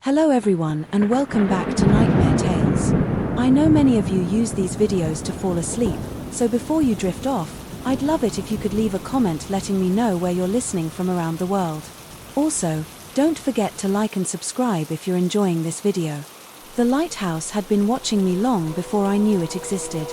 Hello everyone and welcome back to Nightmare Tales. I know many of you use these videos to fall asleep, so before you drift off, I'd love it if you could leave a comment letting me know where you're listening from around the world. Also, don't forget to like and subscribe if you're enjoying this video. The lighthouse had been watching me long before I knew it existed.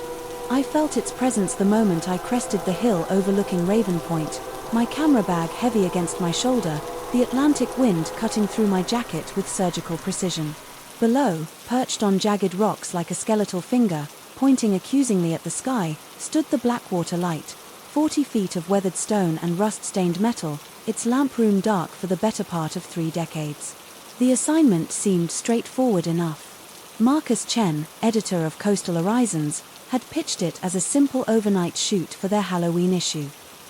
I felt its presence the moment I crested the hill overlooking Raven Point, my camera bag heavy against my shoulder, the Atlantic wind cutting through my jacket with surgical precision. Below, perched on jagged rocks like a skeletal finger, pointing accusingly at the sky, stood the Blackwater Light, 40 feet of weathered stone and rust-stained metal, its lamp room dark for the better part of 3 decades. The assignment seemed straightforward enough. Marcus Chen, editor of Coastal Horizons, had pitched it as a simple overnight shoot for their Halloween issue.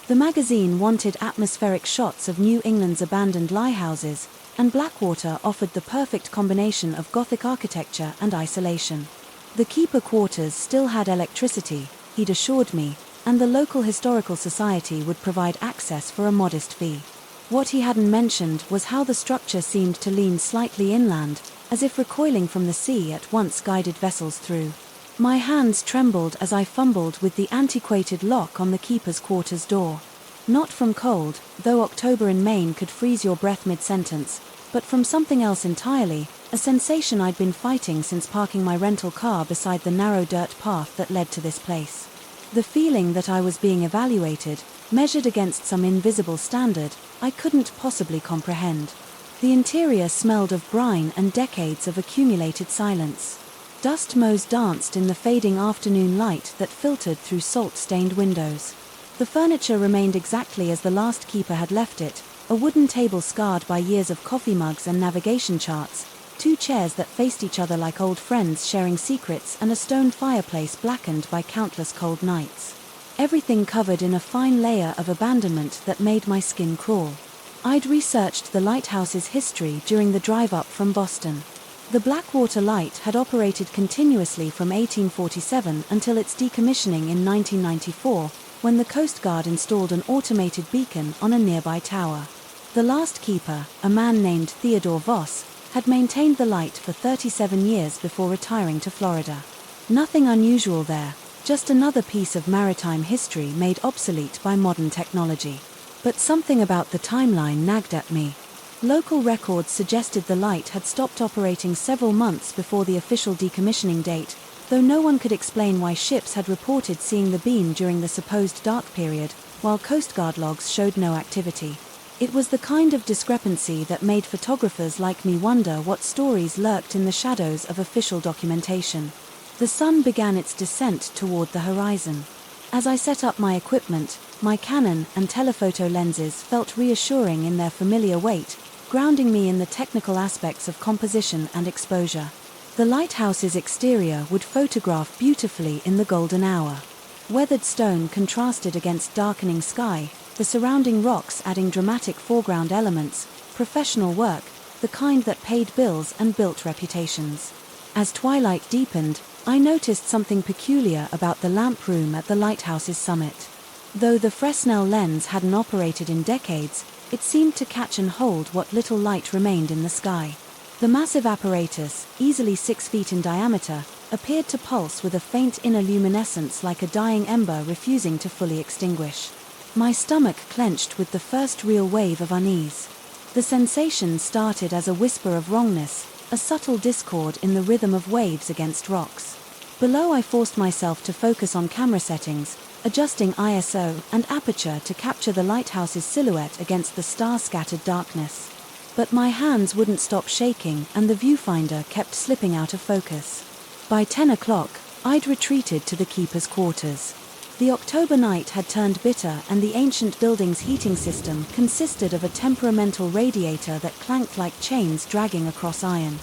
The magazine wanted atmospheric shots of New England's abandoned lighthouses, and Blackwater offered the perfect combination of Gothic architecture and isolation. The keeper quarters still had electricity, he'd assured me, and the local historical society would provide access for a modest fee. What he hadn't mentioned was how the structure seemed to lean slightly inland, as if recoiling from the sea at once guided vessels through. My hands trembled as I fumbled with the antiquated lock on the keeper's quarters door. Not from cold, though October in Maine could freeze your breath mid-sentence, but from something else entirely, a sensation I'd been fighting since parking my rental car beside the narrow dirt path that led to this place. The feeling that I was being evaluated, measured against some invisible standard, I couldn't possibly comprehend. The interior smelled of brine and decades of accumulated silence. Dust motes danced in the fading afternoon light that filtered through salt-stained windows. The furniture remained exactly as the last keeper had left it, a wooden table scarred by years of coffee mugs and navigation charts, 2 chairs that faced each other like old friends sharing secrets, and a stone fireplace blackened by countless cold nights. Everything covered in a fine layer of abandonment that made my skin crawl. I'd researched the lighthouse's history during the drive-up from Boston. The Blackwater Light had operated continuously from 1847 until its decommissioning in 1994, when the Coast Guard installed an automated beacon on a nearby tower. The last keeper, a man named Theodore Voss, had maintained the light for 37 years before retiring to Florida. Nothing unusual there, just another piece of maritime history made obsolete by modern technology. But something about the timeline nagged at me. Local records suggested the light had stopped operating several months before the official decommissioning date, though no one could explain why ships had reported seeing the beam during the supposed dark period, while Coast Guard logs showed no activity. It was the kind of discrepancy that made photographers like me wonder what stories lurked in the shadows of official documentation. The sun began its descent toward the horizon. As I set up my equipment, my Canon and telephoto lenses felt reassuring in their familiar weight, grounding me in the technical aspects of composition and exposure. The lighthouse's exterior would photograph beautifully in the golden hour. Weathered stone contrasted against darkening sky, the surrounding rocks adding dramatic foreground elements, professional work, the kind that paid bills and built reputations. As twilight deepened, I noticed something peculiar about the lamp room at the lighthouse's summit. Though the Fresnel lens hadn't operated in decades, it seemed to catch and hold what little light remained in the sky. The massive apparatus, easily 6 feet in diameter, appeared to pulse with a faint inner luminescence like a dying ember refusing to fully extinguish. My stomach clenched with the first real wave of unease. The sensation started as a whisper of wrongness, a subtle discord in the rhythm of waves against rocks. Below, I forced myself to focus on camera settings, adjusting ISO and aperture to capture the lighthouse's silhouette against the star-scattered darkness. But my hands wouldn't stop shaking and the viewfinder kept slipping out of focus. By 10 o'clock, I'd retreated to the keeper's quarters. The October night had turned bitter and the ancient building's heating system consisted of a temperamental radiator that clanked like chains dragging across iron.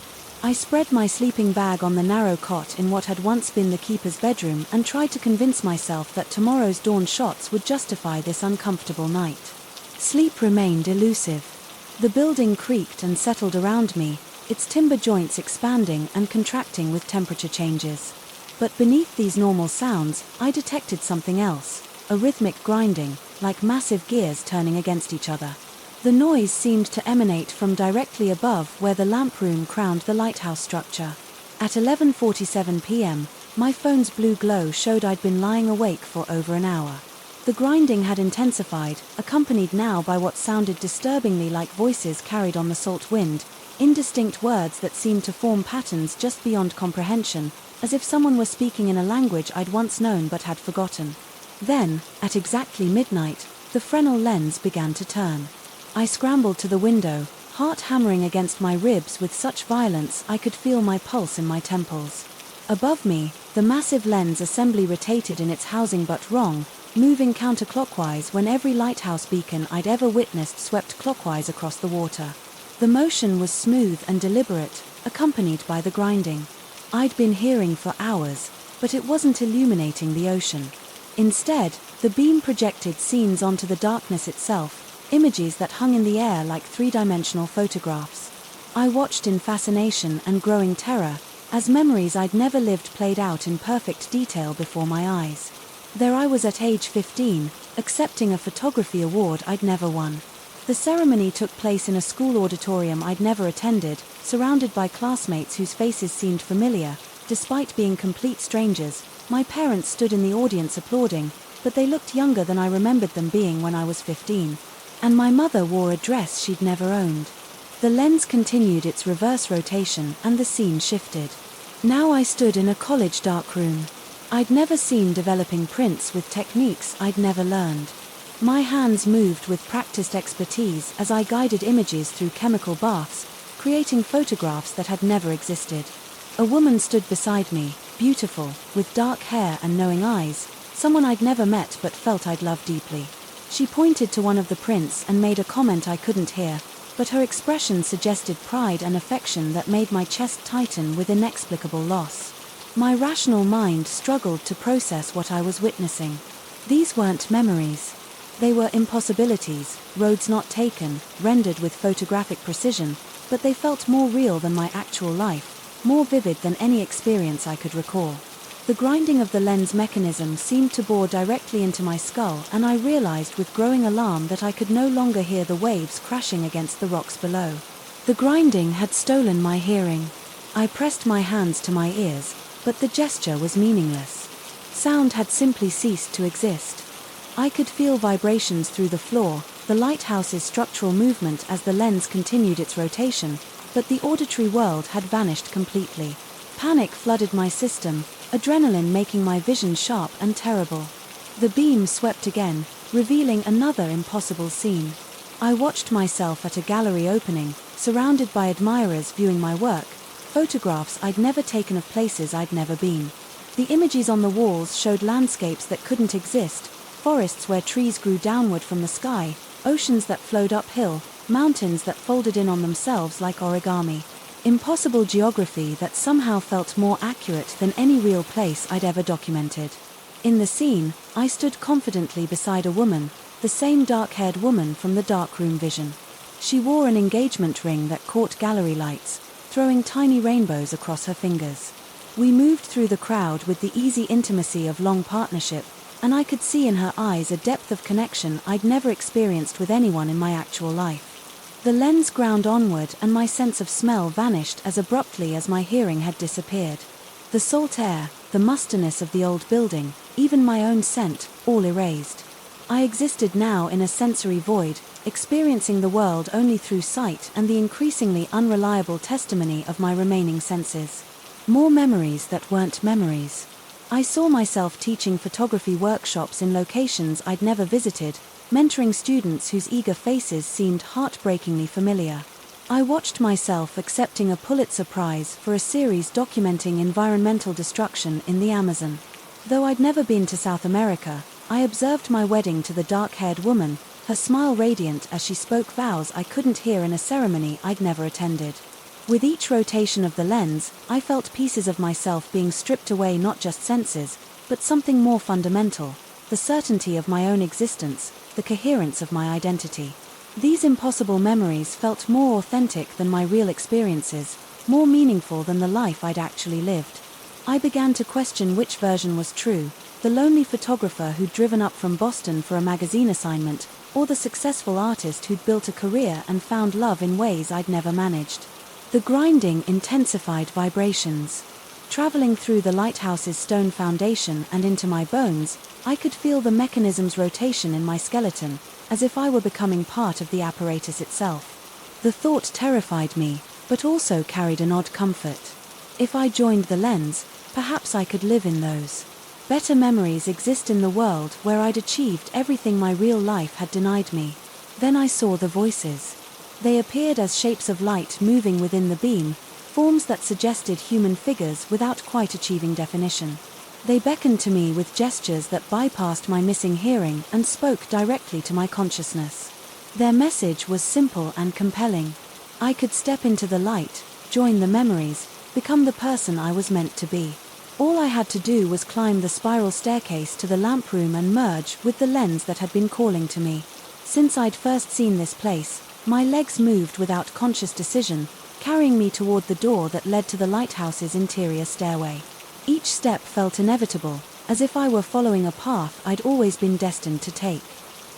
I spread my sleeping bag on the narrow cot in what had once been the keeper's bedroom and tried to convince myself that tomorrow's dawn shots would justify this uncomfortable night. Sleep remained elusive. The building creaked and settled around me, its timber joints expanding and contracting with temperature changes. But beneath these normal sounds, I detected something else, a rhythmic grinding, like massive gears turning against each other. The noise seemed to emanate from directly above where the lamp room crowned the lighthouse structure. At 11:47 p.m., my phone's blue glow showed I'd been lying awake for over an hour. The grinding had intensified, accompanied now by what sounded disturbingly like voices carried on the salt wind, indistinct words that seemed to form patterns just beyond comprehension, as if someone were speaking in a language I'd once known but had forgotten. Then, at exactly midnight, the Fresnel lens began to turn. I scrambled to the window, heart hammering against my ribs with such violence I could feel my pulse in my temples. Above me, the massive lens assembly rotated in its housing but wrong, moving counterclockwise when every lighthouse beacon I'd ever witnessed swept clockwise across the water. The motion was smooth and deliberate, accompanied by the grinding. I'd been hearing for hours, but it wasn't illuminating the ocean. Instead, the beam projected scenes onto the darkness itself, images that hung in the air like three-dimensional photographs. I watched in fascination and growing terror, as memories I'd never lived played out in perfect detail before my eyes. There I was at age 15, accepting a photography award I'd never won. The ceremony took place in a school auditorium I'd never attended, surrounded by classmates whose faces seemed familiar. Despite being complete strangers, my parents stood in the audience applauding, but they looked younger than I remembered them being when I was 15. And my mother wore a dress she'd never owned. The lens continued its reverse rotation and the scene shifted. Now I stood in a college darkroom. I'd never seen developing prints with techniques I'd never learned. My hands moved with practiced expertise as I guided images through chemical baths, creating photographs that had never existed. A woman stood beside me, beautiful, with dark hair and knowing eyes, someone I'd never met but felt I'd love deeply. She pointed to one of the prints and made a comment I couldn't hear, but her expression suggested pride and affection that made my chest tighten with inexplicable loss. My rational mind struggled to process what I was witnessing. These weren't memories. They were impossibilities, roads not taken, rendered with photographic precision, but they felt more real than my actual life, more vivid than any experience I could recall. The grinding of the lens mechanism seemed to bore directly into my skull, and I realized with growing alarm that I could no longer hear the waves crashing against the rocks below. The grinding had stolen my hearing. I pressed my hands to my ears, but the gesture was meaningless. Sound had simply ceased to exist. I could feel vibrations through the floor, the lighthouse's structural movement as the lens continued its rotation, but the auditory world had vanished completely. Panic flooded my system, adrenaline making my vision sharp and terrible. The beam swept again, revealing another impossible scene. I watched myself at a gallery opening, surrounded by admirers viewing my work, photographs I'd never taken of places I'd never been. The images on the walls showed landscapes that couldn't exist, forests where trees grew downward from the sky, oceans that flowed uphill, mountains that folded in on themselves like origami. Impossible geography that somehow felt more accurate than any real place I'd ever documented. In the scene, I stood confidently beside a woman, the same dark-haired woman from the darkroom vision. She wore an engagement ring that caught gallery lights, throwing tiny rainbows across her fingers. We moved through the crowd with the easy intimacy of long partnership, and I could see in her eyes a depth of connection I'd never experienced with anyone in my actual life. The lens ground onward and my sense of smell vanished as abruptly as my hearing had disappeared. The salt air, the mustiness of the old building, even my own scent, all erased. I existed now in a sensory void, experiencing the world only through sight and the increasingly unreliable testimony of my remaining senses. More memories that weren't memories. I saw myself teaching photography workshops in locations I'd never visited, mentoring students whose eager faces seemed heartbreakingly familiar. I watched myself accepting a Pulitzer Prize for a series documenting environmental destruction in the Amazon. Though I'd never been to South America, I observed my wedding to the dark-haired woman, her smile radiant as she spoke vows I couldn't hear in a ceremony I'd never attended. With each rotation of the lens, I felt pieces of myself being stripped away, not just senses, but something more fundamental, the certainty of my own existence, the coherence of my identity. These impossible memories felt more authentic than my real experiences, more meaningful than the life I'd actually lived. I began to question which version was true, the lonely photographer who'd driven up from Boston for a magazine assignment, or the successful artist who'd built a career and found love in ways I'd never managed. The grinding intensified vibrations. Traveling through the lighthouse's stone foundation and into my bones, I could feel the mechanism's rotation in my skeleton, as if I were becoming part of the apparatus itself. The thought terrified me, but also carried an odd comfort. If I joined the lens, perhaps I could live in those better memories exist in the world where I'd achieved everything my real life had denied me. Then I saw the voices. They appeared as shapes of light moving within the beam, forms that suggested human figures without quite achieving definition. They beckoned to me with gestures that bypassed my missing hearing and spoke directly to my consciousness. Their message was simple and compelling. I could step into the light, join the memories, become the person I was meant to be. All I had to do was climb the spiral staircase to the lamp room and merge with the lens that had been calling to me. Since I'd first seen this place, my legs moved without conscious decision, carrying me toward the door that led to the lighthouse's interior stairway. Each step felt inevitable, as if I were following a path I'd always been destined to take.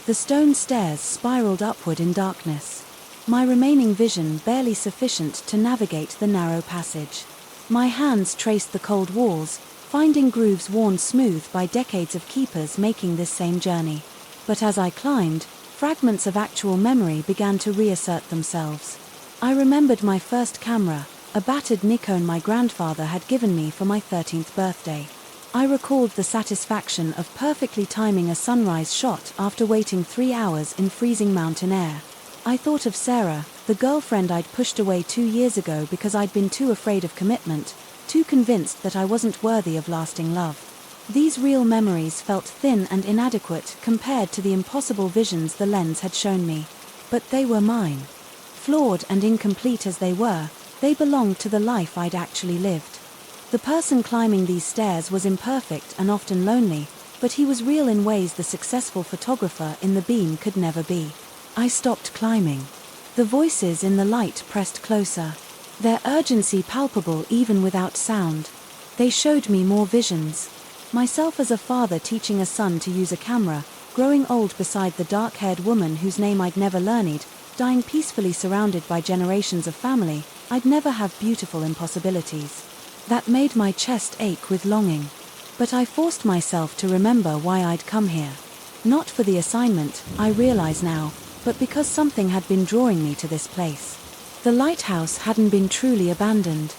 The stone stairs spiraled upward in darkness. My remaining vision barely sufficient to navigate the narrow passage. My hands traced the cold walls, finding grooves worn smooth by decades of keepers making this same journey. But as I climbed, fragments of actual memory began to reassert themselves. I remembered my first camera, a battered Nikon my grandfather had given me for my 13th birthday. I recalled the satisfaction of perfectly timing a sunrise shot after waiting 3 hours in freezing mountain air. I thought of Sarah, the girlfriend I'd pushed away 2 years ago because I'd been too afraid of commitment, too convinced that I wasn't worthy of lasting love. These real memories felt thin and inadequate compared to the impossible visions the lens had shown me. But they were mine. Flawed and incomplete as they were, they belonged to the life I'd actually lived. The person climbing these stairs was imperfect and often lonely, but he was real in ways the successful photographer in the beam could never be. I stopped climbing. The voices in the light pressed closer, their urgency palpable even without sound. They showed me more visions. Myself as a father teaching a son to use a camera, growing old beside the dark-haired woman whose name I'd never learned, dying peacefully surrounded by generations of family. I'd never have beautiful impossibilities. That made my chest ache with longing. But I forced myself to remember why I'd come here. Not for the assignment, I realize now, but because something had been drawing me to this place. The lighthouse hadn't been truly abandoned.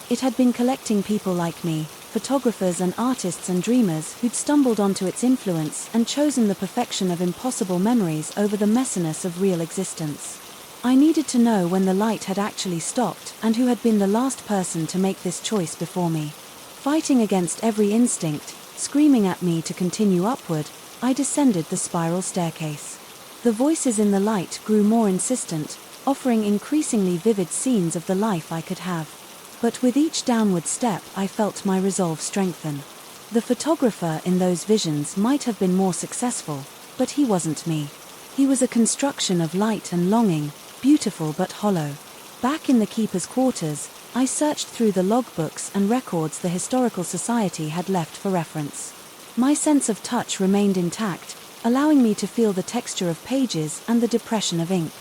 It had been collecting people like me, photographers and artists and dreamers who'd stumbled onto its influence and chosen the perfection of impossible memories over the messiness of real existence. I needed to know when the light had actually stopped and who had been the last person to make this choice before me. Fighting against every instinct, screaming at me to continue upward, I descended the spiral staircase. The voices in the light grew more insistent, offering increasingly vivid scenes of the life I could have. But with each downward step I felt my resolve strengthen. The photographer in those visions might have been more successful, but he wasn't me. He was a construction of light and longing, beautiful but hollow. Back in the keeper's quarters, I searched through the logbooks and records the Historical Society had left for reference. My sense of touch remained intact, allowing me to feel the texture of pages and the depression of ink.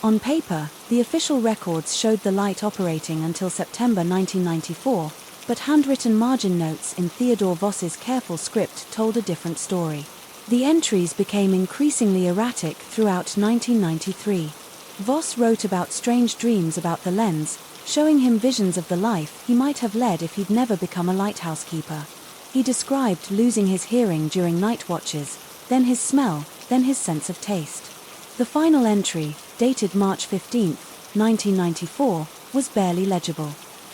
On paper, the official records showed the light operating until September 1994, but handwritten margin notes in Theodore Voss's careful script told a different story. The entries became increasingly erratic throughout 1993. Voss wrote about strange dreams about the lens, showing him visions of the life he might have led if he'd never become a lighthouse keeper. He described losing his hearing during night watches, then his smell, then his sense of taste. The final entry, dated March 15, 1994, was barely legible.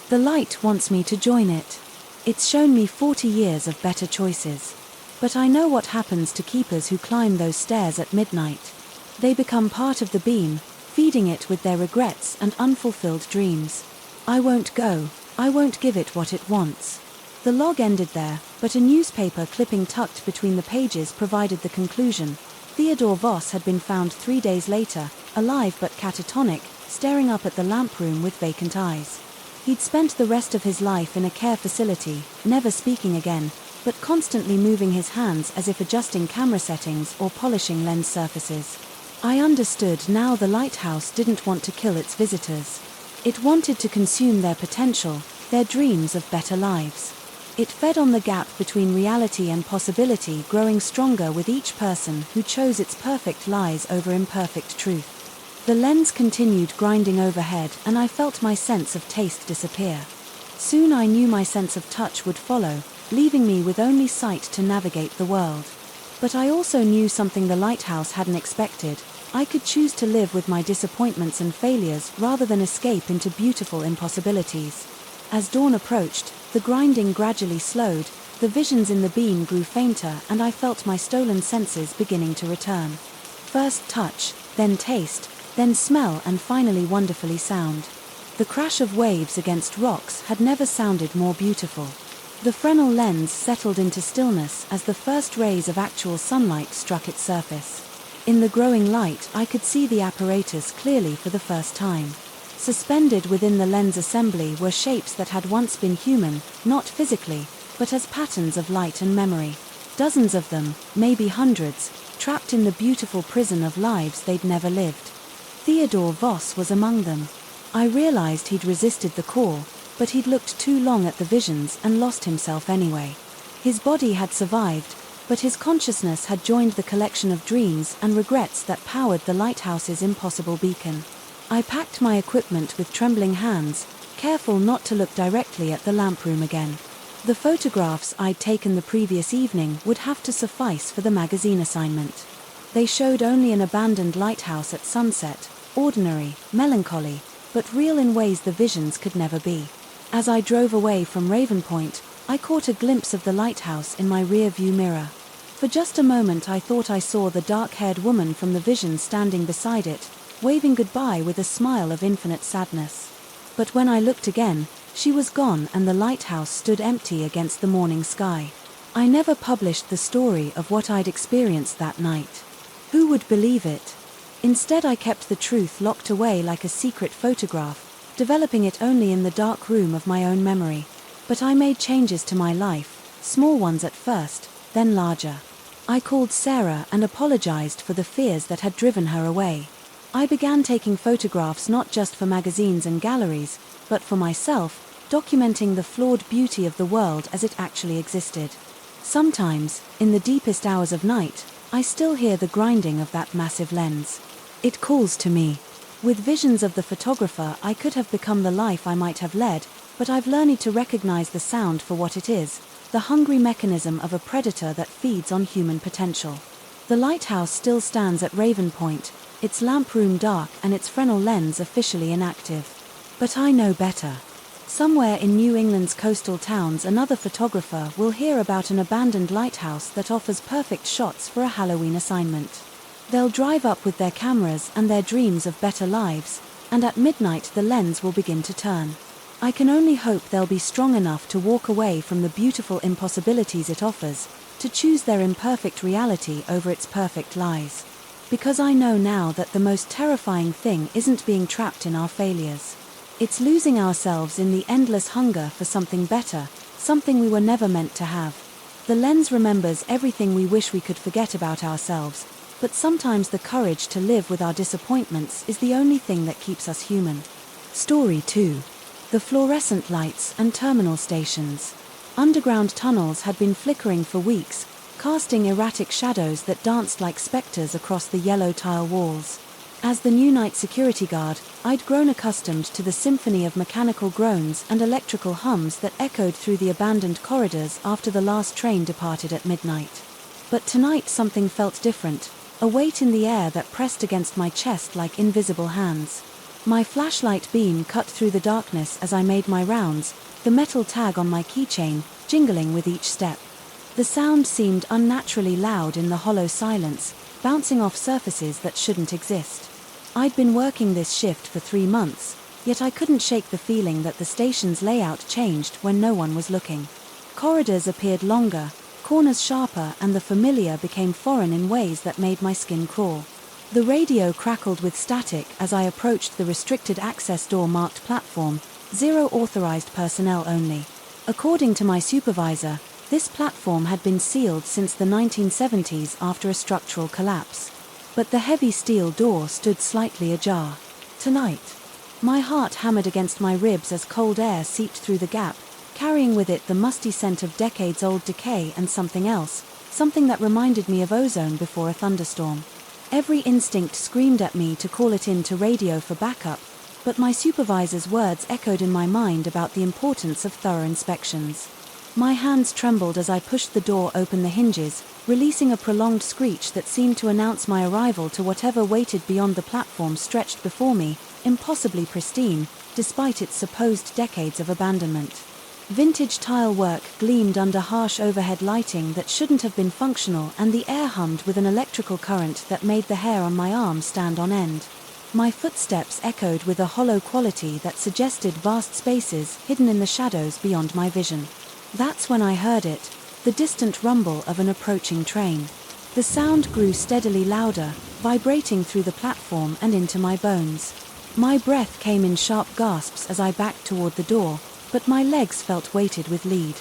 The light wants me to join it. It's shown me 40 years of better choices. But I know what happens to keepers who climb those stairs at midnight. They become part of the beam, feeding it with their regrets and unfulfilled dreams. I won't go. I won't give it what it wants. The log ended there, but a newspaper clipping tucked between the pages provided the conclusion. Theodore Voss had been found 3 days later, alive but catatonic, staring up at the lamp room with vacant eyes. He'd spent the rest of his life in a care facility, never speaking again, but constantly moving his hands as if adjusting camera settings or polishing lens surfaces. I understood now the lighthouse didn't want to kill its visitors. It wanted to consume their potential, their dreams of better lives. It fed on the gap between reality and possibility, growing stronger with each person who chose its perfect lies over imperfect truth. The lens continued grinding overhead, and I felt my sense of taste disappear. Soon I knew my sense of touch would follow, leaving me with only sight to navigate the world. But I also knew something the lighthouse hadn't expected. I could choose to live with my disappointments and failures rather than escape into beautiful impossibilities. As dawn approached, the grinding gradually slowed, the visions in the beam grew fainter, and I felt my stolen senses beginning to return. First touch, then taste, then smell, and finally wonderfully sound. The crash of waves against rocks had never sounded more beautiful. The Fresnel lens settled into stillness as the first rays of actual sunlight struck its surface. In the growing light, I could see the apparatus clearly for the first time. Suspended within the lens assembly were shapes that had once been human, not physically, but as patterns of light and memory. Dozens of them, maybe hundreds, trapped in the beautiful prison of lives they'd never lived. Theodore Voss was among them. I realized he'd resisted the call, but he'd looked too long at the visions and lost himself anyway. His body had survived, but his consciousness had joined the collection of dreams and regrets that powered the lighthouse's impossible beacon. I packed my equipment with trembling hands, careful not to look directly at the lamp room again. The photographs I'd taken the previous evening would have to suffice for the magazine assignment. They showed only an abandoned lighthouse at sunset, ordinary, melancholy, but real in ways the visions could never be. As I drove away from Raven Point, I caught a glimpse of the lighthouse in my rear-view mirror. For just a moment I thought I saw the dark-haired woman from the vision standing beside it, waving goodbye with a smile of infinite sadness. But when I looked again, she was gone and the lighthouse stood empty against the morning sky. I never published the story of what I'd experienced that night. Who would believe it? Instead I kept the truth locked away like a secret photograph, developing it only in the dark room of my own memory. But I made changes to my life, small ones at first, then larger. I called Sarah and apologized for the fears that had driven her away. I began taking photographs not just for magazines and galleries, but for myself, documenting the flawed beauty of the world as it actually existed. Sometimes, in the deepest hours of night, I still hear the grinding of that massive lens. It calls to me. With visions of the photographer, I could have become the life I might have led, but I've learned to recognize the sound for what it is, the hungry mechanism of a predator that feeds on human potential. The lighthouse still stands at Raven Point, its lamp room dark and its Fresnel lens officially inactive. But I know better. Somewhere in New England's coastal towns another photographer will hear about an abandoned lighthouse that offers perfect shots for a Halloween assignment. They'll drive up with their cameras and their dreams of better lives, and at midnight the lens will begin to turn. I can only hope they'll be strong enough to walk away from the beautiful impossibilities it offers, to choose their imperfect reality over its perfect lies. Because I know now that the most terrifying thing isn't being trapped in our failures. It's losing ourselves in the endless hunger for something better, something we were never meant to have. The lens remembers everything we wish we could forget about ourselves, but sometimes the courage to live with our disappointments is the only thing that keeps us human. Story 2. The fluorescent lights and terminal stations. Underground tunnels had been flickering for weeks, casting erratic shadows that danced like specters across the yellow tile walls. As the new night security guard, I'd grown accustomed to the symphony of mechanical groans and electrical hums that echoed through the abandoned corridors after the last train departed at midnight. But tonight something felt different, a weight in the air that pressed against my chest like invisible hands. My flashlight beam cut through the darkness as I made my rounds, the metal tag on my keychain jingling with each step. The sound seemed unnaturally loud in the hollow silence, bouncing off surfaces that shouldn't exist. I'd been working this shift for 3 months, yet I couldn't shake the feeling that the station's layout changed when no one was looking. Corridors appeared longer, corners sharper, and the familiar became foreign in ways that made my skin crawl. The radio crackled with static as I approached the restricted access door marked platform, 0 authorized personnel only. According to my supervisor, this platform had been sealed since the 1970s after a structural collapse. but the heavy steel door stood slightly ajar. Tonight. My heart hammered against my ribs as cold air seeped through the gap, carrying with it the musty scent of decades-old decay and something else, something that reminded me of ozone before a thunderstorm. Every instinct screamed at me to call it in to radio for backup, but my supervisor's words echoed in my mind about the importance of thorough inspections. My hands trembled as I pushed the door open the hinges, releasing a prolonged screech that seemed to announce my arrival to whatever waited beyond the platform stretched before me, impossibly pristine, despite its supposed decades of abandonment. Vintage tile work gleamed under harsh overhead lighting that shouldn't have been functional, and the air hummed with an electrical current that made the hair on my arm stand on end. My footsteps echoed with a hollow quality that suggested vast spaces hidden in the shadows beyond my vision. That's when I heard it, the distant rumble of an approaching train. The sound grew steadily louder, vibrating through the platform and into my bones. My breath came in sharp gasps as I backed toward the door, but my legs felt weighted with lead.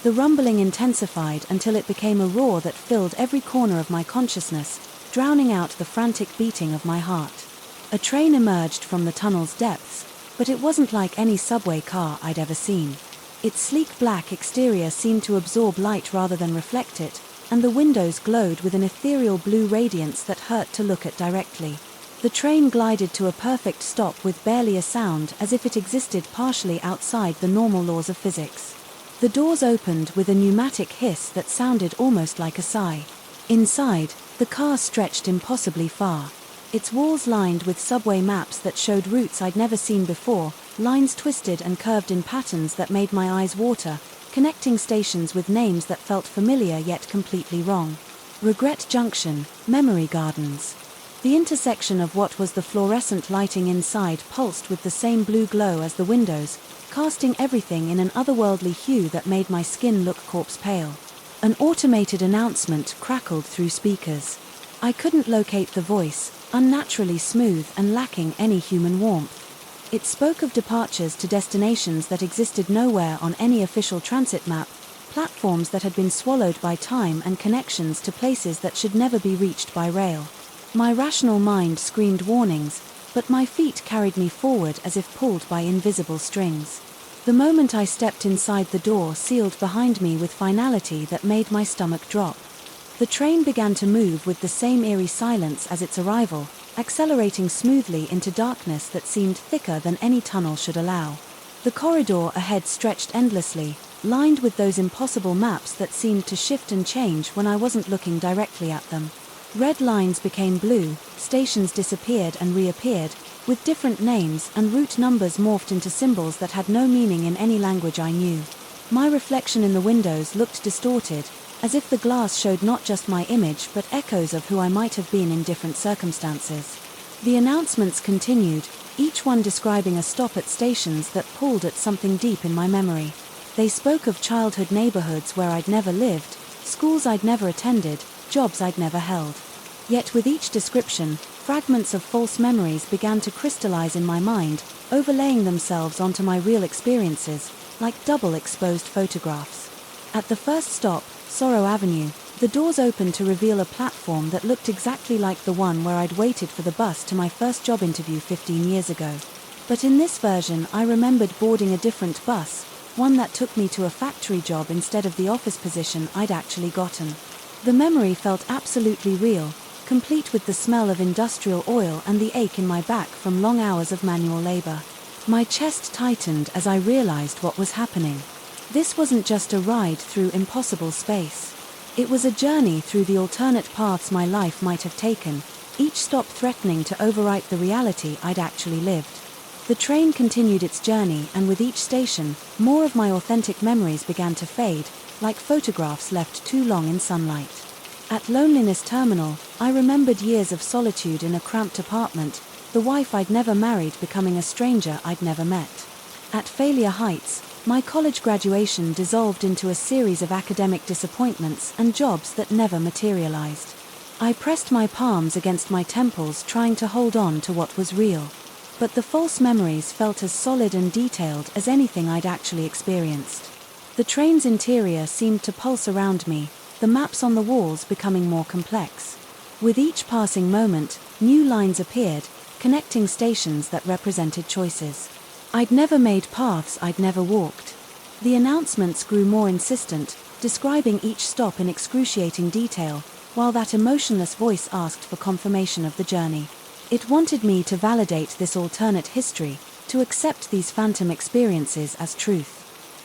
The rumbling intensified until it became a roar that filled every corner of my consciousness, drowning out the frantic beating of my heart. A train emerged from the tunnel's depths, but it wasn't like any subway car I'd ever seen. Its sleek black exterior seemed to absorb light rather than reflect it, and the windows glowed with an ethereal blue radiance that hurt to look at directly. The train glided to a perfect stop with barely a sound, as if it existed partially outside the normal laws of physics. The doors opened with a pneumatic hiss that sounded almost like a sigh. Inside, the car stretched impossibly far. Its walls lined with subway maps that showed routes I'd never seen before, lines twisted and curved in patterns that made my eyes water, connecting stations with names that felt familiar yet completely wrong. Regret Junction, Memory Gardens. The intersection of what was the fluorescent lighting inside pulsed with the same blue glow as the windows, casting everything in an otherworldly hue that made my skin look corpse pale. An automated announcement crackled through speakers. I couldn't locate the voice, unnaturally smooth and lacking any human warmth. It spoke of departures to destinations that existed nowhere on any official transit map, platforms that had been swallowed by time, and connections to places that should never be reached by rail. My rational mind screamed warnings, but my feet carried me forward as if pulled by invisible strings. The moment I stepped inside, the door sealed behind me with finality that made my stomach drop. The train began to move with the same eerie silence as its arrival, accelerating smoothly into darkness that seemed thicker than any tunnel should allow. The corridor ahead stretched endlessly, lined with those impossible maps that seemed to shift and change when I wasn't looking directly at them. Red lines became blue, stations disappeared and reappeared, with different names, and route numbers morphed into symbols that had no meaning in any language I knew. My reflection in the windows looked distorted, as if the glass showed not just my image but echoes of who I might have been in different circumstances. The announcements continued, each one describing a stop at stations that pulled at something deep in my memory. They spoke of childhood neighborhoods where I'd never lived, schools I'd never attended, jobs I'd never held. Yet with each description, fragments of false memories began to crystallize in my mind, overlaying themselves onto my real experiences, like double-exposed photographs. At the first stop, Sorrow Avenue, the doors opened to reveal a platform that looked exactly like the one where I'd waited for the bus to my first job interview 15 years ago. But in this version, I remembered boarding a different bus, one that took me to a factory job instead of the office position I'd actually gotten. The memory felt absolutely real, complete with the smell of industrial oil and the ache in my back from long hours of manual labor. My chest tightened as I realized what was happening. This wasn't just a ride through impossible space. It was a journey through the alternate paths my life might have taken, each stop threatening to overwrite the reality I'd actually lived. The train continued its journey, and with each station, more of my authentic memories began to fade, like photographs left too long in sunlight. At Loneliness Terminal, I remembered years of solitude in a cramped apartment, the wife I'd never married becoming a stranger I'd never met. At Failure Heights, my college graduation dissolved into a series of academic disappointments and jobs that never materialized. I pressed my palms against my temples, trying to hold on to what was real. But the false memories felt as solid and detailed as anything I'd actually experienced. The train's interior seemed to pulse around me, the maps on the walls becoming more complex. With each passing moment, new lines appeared, connecting stations that represented choices. I'd never made paths I'd never walked. The announcements grew more insistent, describing each stop in excruciating detail, while that emotionless voice asked for confirmation of the journey. It wanted me to validate this alternate history, to accept these phantom experiences as truth.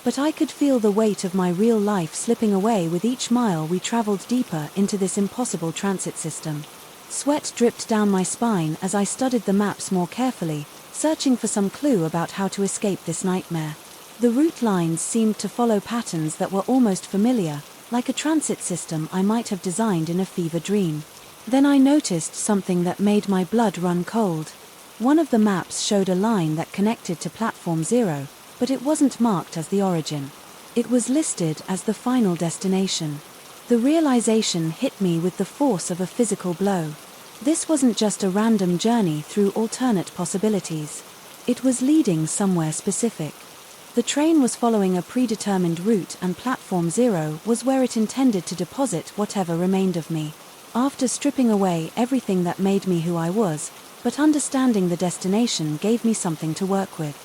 But I could feel the weight of my real life slipping away with each mile we traveled deeper into this impossible transit system. Sweat dripped down my spine as I studied the maps more carefully, searching for some clue about how to escape this nightmare. The route lines seemed to follow patterns that were almost familiar, like a transit system I might have designed in a fever dream. Then I noticed something that made my blood run cold. One of the maps showed a line that connected to Platform 0, but it wasn't marked as the origin. It was listed as the final destination. The realization hit me with the force of a physical blow. This wasn't just a random journey through alternate possibilities. It was leading somewhere specific. The train was following a predetermined route, and Platform 0 was where it intended to deposit whatever remained of me. After stripping away everything that made me who I was, but understanding the destination gave me something to work with.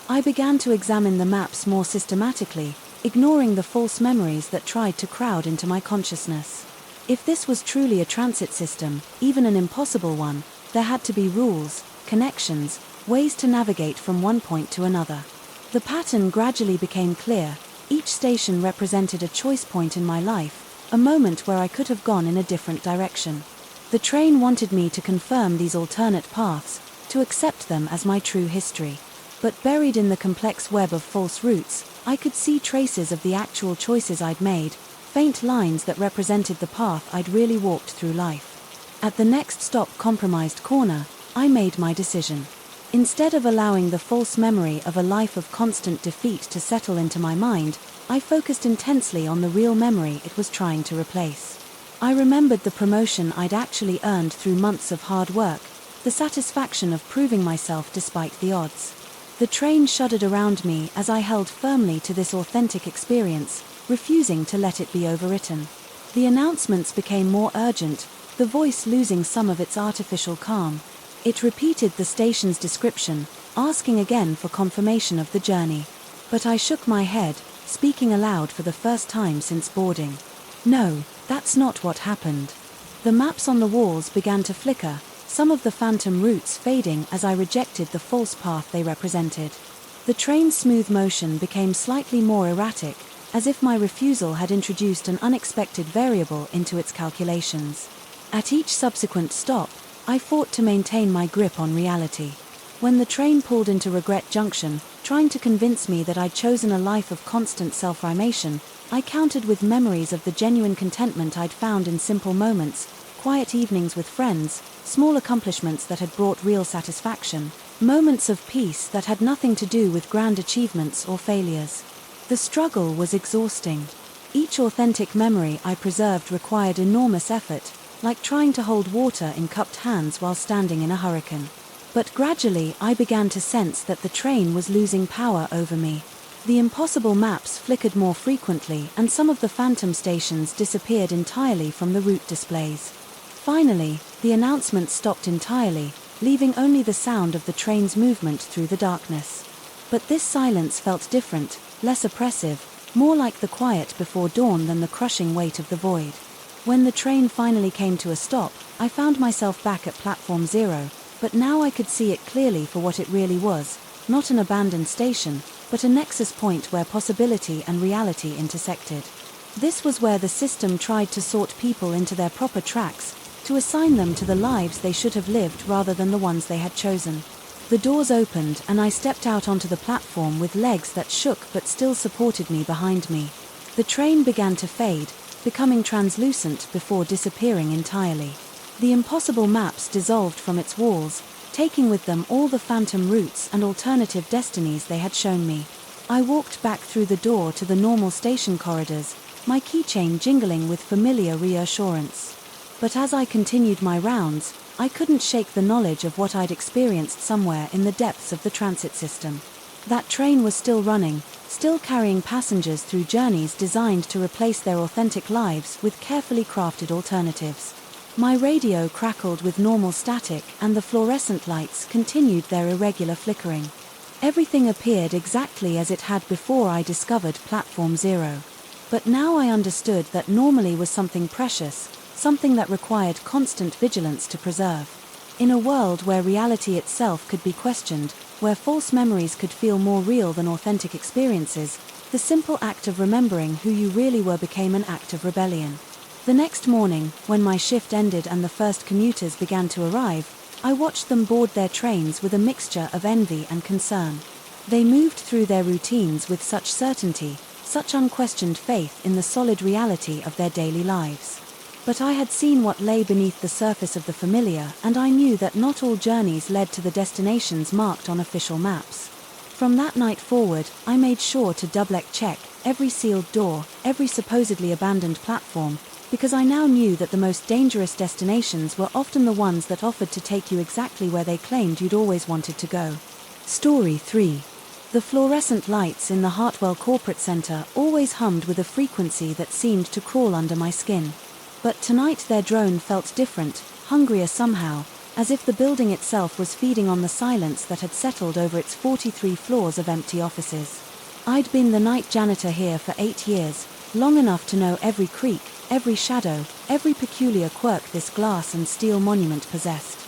I began to examine the maps more systematically, ignoring the false memories that tried to crowd into my consciousness. If this was truly a transit system, even an impossible one, there had to be rules, connections, ways to navigate from one point to another. The pattern gradually became clear. Each station represented a choice point in my life, a moment where I could have gone in a different direction. The train wanted me to confirm these alternate paths, to accept them as my true history. But buried in the complex web of false routes, I could see traces of the actual choices I'd made, faint lines that represented the path I'd really walked through life. At the next stop, Compromised Corner, I made my decision. Instead of allowing the false memory of a life of constant defeat to settle into my mind, I focused intensely on the real memory it was trying to replace. I remembered the promotion I'd actually earned through months of hard work, the satisfaction of proving myself despite the odds. The train shuddered around me as I held firmly to this authentic experience, refusing to let it be overwritten. The announcements became more urgent, the voice losing some of its artificial calm. It repeated the station's description, asking again for confirmation of the journey. But I shook my head, speaking aloud for the first time since boarding. No, that's not what happened. The maps on the walls began to flicker, some of the phantom routes fading as I rejected the false path they represented. The train's smooth motion became slightly more erratic, as if my refusal had introduced an unexpected variable into its calculations. At each subsequent stop, I fought to maintain my grip on reality. When the train pulled into Regret Junction, trying to convince me that I'd chosen a life of constant self-rimation, I countered with memories of the genuine contentment I'd found in simple moments, quiet evenings with friends, small accomplishments that had brought real satisfaction, moments of peace that had nothing to do with grand achievements or failures. The struggle was exhausting. Each authentic memory I preserved required enormous effort, like trying to hold water in cupped hands while standing in a hurricane. But gradually I began to sense that the train was losing power over me. The impossible maps flickered more frequently, and some of the phantom stations disappeared entirely from the route displays. Finally, the announcements stopped entirely, leaving only the sound of the train's movement through the darkness. But this silence felt different, less oppressive, more like the quiet before dawn than the crushing weight of the void. When the train finally came to a stop, I found myself back at Platform 0, but now I could see it clearly for what it really was, not an abandoned station, but a nexus point where possibility and reality intersected. This was where the system tried to sort people into their proper tracks, to assign them to the lives they should have lived rather than the ones they had chosen. The doors opened and I stepped out onto the platform with legs that shook but still supported me behind me. The train began to fade, becoming translucent before disappearing entirely. The impossible maps dissolved from its walls, taking with them all the phantom routes and alternative destinies they had shown me. I walked back through the door to the normal station corridors, my keychain jingling with familiar reassurance. But as I continued my rounds, I couldn't shake the knowledge of what I'd experienced somewhere in the depths of the transit system. That train was still running, still carrying passengers through journeys designed to replace their authentic lives with carefully crafted alternatives. My radio crackled with normal static and the fluorescent lights continued their irregular flickering. Everything appeared exactly as it had before I discovered Platform Zero. But now I understood that normally was something precious, something that required constant vigilance to preserve. In a world where reality itself could be questioned, where false memories could feel more real than authentic experiences, the simple act of remembering who you really were became an act of rebellion. The next morning, when my shift ended and the first commuters began to arrive, I watched them board their trains with a mixture of envy and concern. They moved through their routines with such certainty, such unquestioned faith in the solid reality of their daily lives. But I had seen what lay beneath the surface of the familiar, and I knew that not all journeys led to the destinations marked on official maps. From that night forward, I made sure to double-check every sealed door, every supposedly abandoned platform, because I now knew that the most dangerous destinations were often the ones that offered to take you exactly where they claimed you'd always wanted to go. Story 3. The fluorescent lights in the Hartwell Corporate Center always hummed with a frequency that seemed to crawl under my skin. But tonight their drone felt different, hungrier somehow, as if the building itself was feeding on the silence that had settled over its 43 floors of empty offices. I'd been the night janitor here for 8 years, long enough to know every creak, every shadow, every peculiar quirk this glass and steel monument possessed.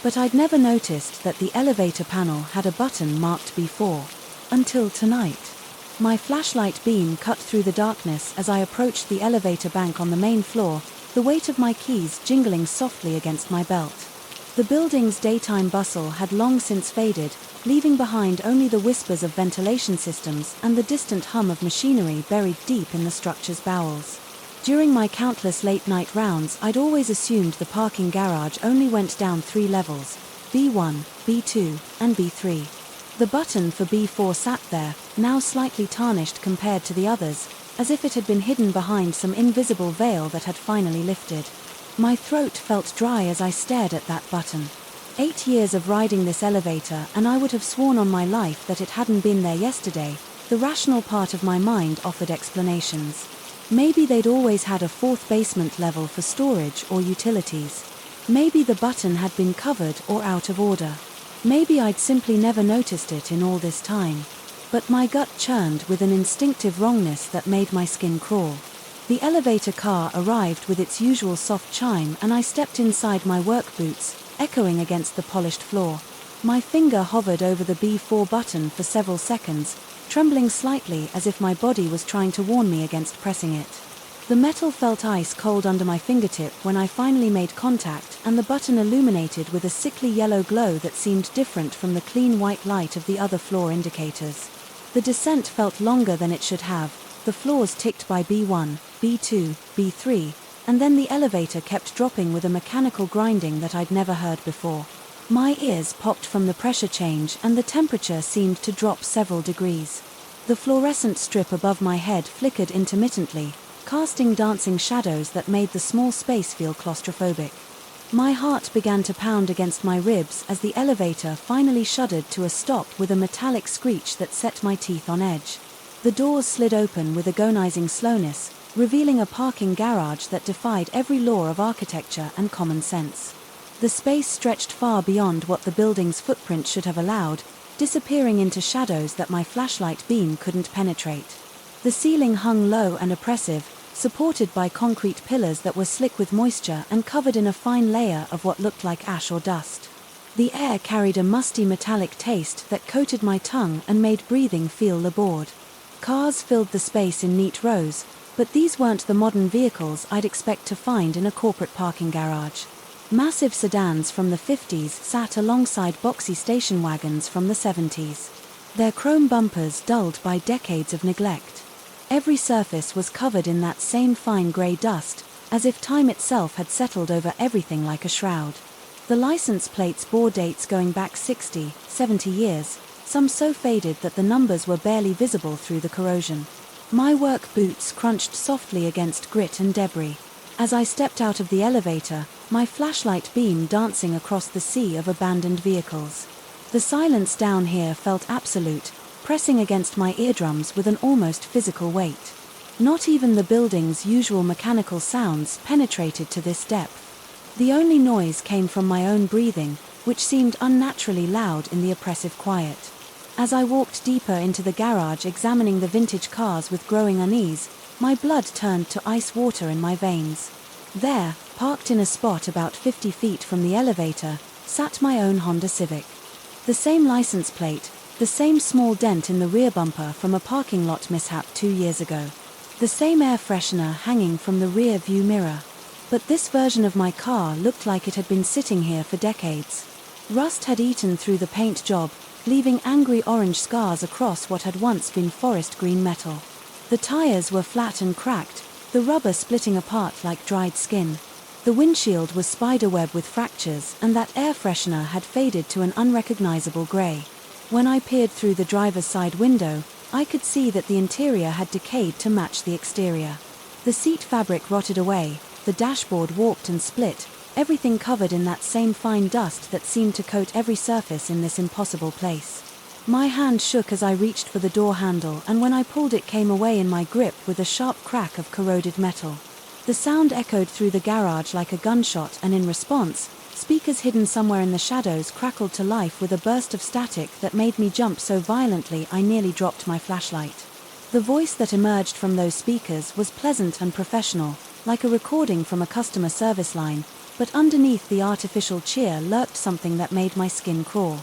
But I'd never noticed that the elevator panel had a button marked B4. Until tonight. My flashlight beam cut through the darkness as I approached the elevator bank on the main floor, the weight of my keys jingling softly against my belt. The building's daytime bustle had long since faded, leaving behind only the whispers of ventilation systems and the distant hum of machinery buried deep in the structure's bowels. During my countless late-night rounds, I'd always assumed the parking garage only went down 3 levels, B1, B2, and B3. The button for B4 sat there, now slightly tarnished compared to the others, as if it had been hidden behind some invisible veil that had finally lifted. My throat felt dry as I stared at that button. 8 years of riding this elevator, and I would have sworn on my life that it hadn't been there yesterday. The rational part of my mind offered explanations. Maybe they'd always had a 4th basement level for storage or utilities. Maybe the button had been covered or out of order. Maybe I'd simply never noticed it in all this time. But my gut churned with an instinctive wrongness that made my skin crawl. The elevator car arrived with its usual soft chime and I stepped inside my work boots, echoing against the polished floor. My finger hovered over the B4 button for several seconds, trembling slightly as if my body was trying to warn me against pressing it. The metal felt ice cold under my fingertip when I finally made contact, and the button illuminated with a sickly yellow glow that seemed different from the clean white light of the other floor indicators. The descent felt longer than it should have. The floors ticked by B1, B2, B3, and then the elevator kept dropping with a mechanical grinding that I'd never heard before. My ears popped from the pressure change and the temperature seemed to drop several degrees. The fluorescent strip above my head flickered intermittently, casting dancing shadows that made the small space feel claustrophobic. My heart began to pound against my ribs as the elevator finally shuddered to a stop with a metallic screech that set my teeth on edge. The doors slid open with agonizing slowness, revealing a parking garage that defied every law of architecture and common sense. The space stretched far beyond what the building's footprint should have allowed, disappearing into shadows that my flashlight beam couldn't penetrate. The ceiling hung low and oppressive, supported by concrete pillars that were slick with moisture and covered in a fine layer of what looked like ash or dust. The air carried a musty metallic taste that coated my tongue and made breathing feel labored. Cars filled the space in neat rows, but these weren't the modern vehicles I'd expect to find in a corporate parking garage. Massive sedans from the 50s sat alongside boxy station wagons from the 70s. Their chrome bumpers dulled by decades of neglect. Every surface was covered in that same fine grey dust, as if time itself had settled over everything like a shroud. The license plates bore dates going back 60, 70 years, some so faded that the numbers were barely visible through the corrosion. My work boots crunched softly against grit and debris. As I stepped out of the elevator, my flashlight beam dancing across the sea of abandoned vehicles. The silence down here felt absolute, pressing against my eardrums with an almost physical weight. Not even the building's usual mechanical sounds penetrated to this depth. The only noise came from my own breathing, which seemed unnaturally loud in the oppressive quiet. As I walked deeper into the garage examining the vintage cars with growing unease, my blood turned to ice water in my veins. There, parked in a spot about 50 feet from the elevator, sat my own Honda Civic. The same license plate, the same small dent in the rear bumper from a parking lot mishap 2 years ago. The same air freshener hanging from the rear view mirror. But this version of my car looked like it had been sitting here for decades. Rust had eaten through the paint job, leaving angry orange scars across what had once been forest green metal. The tires were flat and cracked, the rubber splitting apart like dried skin. The windshield was spiderweb with fractures, and that air freshener had faded to an unrecognizable grey. When I peered through the driver's side window, I could see that the interior had decayed to match the exterior. The seat fabric rotted away, the dashboard warped and split, everything covered in that same fine dust that seemed to coat every surface in this impossible place. My hand shook as I reached for the door handle, and when I pulled it came away in my grip with a sharp crack of corroded metal. The sound echoed through the garage like a gunshot, and in response, speakers hidden somewhere in the shadows crackled to life with a burst of static that made me jump so violently I nearly dropped my flashlight. The voice that emerged from those speakers was pleasant and professional, like a recording from a customer service line, but underneath the artificial cheer lurked something that made my skin crawl.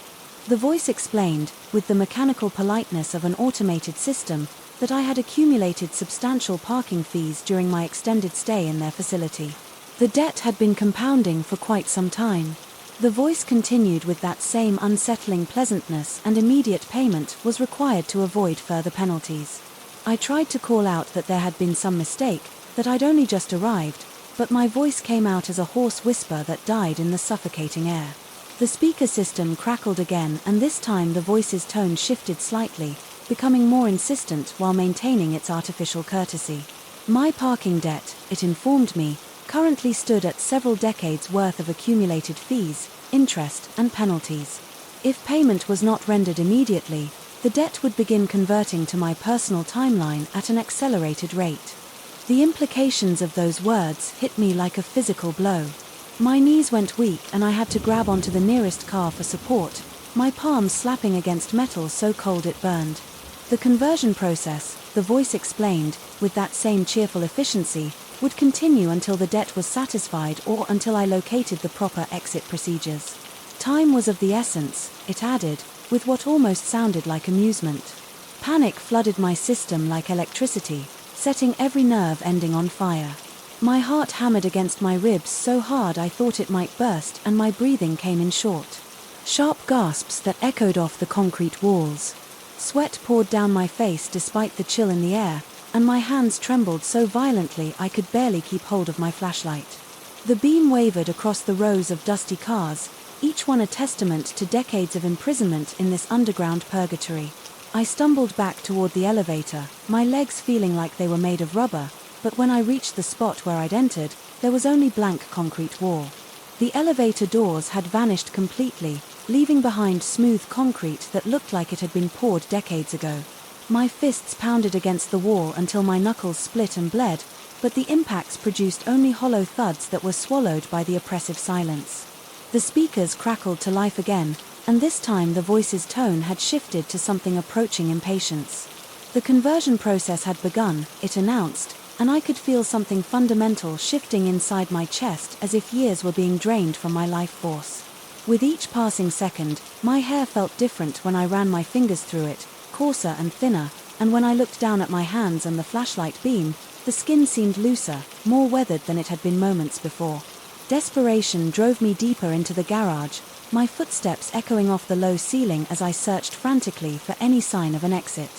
The voice explained, with the mechanical politeness of an automated system, that I had accumulated substantial parking fees during my extended stay in their facility. The debt had been compounding for quite some time. The voice continued with that same unsettling pleasantness, and immediate payment was required to avoid further penalties. I tried to call out that there had been some mistake, that I'd only just arrived, but my voice came out as a hoarse whisper that died in the suffocating air. The speaker system crackled again, and this time the voice's tone shifted slightly, becoming more insistent while maintaining its artificial courtesy. My parking debt, it informed me, currently stood at several decades' worth of accumulated fees, interest, and penalties. If payment was not rendered immediately, the debt would begin converting to my personal timeline at an accelerated rate. The implications of those words hit me like a physical blow. My knees went weak and I had to grab onto the nearest car for support, my palms slapping against metal so cold it burned. The conversion process, the voice explained, with that same cheerful efficiency, would continue until the debt was satisfied or until I located the proper exit procedures. Time was of the essence, it added, with what almost sounded like amusement. Panic flooded my system like electricity, setting every nerve ending on fire. My heart hammered against my ribs so hard I thought it might burst, and my breathing came in short. Sharp gasps that echoed off the concrete walls. Sweat poured down my face despite the chill in the air, and my hands trembled so violently I could barely keep hold of my flashlight. The beam wavered across the rows of dusty cars, each one a testament to decades of imprisonment in this underground purgatory. I stumbled back toward the elevator, my legs feeling like they were made of rubber, but when I reached the spot where I'd entered, there was only blank concrete wall. The elevator doors had vanished completely, leaving behind smooth concrete that looked like it had been poured decades ago. My fists pounded against the wall until my knuckles split and bled, but the impacts produced only hollow thuds that were swallowed by the oppressive silence. The speakers crackled to life again, and this time the voice's tone had shifted to something approaching impatience. The conversion process had begun, it announced, and I could feel something fundamental shifting inside my chest as if years were being drained from my life force. With each passing second, my hair felt different when I ran my fingers through it, coarser and thinner, and when I looked down at my hands and the flashlight beam, the skin seemed looser, more weathered than it had been moments before. Desperation drove me deeper into the garage, my footsteps echoing off the low ceiling as I searched frantically for any sign of an exit.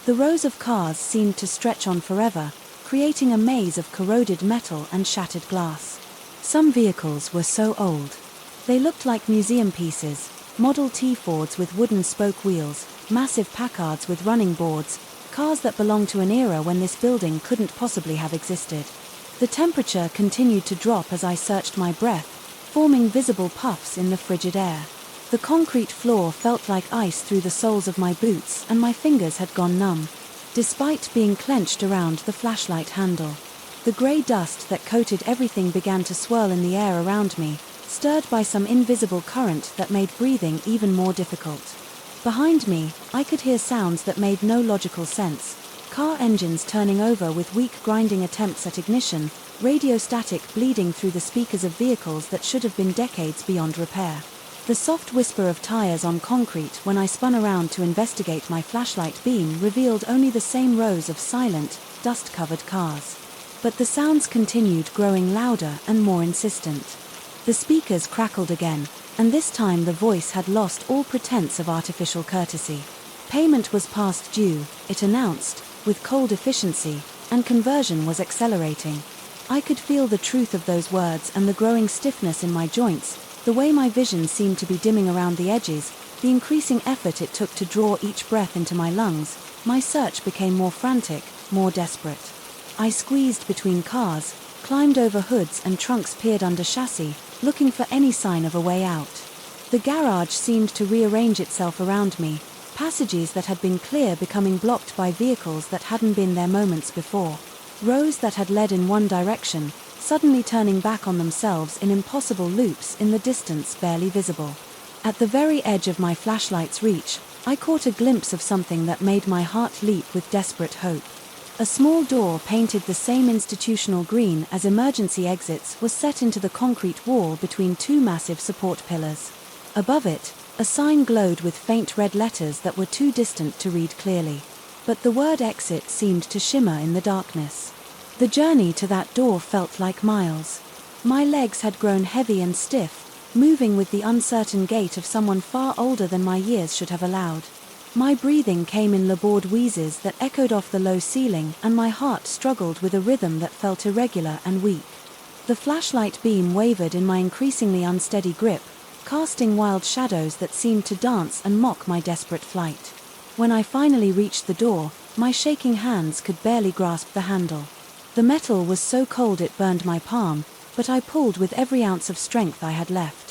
The rows of cars seemed to stretch on forever, creating a maze of corroded metal and shattered glass. Some vehicles were so old. They looked like museum pieces, Model T Fords with wooden spoke wheels, massive Packards with running boards, cars that belonged to an era when this building couldn't possibly have existed. The temperature continued to drop as I searched my breath, forming visible puffs in the frigid air. The concrete floor felt like ice through the soles of my boots, and my fingers had gone numb, despite being clenched around the flashlight handle. The grey dust that coated everything began to swirl in the air around me, stirred by some invisible current that made breathing even more difficult. Behind me, I could hear sounds that made no logical sense. Car engines turning over with weak grinding attempts at ignition, radio static bleeding through the speakers of vehicles that should have been decades beyond repair. The soft whisper of tires on concrete when I spun around to investigate my flashlight beam revealed only the same rows of silent, dust-covered cars. But the sounds continued, growing louder and more insistent. The speakers crackled again, and this time the voice had lost all pretense of artificial courtesy. Payment was past due, it announced, with cold efficiency, and conversion was accelerating. I could feel the truth of those words and the growing stiffness in my joints, the way my vision seemed to be dimming around the edges, the increasing effort it took to draw each breath into my lungs. My search became more frantic, more desperate. I squeezed between cars, climbed over hoods and trunks, peered under chassis, looking for any sign of a way out. The garage seemed to rearrange itself around me, passages that had been clear becoming blocked by vehicles that hadn't been there moments before. Rows that had led in one direction, suddenly turning back on themselves in impossible loops in the distance barely visible. At the very edge of my flashlight's reach, I caught a glimpse of something that made my heart leap with desperate hope. A small door painted the same institutional green as emergency exits was set into the concrete wall between two massive support pillars. Above it, a sign glowed with faint red letters that were too distant to read clearly. But the word exit seemed to shimmer in the darkness. The journey to that door felt like miles. My legs had grown heavy and stiff, moving with the uncertain gait of someone far older than my years should have allowed. My breathing came in labored wheezes that echoed off the low ceiling, and my heart struggled with a rhythm that felt irregular and weak. The flashlight beam wavered in my increasingly unsteady grip, casting wild shadows that seemed to dance and mock my desperate flight. When I finally reached the door, my shaking hands could barely grasp the handle. The metal was so cold it burned my palm, but I pulled with every ounce of strength I had left.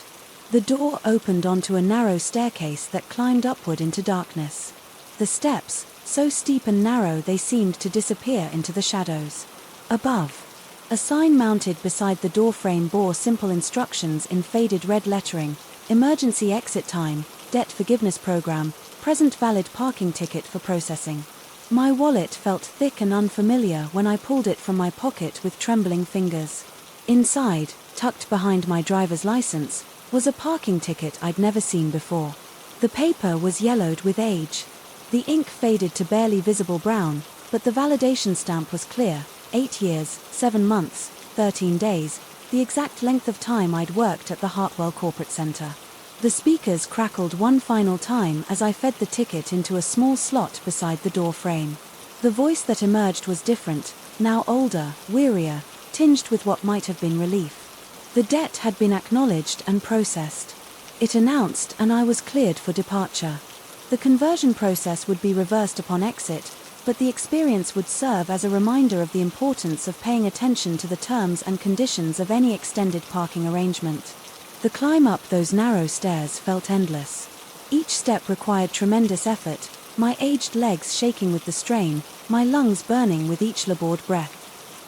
The door opened onto a narrow staircase that climbed upward into darkness. The steps, so steep and narrow they seemed to disappear into the shadows. Above, a sign mounted beside the doorframe bore simple instructions in faded red lettering: emergency exit time, debt forgiveness program, present valid parking ticket for processing. My wallet felt thick and unfamiliar when I pulled it from my pocket with trembling fingers. Inside, tucked behind my driver's license, was a parking ticket I'd never seen before. The paper was yellowed with age. The ink faded to barely visible brown, but the validation stamp was clear: 8 years, 7 months, 13 days, the exact length of time I'd worked at the Hartwell Corporate Center. The speakers crackled one final time as I fed the ticket into a small slot beside the door frame. The voice that emerged was different, now older, wearier, tinged with what might have been relief. The debt had been acknowledged and processed. It announced, and I was cleared for departure. The conversion process would be reversed upon exit, but the experience would serve as a reminder of the importance of paying attention to the terms and conditions of any extended parking arrangement. The climb up those narrow stairs felt endless. Each step required tremendous effort, my aged legs shaking with the strain, my lungs burning with each labored breath.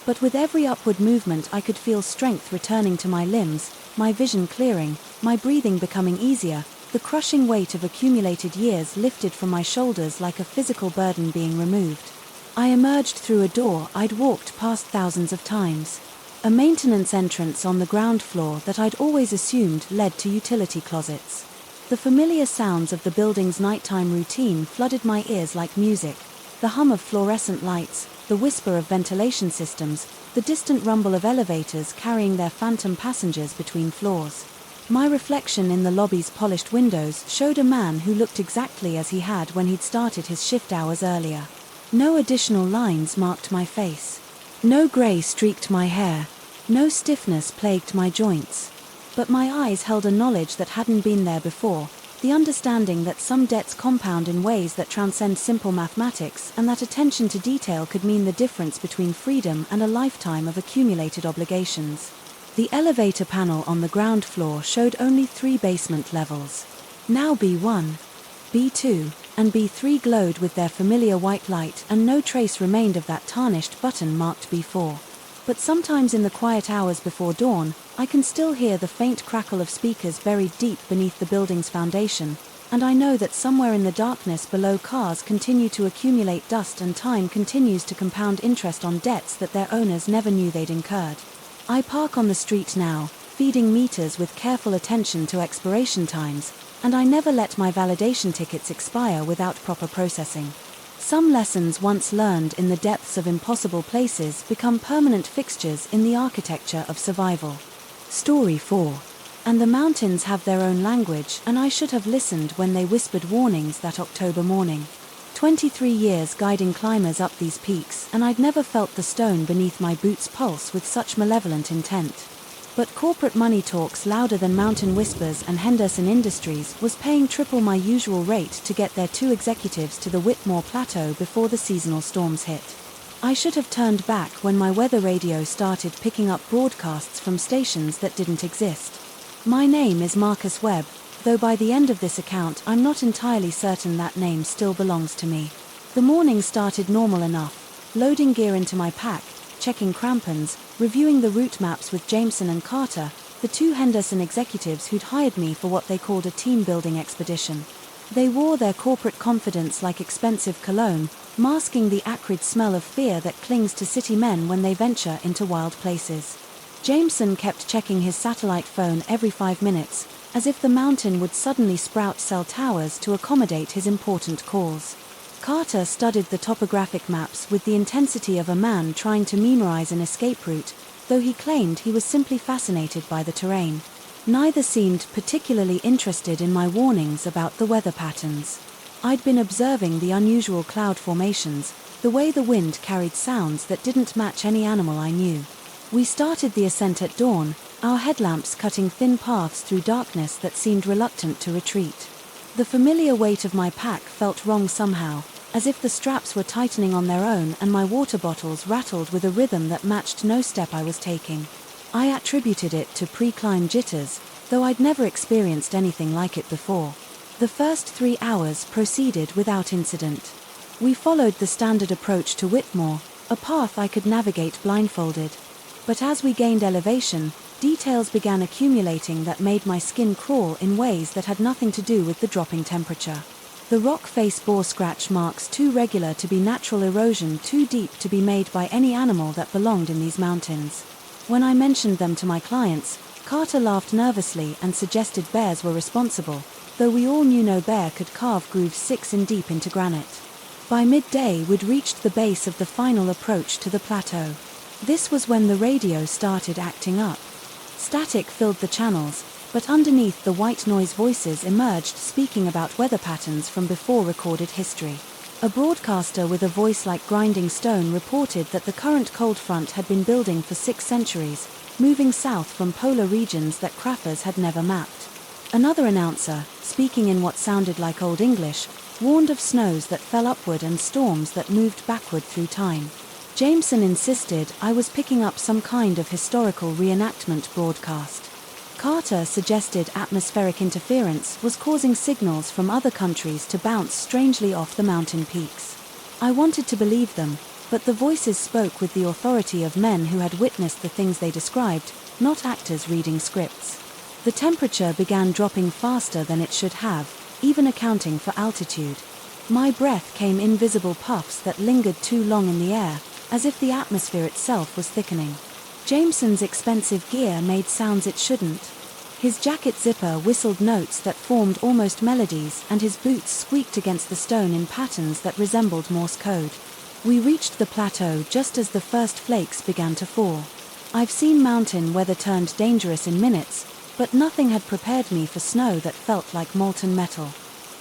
But with every upward movement I could feel strength returning to my limbs, my vision clearing, my breathing becoming easier, the crushing weight of accumulated years lifted from my shoulders like a physical burden being removed. I emerged through a door I'd walked past thousands of times. A maintenance entrance on the ground floor that I'd always assumed led to utility closets. The familiar sounds of the building's nighttime routine flooded my ears like music: the hum of fluorescent lights, the whisper of ventilation systems, the distant rumble of elevators carrying their phantom passengers between floors. My reflection in the lobby's polished windows showed a man who looked exactly as he had when he'd started his shift hours earlier. No additional lines marked my face. No grey streaked my hair, no stiffness plagued my joints. But my eyes held a knowledge that hadn't been there before, the understanding that some debts compound in ways that transcend simple mathematics, and that attention to detail could mean the difference between freedom and a lifetime of accumulated obligations. The elevator panel on the ground floor showed only 3 basement levels. Now B1, B2, and B3 glowed with their familiar white light, and no trace remained of that tarnished button marked B4. But sometimes in the quiet hours before dawn, I can still hear the faint crackle of speakers buried deep beneath the building's foundation, and I know that somewhere in the darkness below cars continue to accumulate dust and time continues to compound interest on debts that their owners never knew they'd incurred. I park on the street now, feeding meters with careful attention to expiration times, and I never let my validation tickets expire without proper processing. Some lessons once learned in the depths of impossible places become permanent fixtures in the architecture of survival. Story 4. And the mountains have their own language, and I should have listened when they whispered warnings that October morning. 23 years guiding climbers up these peaks, and I'd never felt the stone beneath my boots pulse with such malevolent intent. But corporate money talks louder than mountain whispers, and Henderson Industries was paying triple my usual rate to get their 2 executives to the Whitmore Plateau before the seasonal storms hit. I should have turned back when my weather radio started picking up broadcasts from stations that didn't exist. My name is Marcus Webb, though by the end of this account I'm not entirely certain that name still belongs to me. The morning started normal enough, loading gear into my pack, checking crampons, reviewing the route maps with Jameson and Carter, the 2 Henderson executives who'd hired me for what they called a team-building expedition. They wore their corporate confidence like expensive cologne, masking the acrid smell of fear that clings to city men when they venture into wild places. Jameson kept checking his satellite phone every 5 minutes, as if the mountain would suddenly sprout cell towers to accommodate his important calls. Carter studied the topographic maps with the intensity of a man trying to memorize an escape route, though he claimed he was simply fascinated by the terrain. Neither seemed particularly interested in my warnings about the weather patterns. I'd been observing the unusual cloud formations, the way the wind carried sounds that didn't match any animal I knew. We started the ascent at dawn, our headlamps cutting thin paths through darkness that seemed reluctant to retreat. The familiar weight of my pack felt wrong somehow, as if the straps were tightening on their own and my water bottles rattled with a rhythm that matched no step I was taking. I attributed it to pre-climb jitters, though I'd never experienced anything like it before. The first 3 hours proceeded without incident. We followed the standard approach to Whitmore, a path I could navigate blindfolded. But as we gained elevation, details began accumulating that made my skin crawl in ways that had nothing to do with the dropping temperature. The rock face bore scratch marks too regular to be natural erosion, too deep to be made by any animal that belonged in these mountains. When I mentioned them to my clients, Carter laughed nervously and suggested bears were responsible, though we all knew no bear could carve grooves 6 in deep into granite. By midday we'd reached the base of the final approach to the plateau. This was when the radio started acting up. Static filled the channels, but underneath the white noise voices emerged speaking about weather patterns from before recorded history. A broadcaster with a voice like grinding stone reported that the current cold front had been building for 6 centuries, moving south from polar regions that crafters had never mapped. Another announcer, speaking in what sounded like Old English, warned of snows that fell upward and storms that moved backward through time. Jameson insisted I was picking up some kind of historical reenactment broadcast. Carter suggested atmospheric interference was causing signals from other countries to bounce strangely off the mountain peaks. I wanted to believe them, but the voices spoke with the authority of men who had witnessed the things they described, not actors reading scripts. The temperature began dropping faster than it should have, even accounting for altitude. My breath came in visible puffs that lingered too long in the air, as if the atmosphere itself was thickening. Jameson's expensive gear made sounds it shouldn't. His jacket zipper whistled notes that formed almost melodies, and his boots squeaked against the stone in patterns that resembled Morse code. We reached the plateau just as the first flakes began to fall. I've seen mountain weather turned dangerous in minutes, but nothing had prepared me for snow that felt like molten metal.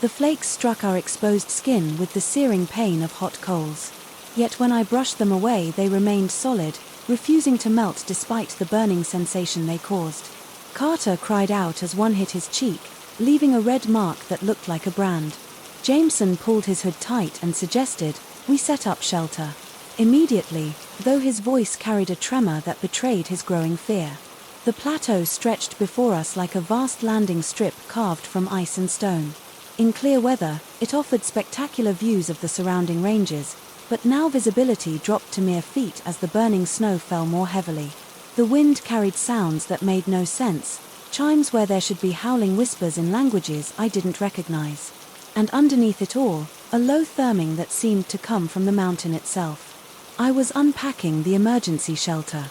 The flakes struck our exposed skin with the searing pain of hot coals. Yet when I brushed them away they remained solid, refusing to melt despite the burning sensation they caused. Carter cried out as one hit his cheek, leaving a red mark that looked like a brand. Jameson pulled his hood tight and suggested we set up shelter. Immediately, though his voice carried a tremor that betrayed his growing fear. The plateau stretched before us like a vast landing strip carved from ice and stone. In clear weather, it offered spectacular views of the surrounding ranges, but now visibility dropped to mere feet as the burning snow fell more heavily. The wind carried sounds that made no sense, chimes where there should be howling whispers in languages I didn't recognize. And underneath it all, a low thrumming that seemed to come from the mountain itself. I was unpacking the emergency shelter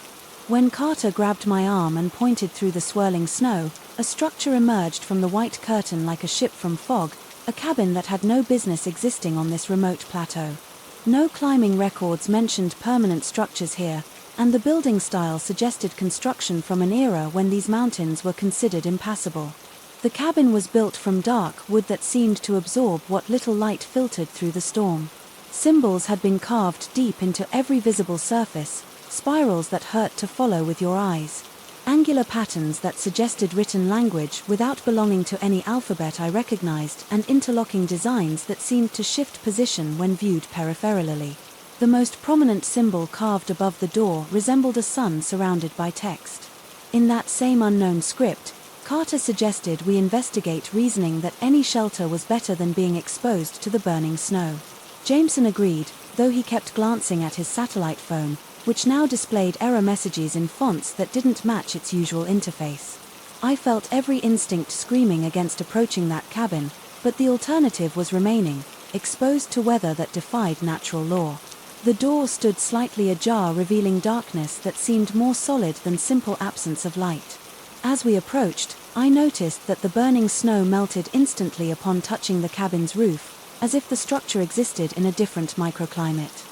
when Carter grabbed my arm and pointed through the swirling snow. A structure emerged from the white curtain like a ship from fog, a cabin that had no business existing on this remote plateau. No climbing records mentioned permanent structures here, and the building style suggested construction from an era when these mountains were considered impassable. The cabin was built from dark wood that seemed to absorb what little light filtered through the storm. Symbols had been carved deep into every visible surface, spirals that hurt to follow with your eyes. Angular patterns that suggested written language without belonging to any alphabet I recognized, and interlocking designs that seemed to shift position when viewed peripherally. The most prominent symbol carved above the door resembled a sun surrounded by text. In that same unknown script, Carter suggested we investigate, reasoning that any shelter was better than being exposed to the burning snow. Jameson agreed, though he kept glancing at his satellite phone, which now displayed error messages in fonts that didn't match its usual interface. I felt every instinct screaming against approaching that cabin, but the alternative was remaining, exposed to weather that defied natural law. The door stood slightly ajar, revealing darkness that seemed more solid than simple absence of light. As we approached, I noticed that the burning snow melted instantly upon touching the cabin's roof, as if the structure existed in a different microclimate.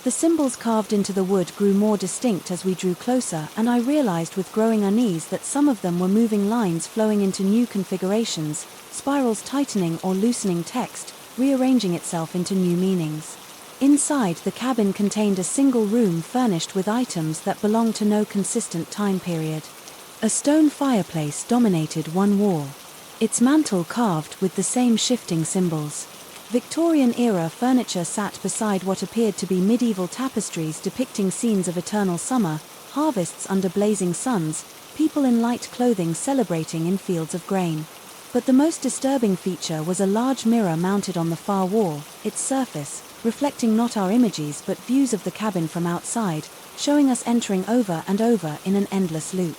The symbols carved into the wood grew more distinct as we drew closer, and I realized with growing unease that some of them were moving lines flowing into new configurations, spirals tightening or loosening text, rearranging itself into new meanings. Inside, the cabin contained a single room furnished with items that belonged to no consistent time period. A stone fireplace dominated one wall, its mantel carved with the same shifting symbols. Victorian-era furniture sat beside what appeared to be medieval tapestries depicting scenes of eternal summer, harvests under blazing suns, people in light clothing celebrating in fields of grain. But the most disturbing feature was a large mirror mounted on the far wall, its surface reflecting not our images but views of the cabin from outside, showing us entering over and over in an endless loop.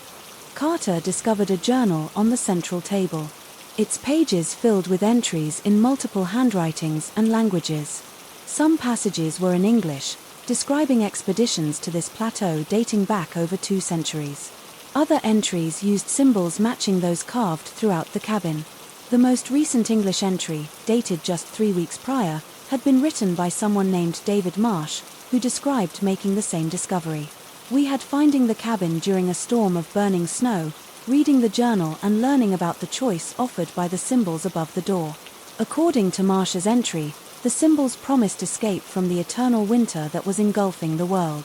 Carter discovered a journal on the central table, its pages filled with entries in multiple handwritings and languages. Some passages were in English, describing expeditions to this plateau dating back over 2 centuries. Other entries used symbols matching those carved throughout the cabin. The most recent English entry, dated just 3 weeks prior, had been written by someone named David Marsh, who described making the same discovery. We had finding the cabin during a storm of burning snow, reading the journal and learning about the choice offered by the symbols above the door. According to Marsh's entry, the symbols promised escape from the eternal winter that was engulfing the world.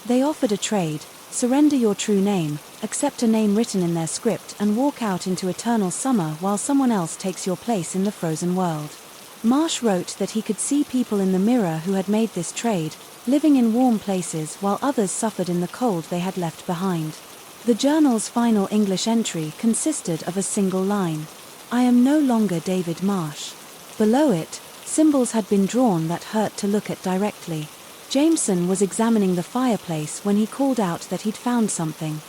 They offered a trade: surrender your true name, accept a name written in their script, and walk out into eternal summer while someone else takes your place in the frozen world. Marsh wrote that he could see people in the mirror who had made this trade, living in warm places while others suffered in the cold they had left behind. The journal's final English entry consisted of a single line: "I am no longer David Marsh." Below it, symbols had been drawn that hurt to look at directly. Jameson was examining the fireplace when he called out that he'd found something.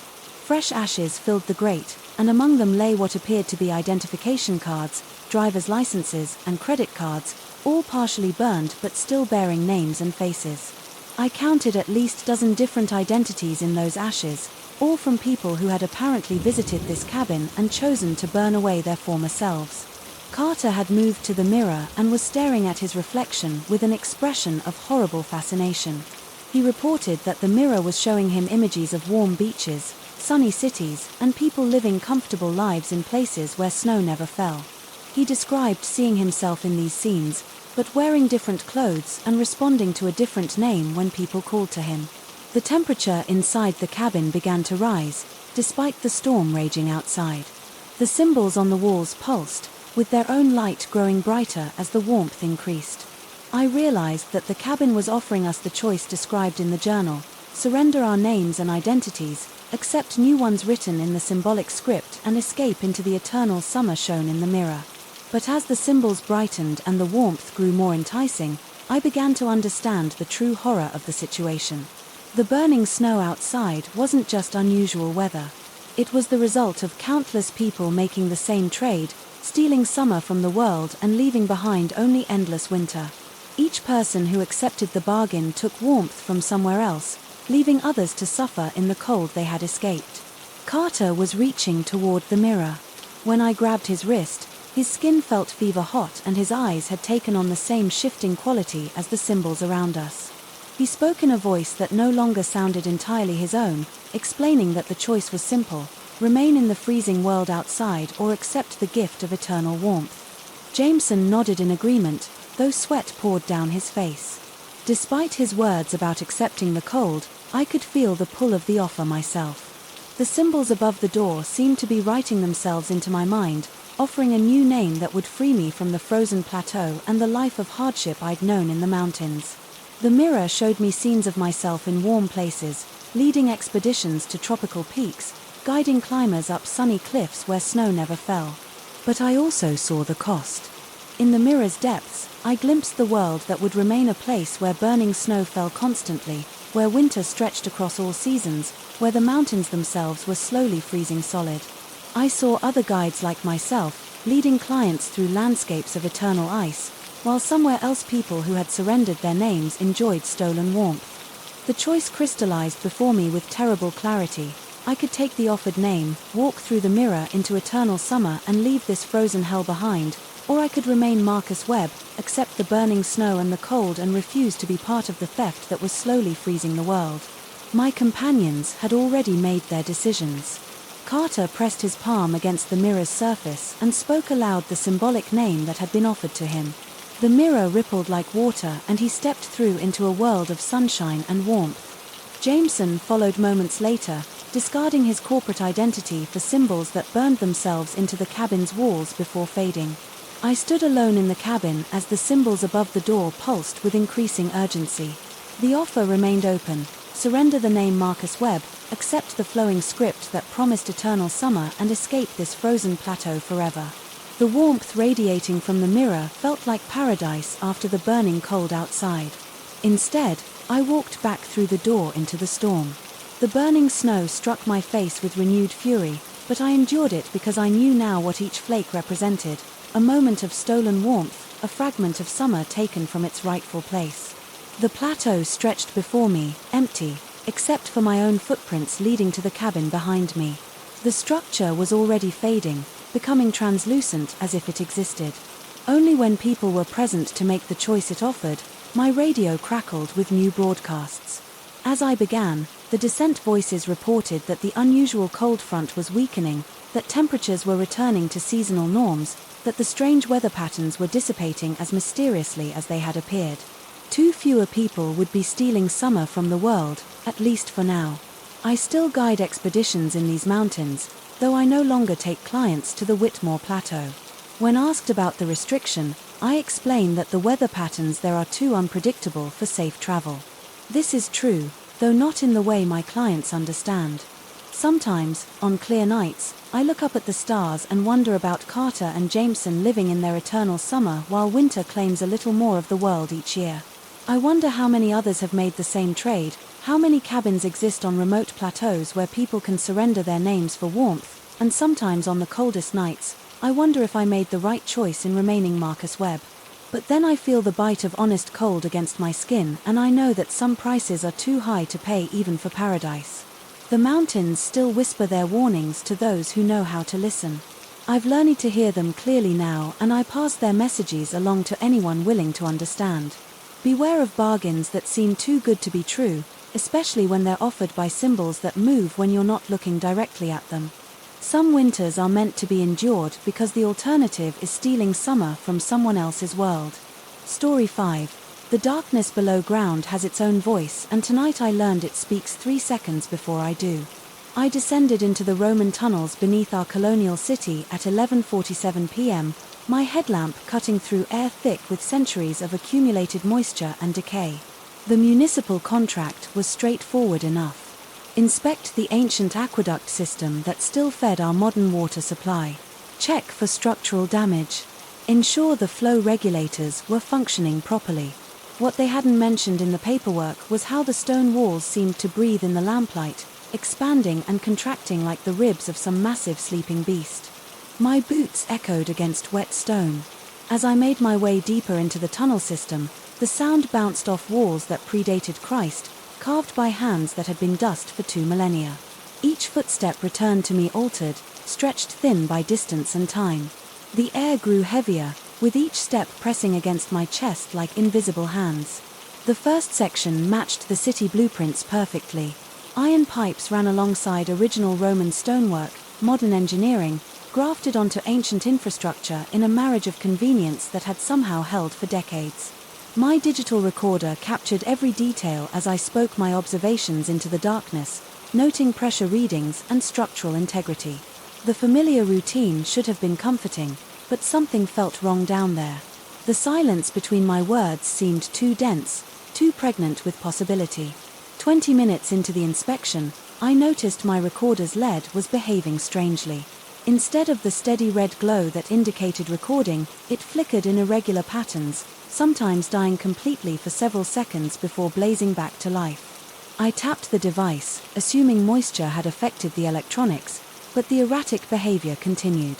Fresh ashes filled the grate, and among them lay what appeared to be identification cards, driver's licenses, and credit cards, all partially burned but still bearing names and faces. I counted at least a dozen different identities in those ashes, all from people who had apparently visited this cabin and chosen to burn away their former selves. Carter had moved to the mirror and was staring at his reflection with an expression of horrible fascination. He reported that the mirror was showing him images of warm beaches, sunny cities, and people living comfortable lives in places where snow never fell. He described seeing himself in these scenes, but wearing different clothes and responding to a different name when people called to him. The temperature inside the cabin began to rise, despite the storm raging outside. The symbols on the walls pulsed, with their own light growing brighter as the warmth increased. I realized that the cabin was offering us the choice described in the journal: surrender our names and identities, accept new ones written in the symbolic script, and escape into the eternal summer shown in the mirror. But as the symbols brightened and the warmth grew more enticing, I began to understand the true horror of the situation. The burning snow outside wasn't just unusual weather. It was the result of countless people making the same trade, stealing summer from the world and leaving behind only endless winter. Each person who accepted the bargain took warmth from somewhere else, leaving others to suffer in the cold they had escaped. Carter was reaching toward the mirror. When I grabbed his wrist, his skin felt fever-hot and his eyes had taken on the same shifting quality as the symbols around us. He spoke in a voice that no longer sounded entirely his own, explaining that the choice was simple: remain in the freezing world outside or accept the gift of eternal warmth. Jameson nodded in agreement, though sweat poured down his face. Despite his words about accepting the cold, I could feel the pull of the offer myself. The symbols above the door seemed to be writing themselves into my mind, offering a new name that would free me from the frozen plateau and the life of hardship I'd known in the mountains. The mirror showed me scenes of myself in warm places, leading expeditions to tropical peaks, guiding climbers up sunny cliffs where snow never fell. But I also saw the cost. In the mirror's depths, I glimpsed the world that would remain a place where burning snow fell constantly, where winter stretched across all seasons, where the mountains themselves were slowly freezing solid. I saw other guides like myself, leading clients through landscapes of eternal ice, while somewhere else people who had surrendered their names enjoyed stolen warmth. The choice crystallized before me with terrible clarity. I could take the offered name, walk through the mirror into eternal summer and leave this frozen hell behind, or I could remain Marcus Webb, accept the burning snow and the cold and refuse to be part of the theft that was slowly freezing the world. My companions had already made their decisions. Carter pressed his palm against the mirror's surface and spoke aloud the symbolic name that had been offered to him. The mirror rippled like water and he stepped through into a world of sunshine and warmth. Jameson followed moments later, discarding his corporate identity for symbols that burned themselves into the cabin's walls before fading. I stood alone in the cabin as the symbols above the door pulsed with increasing urgency. The offer remained open: surrender the name Marcus Webb, accept the flowing script that promised eternal summer and escape this frozen plateau forever. The warmth radiating from the mirror felt like paradise after the burning cold outside. Instead, I walked back through the door into the storm. The burning snow struck my face with renewed fury, but I endured it because I knew now what each flake represented: a moment of stolen warmth, a fragment of summer taken from its rightful place. The plateau stretched before me, empty, except for my own footprints leading to the cabin behind me. The structure was already fading, becoming translucent as if it existed. Only when people were present to make the choice it offered, my radio crackled with new broadcasts. As I began, the descent voices reported that the unusual cold front was weakening, that temperatures were returning to seasonal norms, that the strange weather patterns were dissipating as mysteriously as they had appeared. Too fewer people would be stealing summer from the world, at least for now. I still guide expeditions in these mountains, though I no longer take clients to the Whitmore Plateau. When asked about the restriction, I explain that the weather patterns there are too unpredictable for safe travel. This is true, though not in the way my clients understand. Sometimes, on clear nights, I look up at the stars and wonder about Carter and Jameson living in their eternal summer while winter claims a little more of the world each year. I wonder how many others have made the same trade, how many cabins exist on remote plateaus where people can surrender their names for warmth, and sometimes on the coldest nights, I wonder if I made the right choice in remaining Marcus Webb. But then I feel the bite of honest cold against my skin, and I know that some prices are too high to pay even for paradise. The mountains still whisper their warnings to those who know how to listen. I've learned to hear them clearly now, and I pass their messages along to anyone willing to understand. Beware of bargains that seem too good to be true, especially when they're offered by symbols that move when you're not looking directly at them. Some winters are meant to be endured because the alternative is stealing summer from someone else's world. Story 5. The darkness below ground has its own voice, and tonight I learned it speaks 3 seconds before I do. I descended into the Roman tunnels beneath our colonial city at 11:47 p.m., my headlamp cutting through air thick with centuries of accumulated moisture and decay. The municipal contract was straightforward enough. Inspect the ancient aqueduct system that still fed our modern water supply. Check for structural damage. Ensure the flow regulators were functioning properly. What they hadn't mentioned in the paperwork was how the stone walls seemed to breathe in the lamplight, expanding and contracting like the ribs of some massive sleeping beast. My boots echoed against wet stone. As I made my way deeper into the tunnel system, the sound bounced off walls that predated Christ, carved by hands that had been dust for 2 millennia. Each footstep returned to me altered, stretched thin by distance and time. The air grew heavier, with each step pressing against my chest like invisible hands. The first section matched the city blueprints perfectly. Iron pipes ran alongside original Roman stonework, modern engineering, grafted onto ancient infrastructure in a marriage of convenience that had somehow held for decades. My digital recorder captured every detail as I spoke my observations into the darkness, noting pressure readings and structural integrity. The familiar routine should have been comforting, but something felt wrong down there. The silence between my words seemed too dense, too pregnant with possibility. 20 minutes into the inspection, I noticed my recorder's LED was behaving strangely. Instead of the steady red glow that indicated recording, it flickered in irregular patterns, sometimes dying completely for several seconds before blazing back to life. I tapped the device, assuming moisture had affected the electronics, but the erratic behavior continued.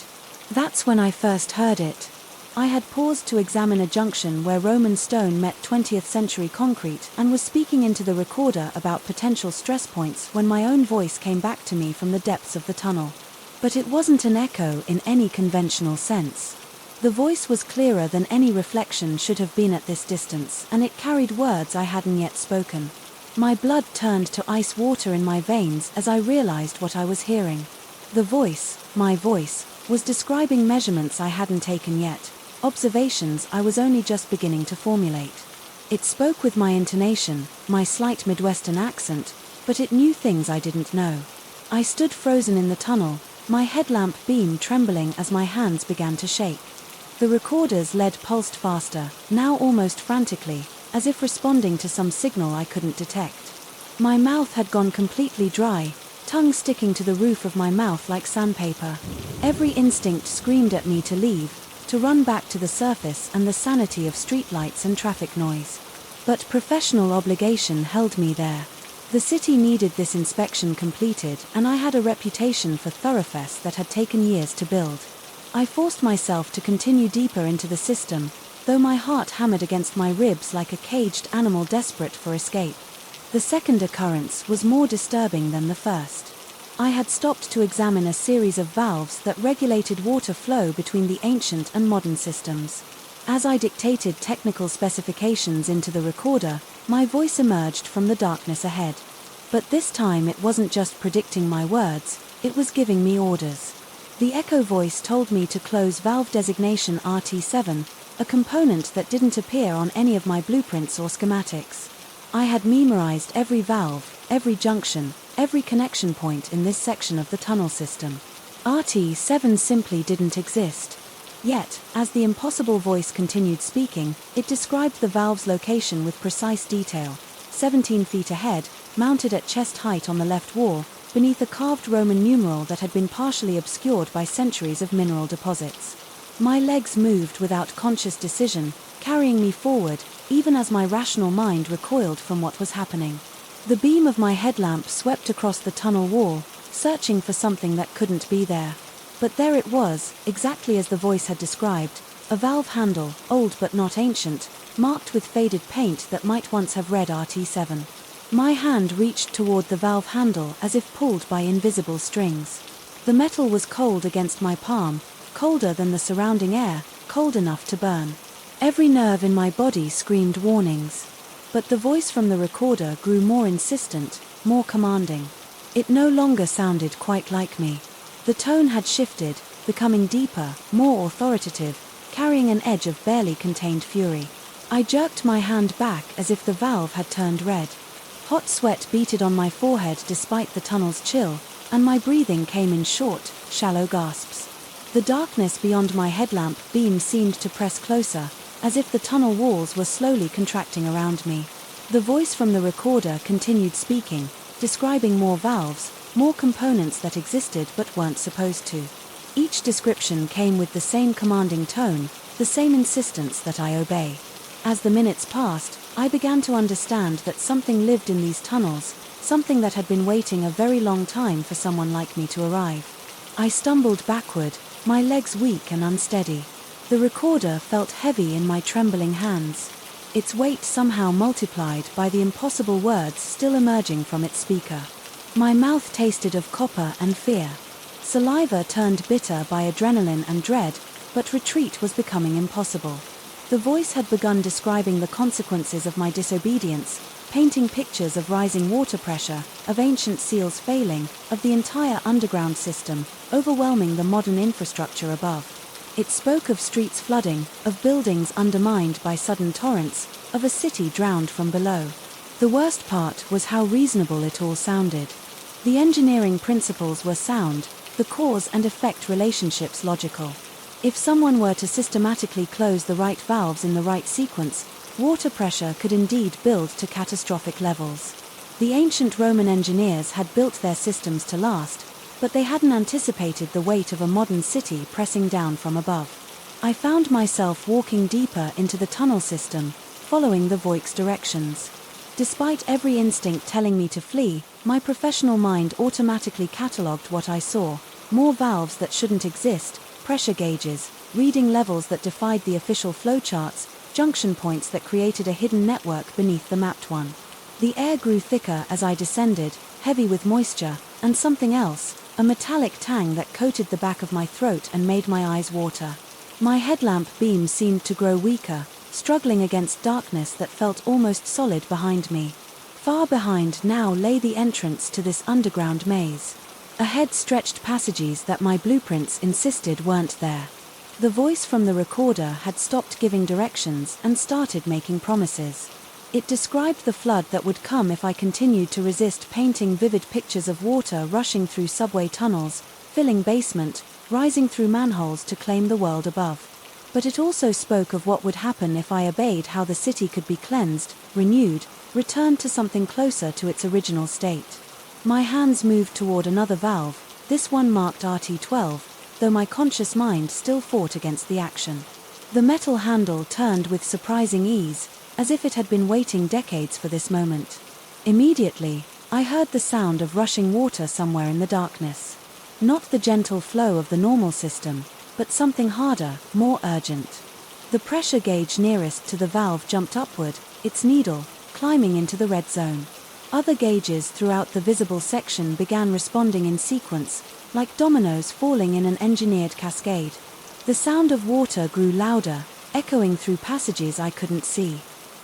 That's when I first heard it. I had paused to examine a junction where Roman stone met 20th century concrete and was speaking into the recorder about potential stress points when my own voice came back to me from the depths of the tunnel. But it wasn't an echo in any conventional sense. The voice was clearer than any reflection should have been at this distance, and it carried words I hadn't yet spoken. My blood turned to ice water in my veins as I realized what I was hearing. The voice, my voice, was describing measurements I hadn't taken yet, observations I was only just beginning to formulate. It spoke with my intonation, my slight Midwestern accent, but it knew things I didn't know. I stood frozen in the tunnel, my headlamp beam trembling as my hands began to shake. The recorder's lead pulsed faster, now almost frantically, as if responding to some signal I couldn't detect. My mouth had gone completely dry, tongue sticking to the roof of my mouth like sandpaper. Every instinct screamed at me to leave, to run back to the surface and the sanity of streetlights and traffic noise. But professional obligation held me there. The city needed this inspection completed, and I had a reputation for thoroughness that had taken years to build. I forced myself to continue deeper into the system, though my heart hammered against my ribs like a caged animal desperate for escape. The second occurrence was more disturbing than the first. I had stopped to examine a series of valves that regulated water flow between the ancient and modern systems. As I dictated technical specifications into the recorder, my voice emerged from the darkness ahead. But this time it wasn't just predicting my words, it was giving me orders. The echo voice told me to close valve designation RT7, a component that didn't appear on any of my blueprints or schematics. I had memorized every valve, every junction, every connection point in this section of the tunnel system. RT7 simply didn't exist. Yet, as the impossible voice continued speaking, it described the valve's location with precise detail. 17 feet ahead, mounted at chest height on the left wall, beneath a carved Roman numeral that had been partially obscured by centuries of mineral deposits. My legs moved without conscious decision, carrying me forward, even as my rational mind recoiled from what was happening. The beam of my headlamp swept across the tunnel wall, searching for something that couldn't be there. But there it was, exactly as the voice had described, a valve handle, old but not ancient, marked with faded paint that might once have read RT7. My hand reached toward the valve handle as if pulled by invisible strings. The metal was cold against my palm, colder than the surrounding air, cold enough to burn. Every nerve in my body screamed warnings. But the voice from the recorder grew more insistent, more commanding. It no longer sounded quite like me. The tone had shifted, becoming deeper, more authoritative, carrying an edge of barely contained fury. I jerked my hand back as if the valve had turned red. Hot sweat beaded on my forehead despite the tunnel's chill, and my breathing came in short, shallow gasps. The darkness beyond my headlamp beam seemed to press closer, as if the tunnel walls were slowly contracting around me. The voice from the recorder continued speaking, describing more valves, more components that existed but weren't supposed to. Each description came with the same commanding tone, the same insistence that I obey. As the minutes passed, I began to understand that something lived in these tunnels, something that had been waiting a very long time for someone like me to arrive. I stumbled backward, my legs weak and unsteady. The recorder felt heavy in my trembling hands. Its weight somehow multiplied by the impossible words still emerging from its speaker. My mouth tasted of copper and fear. Saliva turned bitter by adrenaline and dread, but retreat was becoming impossible. The voice had begun describing the consequences of my disobedience, painting pictures of rising water pressure, of ancient seals failing, of the entire underground system, overwhelming the modern infrastructure above. It spoke of streets flooding, of buildings undermined by sudden torrents, of a city drowned from below. The worst part was how reasonable it all sounded. The engineering principles were sound, the cause and effect relationships logical. If someone were to systematically close the right valves in the right sequence, water pressure could indeed build to catastrophic levels. The ancient Roman engineers had built their systems to last, but they hadn't anticipated the weight of a modern city pressing down from above. I found myself walking deeper into the tunnel system, following the voice's directions. Despite every instinct telling me to flee, my professional mind automatically catalogued what I saw: more valves that shouldn't exist, pressure gauges, reading levels that defied the official flowcharts, junction points that created a hidden network beneath the mapped one. The air grew thicker as I descended, heavy with moisture, and something else, a metallic tang that coated the back of my throat and made my eyes water. My headlamp beam seemed to grow weaker, struggling against darkness that felt almost solid behind me. Far behind now lay the entrance to this underground maze. Ahead stretched passages that my blueprints insisted weren't there. The voice from the recorder had stopped giving directions and started making promises. It described the flood that would come if I continued to resist, painting vivid pictures of water rushing through subway tunnels, filling basement, rising through manholes to claim the world above. But it also spoke of what would happen if I obeyed, how the city could be cleansed, renewed, returned to something closer to its original state. My hands moved toward another valve, this one marked RT12, though my conscious mind still fought against the action. The metal handle turned with surprising ease, as if it had been waiting decades for this moment. Immediately, I heard the sound of rushing water somewhere in the darkness. Not the gentle flow of the normal system, but something harder, more urgent. The pressure gauge nearest to the valve jumped upward, its needle climbing into the red zone. Other gauges throughout the visible section began responding in sequence, like dominoes falling in an engineered cascade. The sound of water grew louder, echoing through passages I couldn't see.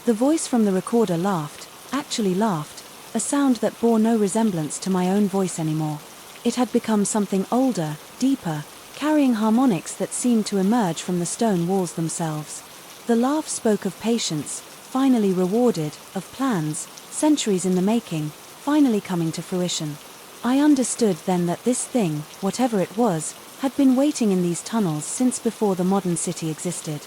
The voice from the recorder laughed, actually laughed, a sound that bore no resemblance to my own voice anymore. It had become something older, deeper, carrying harmonics that seemed to emerge from the stone walls themselves. The laugh spoke of patience, finally rewarded, of plans, centuries in the making, finally coming to fruition. I understood then that this thing, whatever it was, had been waiting in these tunnels since before the modern city existed.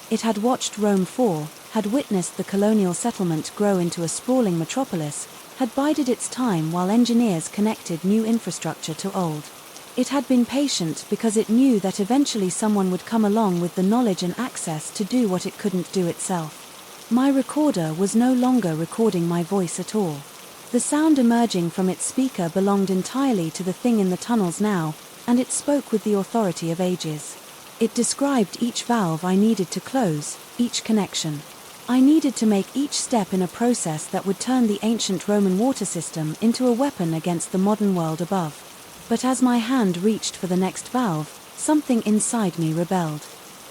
It had watched Rome fall, had witnessed the colonial settlement grow into a sprawling metropolis, had bided its time while engineers connected new infrastructure to old. It had been patient because it knew that eventually someone would come along with the knowledge and access to do what it couldn't do itself. My recorder was no longer recording my voice at all. The sound emerging from its speaker belonged entirely to the thing in the tunnels now, and it spoke with the authority of ages. It described each valve I needed to close, each connection. I needed to make each step in a process that would turn the ancient Roman water system into a weapon against the modern world above. But as my hand reached for the next valve, something inside me rebelled.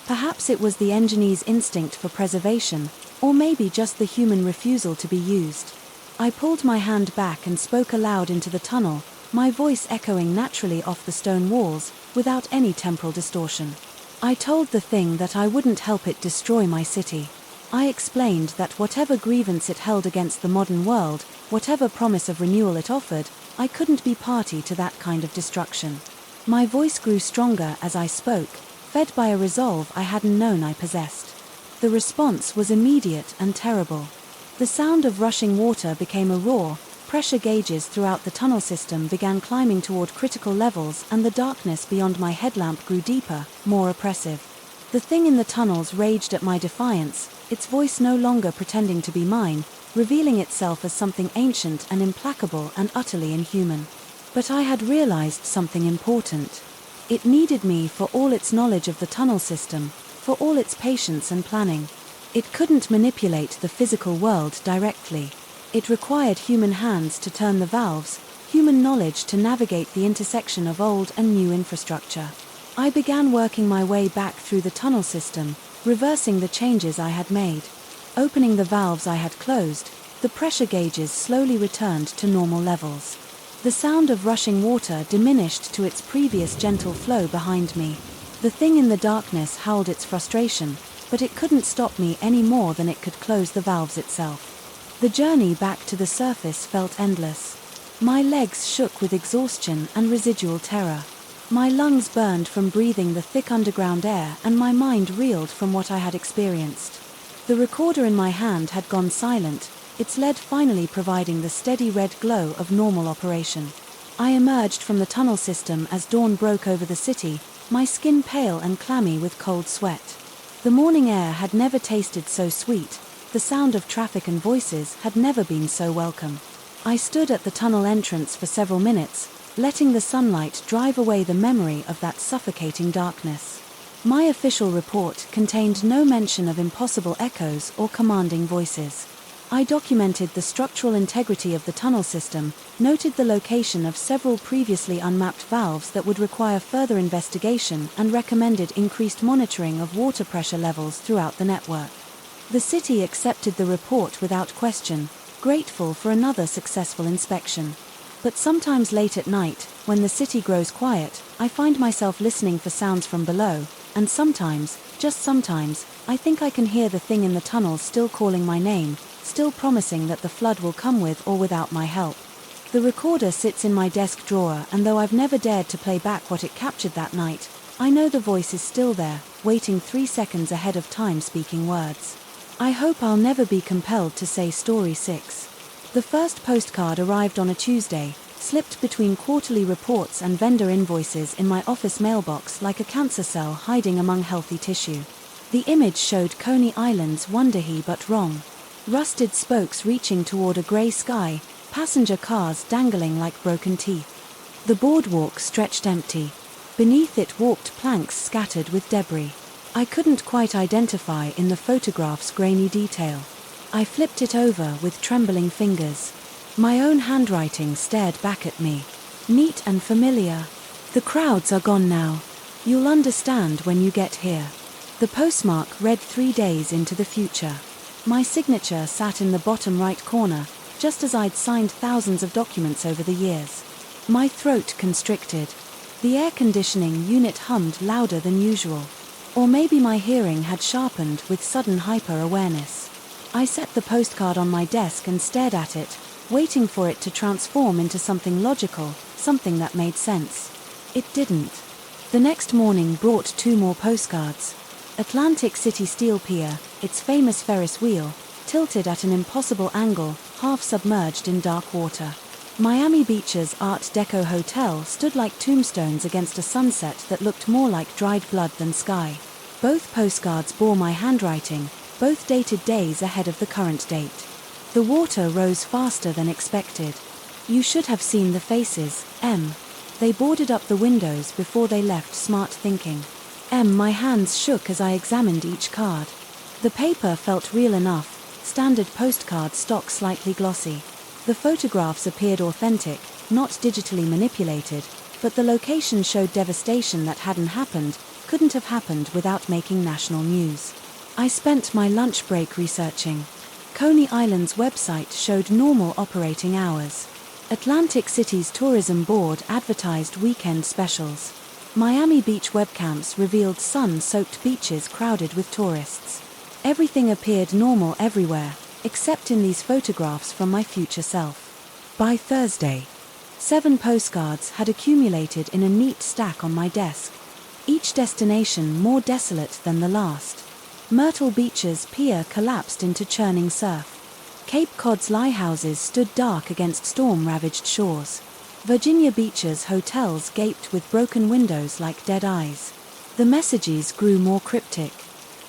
Perhaps it was the engineer's instinct for preservation, or maybe just the human refusal to be used. I pulled my hand back and spoke aloud into the tunnel, my voice echoing naturally off the stone walls, without any temporal distortion. I told the thing that I wouldn't help it destroy my city. I explained that whatever grievance it held against the modern world, whatever promise of renewal it offered, I couldn't be party to that kind of destruction. My voice grew stronger as I spoke, fed by a resolve I hadn't known I possessed. The response was immediate and terrible. The sound of rushing water became a roar, pressure gauges throughout the tunnel system began climbing toward critical levels, and the darkness beyond my headlamp grew deeper, more oppressive. The thing in the tunnels raged at my defiance, its voice no longer pretending to be mine, revealing itself as something ancient and implacable and utterly inhuman. But I had realized something important. It needed me for all its knowledge of the tunnel system, for all its patience and planning. It couldn't manipulate the physical world directly. It required human hands to turn the valves, human knowledge to navigate the intersection of old and new infrastructure. I began working my way back through the tunnel system, reversing the changes I had made. Opening the valves I had closed, the pressure gauges slowly returned to normal levels. The sound of rushing water diminished to its previous gentle flow behind me. The thing in the darkness howled its frustration, but it couldn't stop me any more than it could close the valves itself. The journey back to the surface felt endless. My legs shook with exhaustion and residual terror. My lungs burned from breathing the thick underground air, and my mind reeled from what I had experienced. The recorder in my hand had gone silent, its lead finally providing the steady red glow of normal operation. I emerged from the tunnel system as dawn broke over the city, my skin pale and clammy with cold sweat. The morning air had never tasted so sweet, the sound of traffic and voices had never been so welcome. I stood at the tunnel entrance for several minutes, letting the sunlight drive away the memory of that suffocating darkness. My official report contained no mention of impossible echoes or commanding voices. I documented the structural integrity of the tunnel system, noted the location of several previously unmapped valves that would require further investigation, and recommended increased monitoring of water pressure levels throughout the network. The city accepted the report without question, grateful for another successful inspection. But sometimes late at night, when the city grows quiet, I find myself listening for sounds from below, and sometimes, just sometimes, I think I can hear the thing in the tunnels still calling my name, still promising that the flood will come with or without my help. The recorder sits in my desk drawer, and though I've never dared to play back what it captured that night, I know the voice is still there, waiting 3 seconds ahead of time speaking words. I hope I'll never be compelled to say story 6. The first postcard arrived on a Tuesday, slipped between quarterly reports and vendor invoices in my office mailbox like a cancer cell hiding among healthy tissue. The image showed Coney Island's wonderhy but wrong. Rusted spokes reaching toward a grey sky, passenger cars dangling like broken teeth. The boardwalk stretched empty. Beneath it walked planks scattered with debris. I couldn't quite identify in the photograph's grainy detail. I flipped it over with trembling fingers. My own handwriting stared back at me. Neat and familiar. The crowds are gone now. You'll understand when you get here. The postmark read 3 days into the future. My signature sat in the bottom right corner, just as I'd signed thousands of documents over the years. My throat constricted. The air conditioning unit hummed louder than usual. Or maybe my hearing had sharpened with sudden hyper-awareness. I set the postcard on my desk and stared at it, waiting for it to transform into something logical, something that made sense. It didn't. The next morning brought 2 more postcards. Atlantic City Steel Pier, its famous Ferris wheel, tilted at an impossible angle, half submerged in dark water. Miami Beach's Art Deco hotel stood like tombstones against a sunset that looked more like dried blood than sky. Both postcards bore my handwriting, both dated days ahead of the current date. The water rose faster than expected. You should have seen the faces, M. They boarded up the windows before they left smart thinking. My hands shook as I examined each card. The paper felt real enough, standard postcard stock slightly glossy. The photographs appeared authentic, not digitally manipulated, but the location showed devastation that hadn't happened, couldn't have happened without making national news. I spent my lunch break researching. Coney Island's website showed normal operating hours. Atlantic City's tourism board advertised weekend specials. Miami Beach webcams revealed sun-soaked beaches crowded with tourists. Everything appeared normal everywhere, except in these photographs from my future self. By Thursday, 7 postcards had accumulated in a neat stack on my desk, each destination more desolate than the last. Myrtle Beach's pier collapsed into churning surf. Cape Cod's lighthouses stood dark against storm-ravaged shores. Virginia Beach's hotels gaped with broken windows like dead eyes. The messages grew more cryptic.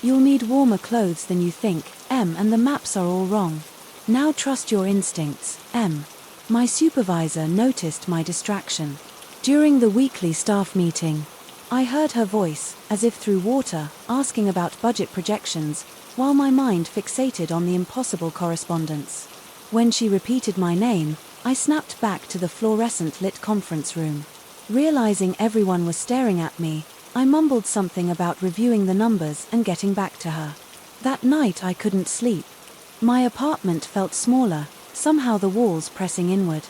You'll need warmer clothes than you think, M, and the maps are all wrong. Now trust your instincts, M. My supervisor noticed my distraction. During the weekly staff meeting, I heard her voice, as if through water, asking about budget projections, while my mind fixated on the impossible correspondence. When she repeated my name, I snapped back to the fluorescent-lit conference room. Realizing everyone was staring at me, I mumbled something about reviewing the numbers and getting back to her. That night I couldn't sleep. My apartment felt smaller, somehow the walls pressing inward.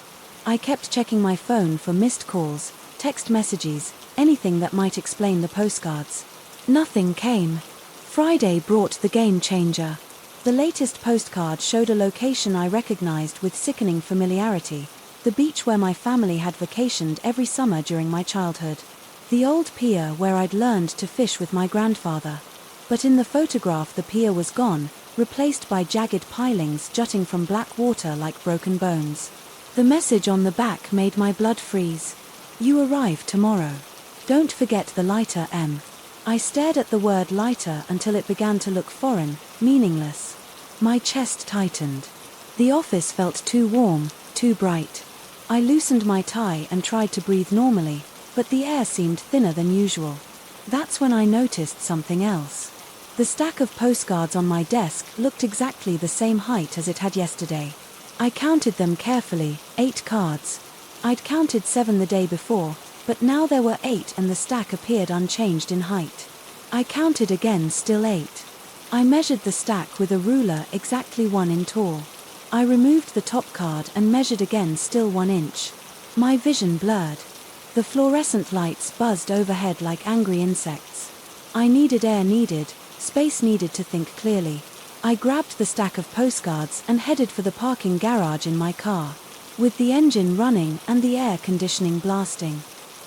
I kept checking my phone for missed calls, text messages, anything that might explain the postcards. Nothing came. Friday brought the game changer. The latest postcard showed a location I recognized with sickening familiarity, the beach where my family had vacationed every summer during my childhood. The old pier where I'd learned to fish with my grandfather. But in the photograph the pier was gone, replaced by jagged pilings jutting from black water like broken bones. The message on the back made my blood freeze. You arrive tomorrow. Don't forget the lighter, M. I stared at the word lighter until it began to look foreign, meaningless. My chest tightened. The office felt too warm, too bright. I loosened my tie and tried to breathe normally, but the air seemed thinner than usual. That's when I noticed something else. The stack of postcards on my desk looked exactly the same height as it had yesterday. I counted them carefully, 8 cards. I'd counted 7 the day before, but now there were 8 and the stack appeared unchanged in height. I counted again, still 8. I measured the stack with a ruler, exactly 1 in tall. I removed the top card and measured again, still 1 inch. My vision blurred. The fluorescent lights buzzed overhead like angry insects. I needed air, needed space, needed to think clearly. I grabbed the stack of postcards and headed for the parking garage in my car. With the engine running and the air conditioning blasting,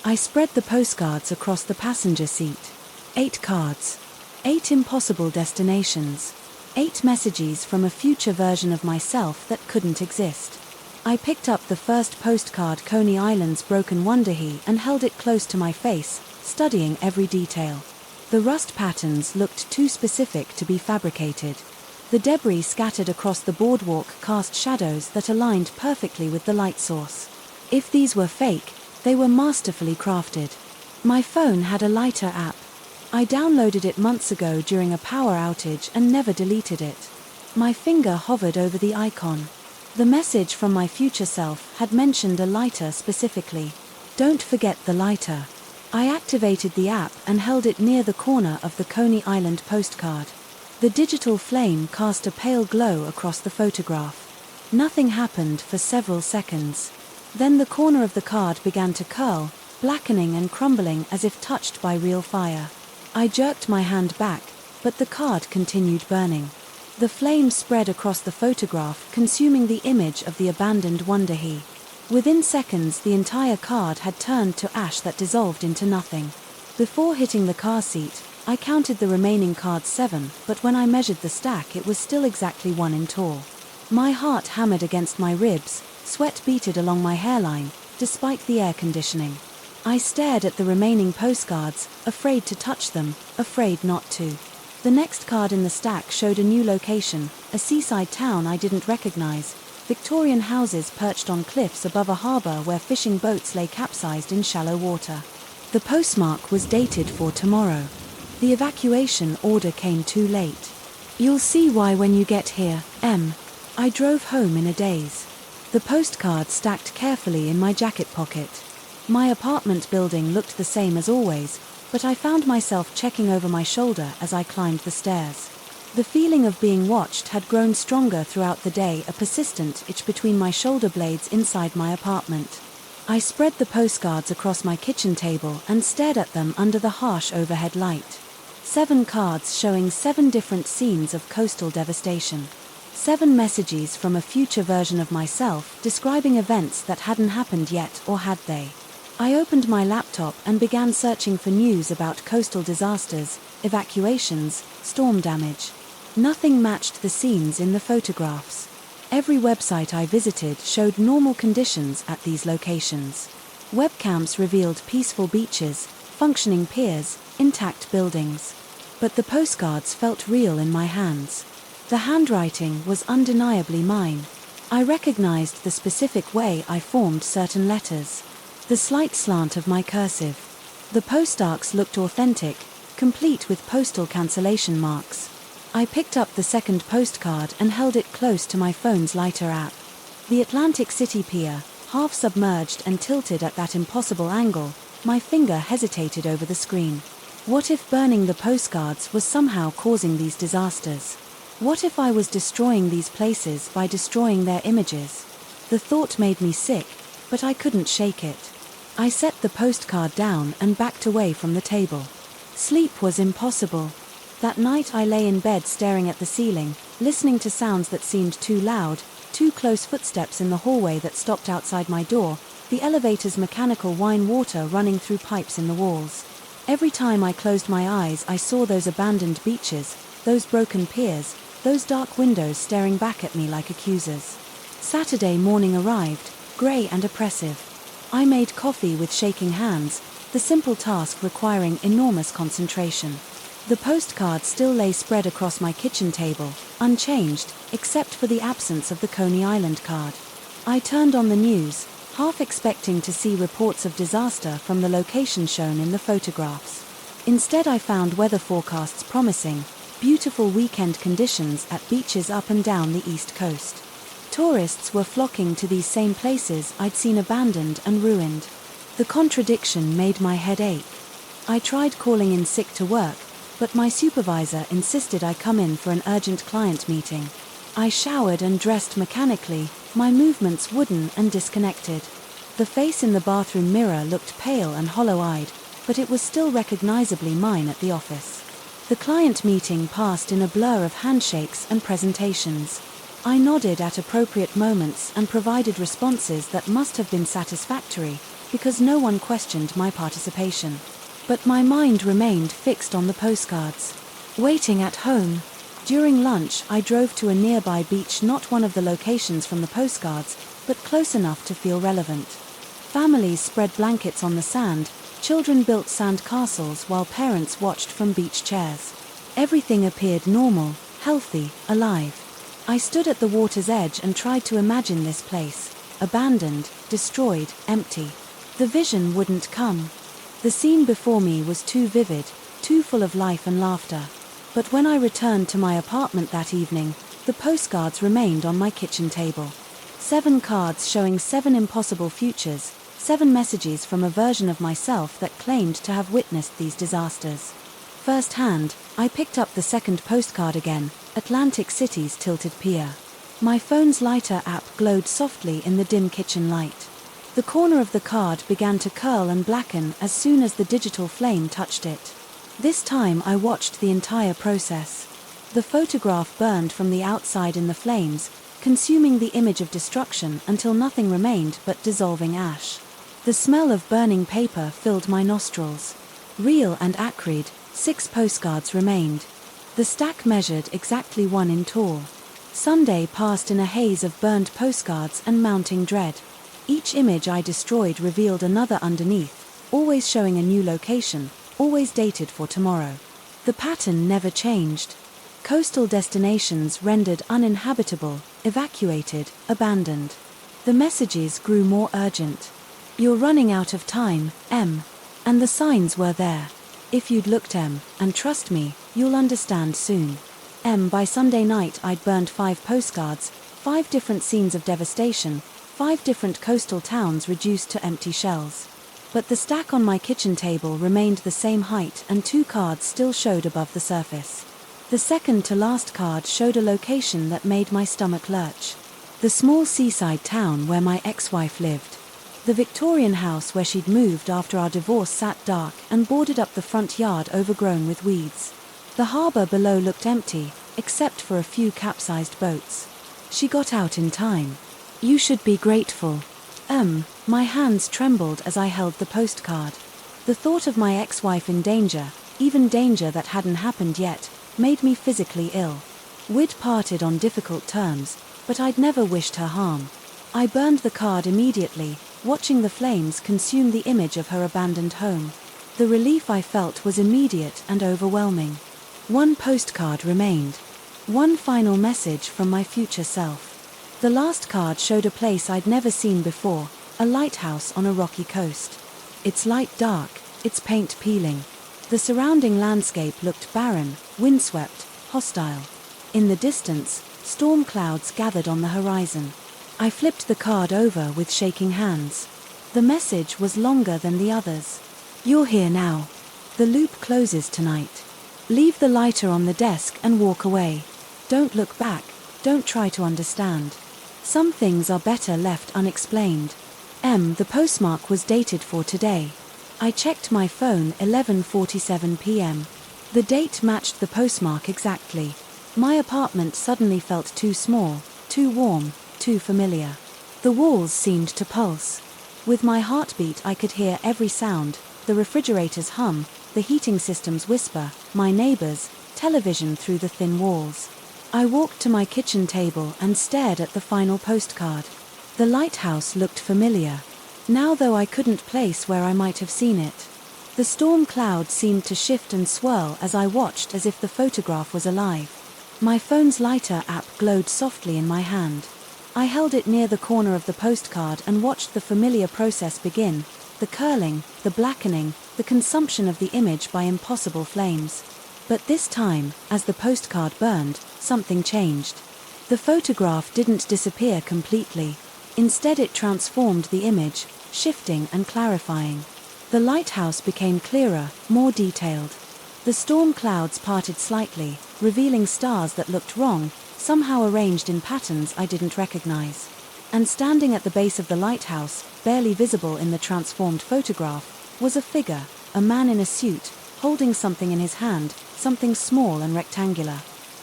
I spread the postcards across the passenger seat. 8 cards. 8 impossible destinations. 8 messages from a future version of myself that couldn't exist. I picked up the first postcard, Coney Island's broken Wunderhee, and held it close to my face, studying every detail. The rust patterns looked too specific to be fabricated. The debris scattered across the boardwalk cast shadows that aligned perfectly with the light source. If these were fake, they were masterfully crafted. My phone had a lighter app. I downloaded it months ago during a power outage and never deleted it. My finger hovered over the icon. The message from my future self had mentioned a lighter specifically. Don't forget the lighter. I activated the app and held it near the corner of the Coney Island postcard. The digital flame cast a pale glow across the photograph. Nothing happened for several seconds. Then the corner of the card began to curl, blackening and crumbling as if touched by real fire. I jerked my hand back, but the card continued burning. The flame spread across the photograph, consuming the image of the abandoned Wunderhee. Within seconds, the entire card had turned to ash that dissolved into nothing. Before hitting the car seat, I counted the remaining cards 7, but when I measured the stack, it was still exactly 1 in tall. My heart hammered against my ribs, sweat beaded along my hairline, despite the air conditioning. I stared at the remaining postcards, afraid to touch them, afraid not to. The next card in the stack showed a new location, a seaside town I didn't recognize. Victorian houses perched on cliffs above a harbor where fishing boats lay capsized in shallow water. The postmark was dated for tomorrow. The evacuation order came too late. You'll see why when you get here, M. I drove home in a daze. The postcard stacked carefully in my jacket pocket. My apartment building looked the same as always, but I found myself checking over my shoulder as I climbed the stairs. The feeling of being watched had grown stronger throughout the day, a persistent itch between my shoulder blades inside my apartment. I spread the postcards across my kitchen table and stared at them under the harsh overhead light. 7 cards showing 7 different scenes of coastal devastation. 7 messages from a future version of myself describing events that hadn't happened yet, or had they? I opened my laptop and began searching for news about coastal disasters, evacuations, storm damage. Nothing matched the scenes in the photographs. Every website I visited showed normal conditions at these locations. Webcams revealed peaceful beaches, functioning piers, intact buildings. but the postcards felt real in my hands. The handwriting was undeniably mine. I recognized the specific way I formed certain letters, the slight slant of my cursive. The postmarks looked authentic, complete with postal cancellation marks. I picked up the second postcard and held it close to my phone's lighter app. The Atlantic City pier, half submerged and tilted at that impossible angle, my finger hesitated over the screen. What if burning the postcards was somehow causing these disasters? What if I was destroying these places by destroying their images? The thought made me sick, but I couldn't shake it. I set the postcard down and backed away from the table. Sleep was impossible. That night I lay in bed staring at the ceiling, listening to sounds that seemed too loud, too close footsteps in the hallway that stopped outside my door, the elevator's mechanical whine, water running through pipes in the walls. Every time I closed my eyes I saw those abandoned beaches, those broken piers, those dark windows staring back at me like accusers. Saturday morning arrived, grey and oppressive. I made coffee with shaking hands, the simple task requiring enormous concentration. The postcard still lay spread across my kitchen table, unchanged, except for the absence of the Coney Island card. I turned on the news, half expecting to see reports of disaster from the location shown in the photographs. Instead I found weather forecasts promising, beautiful weekend conditions at beaches up and down the East Coast. Tourists were flocking to these same places I'd seen abandoned and ruined. The contradiction made my head ache. I tried calling in sick to work, but my supervisor insisted I come in for an urgent client meeting. I showered and dressed mechanically, my movements wooden and disconnected. The face in the bathroom mirror looked pale and hollow-eyed, but it was still recognizably mine at the office. The client meeting passed in a blur of handshakes and presentations. I nodded at appropriate moments and provided responses that must have been satisfactory, because no one questioned my participation. But my mind remained fixed on the postcards. Waiting at home. During lunch, I drove to a nearby beach, not one of the locations from the postcards, but close enough to feel relevant. Families spread blankets on the sand, children built sand castles while parents watched from beach chairs. Everything appeared normal, healthy, alive. I stood at the water's edge and tried to imagine this place, abandoned, destroyed, empty. The vision wouldn't come. The scene before me was too vivid, too full of life and laughter. But when I returned to my apartment that evening, the postcards remained on my kitchen table. 7 cards showing 7 impossible futures, 7 messages from a version of myself that claimed to have witnessed these disasters. Firsthand, I picked up the second postcard again, Atlantic City's tilted pier. My phone's lighter app glowed softly in the dim kitchen light. The corner of the card began to curl and blacken as soon as the digital flame touched it. This time I watched the entire process. The photograph burned from the outside in the flames, consuming the image of destruction until nothing remained but dissolving ash. The smell of burning paper filled my nostrils. Real and acrid, 6 postcards remained. The stack measured exactly 1 in tall. Sunday passed in a haze of burned postcards and mounting dread. Each image I destroyed revealed another underneath, always showing a new location, always dated for tomorrow. The pattern never changed. Coastal destinations rendered uninhabitable, evacuated, abandoned. The messages grew more urgent. You're running out of time, M. And the signs were there. If you'd looked, M, and trust me, you'll understand soon. M. By Sunday night I'd burned 5 postcards, 5 different scenes of devastation, 5 different coastal towns reduced to empty shells. But the stack on my kitchen table remained the same height and 2 cards still showed above the surface. The second to last card showed a location that made my stomach lurch. The small seaside town where my ex-wife lived. The Victorian house where she'd moved after our divorce sat dark and boarded up the front yard overgrown with weeds. The harbour below looked empty, except for a few capsized boats. She got out in time. You should be grateful. My hands trembled as I held the postcard. The thought of my ex-wife in danger, even danger that hadn't happened yet, made me physically ill. We'd parted on difficult terms, but I'd never wished her harm. I burned the card immediately, watching the flames consume the image of her abandoned home. The relief I felt was immediate and overwhelming. One postcard remained. One final message from my future self. The last card showed a place I'd never seen before, a lighthouse on a rocky coast. Its light dark, its paint peeling. The surrounding landscape looked barren, windswept, hostile. In the distance, storm clouds gathered on the horizon. I flipped the card over with shaking hands. The message was longer than the others. You're here now. The loop closes tonight. Leave the lighter on the desk and walk away. Don't look back, don't try to understand. Some things are better left unexplained. The postmark was dated for today. I checked my phone 11:47 p.m. The date matched the postmark exactly. My apartment suddenly felt too small, too warm, too familiar. The walls seemed to pulse. With my heartbeat I could hear every sound, the refrigerator's hum, the heating system's whisper, my neighbors, television through the thin walls. I walked to my kitchen table and stared at the final postcard. The lighthouse looked familiar. Now though I couldn't place where I might have seen it. The storm cloud seemed to shift and swirl as I watched, as if the photograph was alive. My phone's lighter app glowed softly in my hand. I held it near the corner of the postcard and watched the familiar process begin, the curling, the blackening, the consumption of the image by impossible flames. But this time, as the postcard burned, something changed. The photograph didn't disappear completely. Instead it transformed the image, shifting and clarifying. The lighthouse became clearer, more detailed. The storm clouds parted slightly, revealing stars that looked wrong, somehow arranged in patterns I didn't recognize. And standing at the base of the lighthouse, barely visible in the transformed photograph, was a figure, a man in a suit, holding something in his hand, something small and rectangular.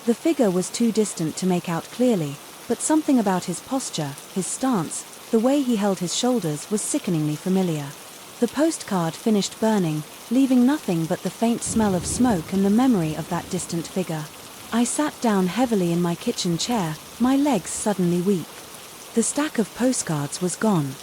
The figure was too distant to make out clearly, but something about his posture, his stance, the way he held his shoulders was sickeningly familiar. The postcard finished burning, leaving nothing but the faint smell of smoke and the memory of that distant figure. I sat down heavily in my kitchen chair, my legs suddenly weak. The stack of postcards was gone.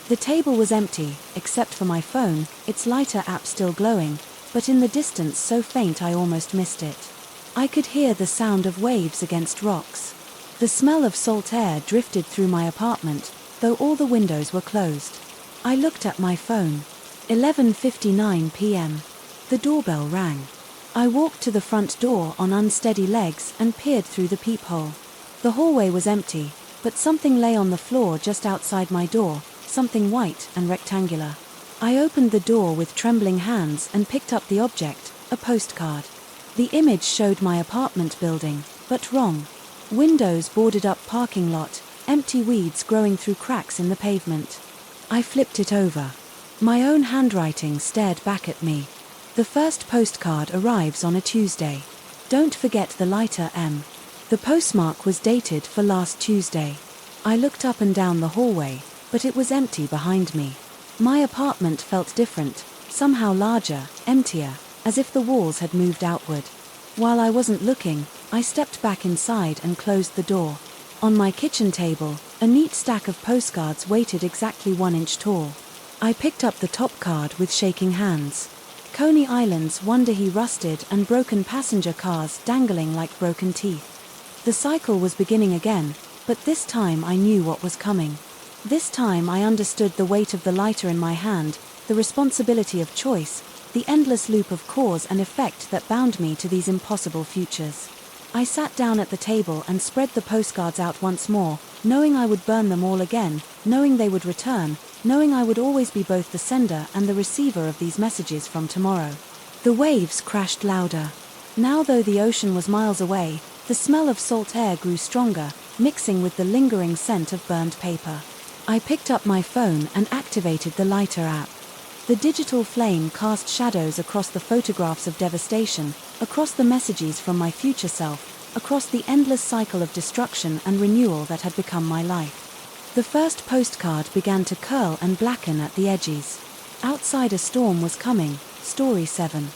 The table was empty, except for my phone, its lighter app still glowing, but in the distance so faint I almost missed it. I could hear the sound of waves against rocks. The smell of salt air drifted through my apartment, though all the windows were closed. I looked at my phone. 11:59 p.m. The doorbell rang. I walked to the front door on unsteady legs and peered through the peephole. The hallway was empty, but something lay on the floor just outside my door, something white and rectangular. I opened the door with trembling hands and picked up the object, a postcard. The image showed my apartment building, but wrong. Windows boarded up parking lot, empty weeds growing through cracks in the pavement. I flipped it over. My own handwriting stared back at me. The first postcard arrives on a Tuesday. Don't forget the lighter M. The postmark was dated for last Tuesday. I looked up and down the hallway, but it was empty behind me. My apartment felt different, somehow larger, emptier, as if the walls had moved outward. While I wasn't looking, I stepped back inside and closed the door. On my kitchen table, a neat stack of postcards waited exactly 1 inch tall. I picked up the top card with shaking hands. Coney Island's Wonderhee rusted and broken passenger cars dangling like broken teeth. The cycle was beginning again, but this time I knew what was coming. This time I understood the weight of the lighter in my hand, the responsibility of choice, the endless loop of cause and effect that bound me to these impossible futures. I sat down at the table and spread the postcards out once more, knowing I would burn them all again, knowing they would return, knowing I would always be both the sender and the receiver of these messages from tomorrow. The waves crashed louder. Now though the ocean was miles away, the smell of salt air grew stronger, mixing with the lingering scent of burned paper. I picked up my phone and activated the lighter app. The digital flame cast shadows across the photographs of devastation, across the messages from my future self, across the endless cycle of destruction and renewal that had become my life. The first postcard began to curl and blacken at the edges. Outside a storm was coming, Story 7.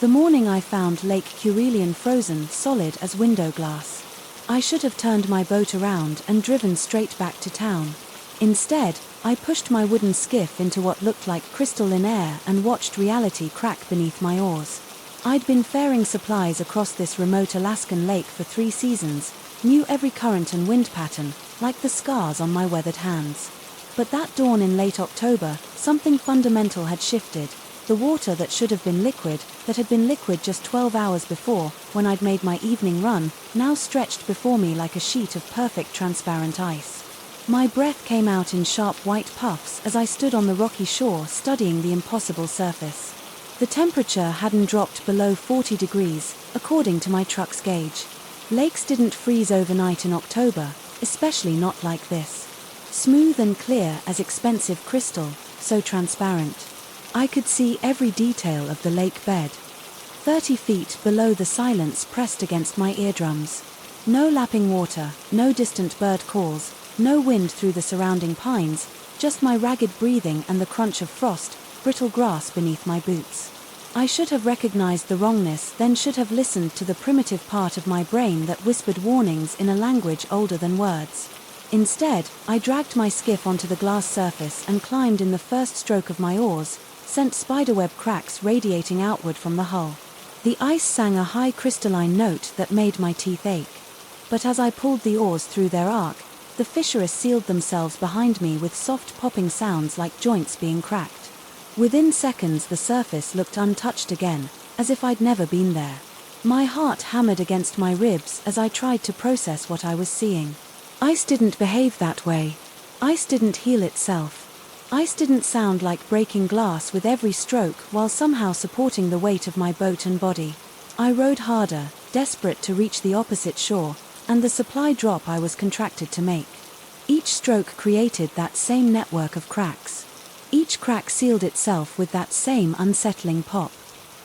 The morning I found Lake Curelian frozen solid as window glass. I should have turned my boat around and driven straight back to town. Instead, I pushed my wooden skiff into what looked like crystalline air and watched reality crack beneath my oars. I'd been ferrying supplies across this remote Alaskan lake for 3 seasons, knew every current and wind pattern, like the scars on my weathered hands. But that dawn in late October, something fundamental had shifted. The water that should have been liquid, that had been liquid just 12 hours before, when I'd made my evening run, now stretched before me like a sheet of perfect transparent ice. My breath came out in sharp white puffs as I stood on the rocky shore studying the impossible surface. The temperature hadn't dropped below 40 degrees, according to my truck's gauge. Lakes didn't freeze overnight in October, especially not like this. Smooth and clear as expensive crystal, so transparent. I could see every detail of the lake bed. 30 feet below, the silence pressed against my eardrums. No lapping water, no distant bird calls, no wind through the surrounding pines, just my ragged breathing and the crunch of frost, brittle grass beneath my boots. I should have recognized the wrongness, then should have listened to the primitive part of my brain that whispered warnings in a language older than words. Instead, I dragged my skiff onto the glass surface and climbed in the first stroke of my oars, sent spiderweb cracks radiating outward from the hull. The ice sang a high crystalline note that made my teeth ache. But as I pulled the oars through their arc, the fisheries sealed themselves behind me with soft popping sounds like joints being cracked. Within seconds the surface looked untouched again, as if I'd never been there. My heart hammered against my ribs as I tried to process what I was seeing. Ice didn't behave that way. Ice didn't heal itself. Ice didn't sound like breaking glass with every stroke while somehow supporting the weight of my boat and body. I rowed harder, desperate to reach the opposite shore, and the supply drop I was contracted to make. Each stroke created that same network of cracks. Each crack sealed itself with that same unsettling pop.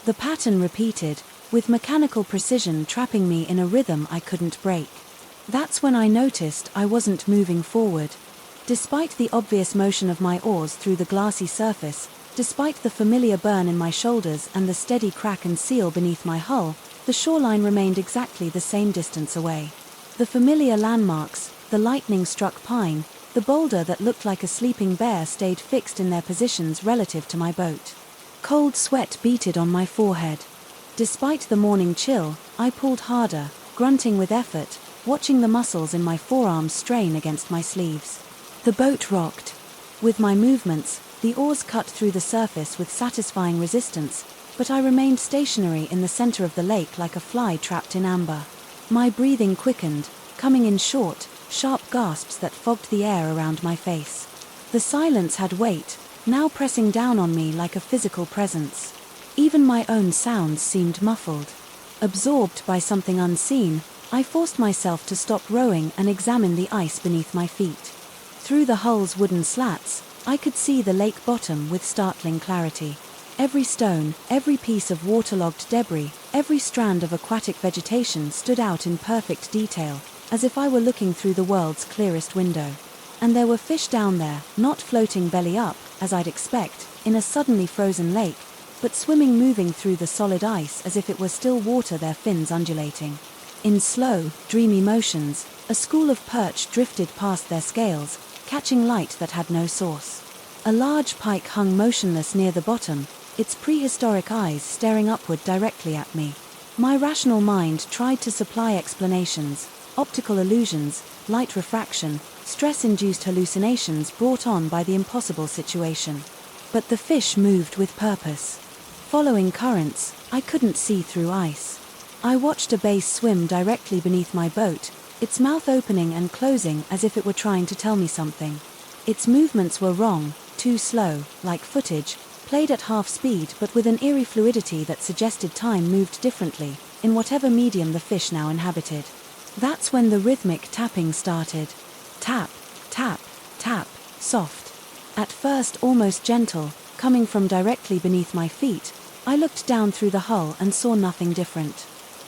The pattern repeated, with mechanical precision trapping me in a rhythm I couldn't break. That's when I noticed I wasn't moving forward. Despite the obvious motion of my oars through the glassy surface, despite the familiar burn in my shoulders and the steady crack and seal beneath my hull, the shoreline remained exactly the same distance away. The familiar landmarks, the lightning-struck pine, the boulder that looked like a sleeping bear stayed fixed in their positions relative to my boat. Cold sweat beaded on my forehead. Despite the morning chill, I pulled harder, grunting with effort, watching the muscles in my forearms strain against my sleeves. The boat rocked. With my movements, the oars cut through the surface with satisfying resistance, but I remained stationary in the center of the lake like a fly trapped in amber. My breathing quickened, coming in short, sharp gasps that fogged the air around my face. The silence had weight, now pressing down on me like a physical presence. Even my own sounds seemed muffled. Absorbed by something unseen, I forced myself to stop rowing and examine the ice beneath my feet. Through the hull's wooden slats, I could see the lake bottom with startling clarity. Every stone, every piece of waterlogged debris, every strand of aquatic vegetation stood out in perfect detail, as if I were looking through the world's clearest window. And there were fish down there, not floating belly up, as I'd expect, in a suddenly frozen lake, but swimming, moving through the solid ice as if it were still water, their fins undulating. In slow, dreamy motions, a school of perch drifted past their scales, catching light that had no source. A large pike hung motionless near the bottom, its prehistoric eyes staring upward directly at me. My rational mind tried to supply explanations: optical illusions, light refraction, stress-induced hallucinations brought on by the impossible situation. But the fish moved with purpose. Following currents, I couldn't see through ice. I watched a bass swim directly beneath my boat, its mouth opening and closing as if it were trying to tell me something. Its movements were wrong, too slow, like footage, played at half speed but with an eerie fluidity that suggested time moved differently, in whatever medium the fish now inhabited. That's when the rhythmic tapping started. Tap, tap, tap, soft. At first almost gentle, coming from directly beneath my feet, I looked down through the hull and saw nothing different.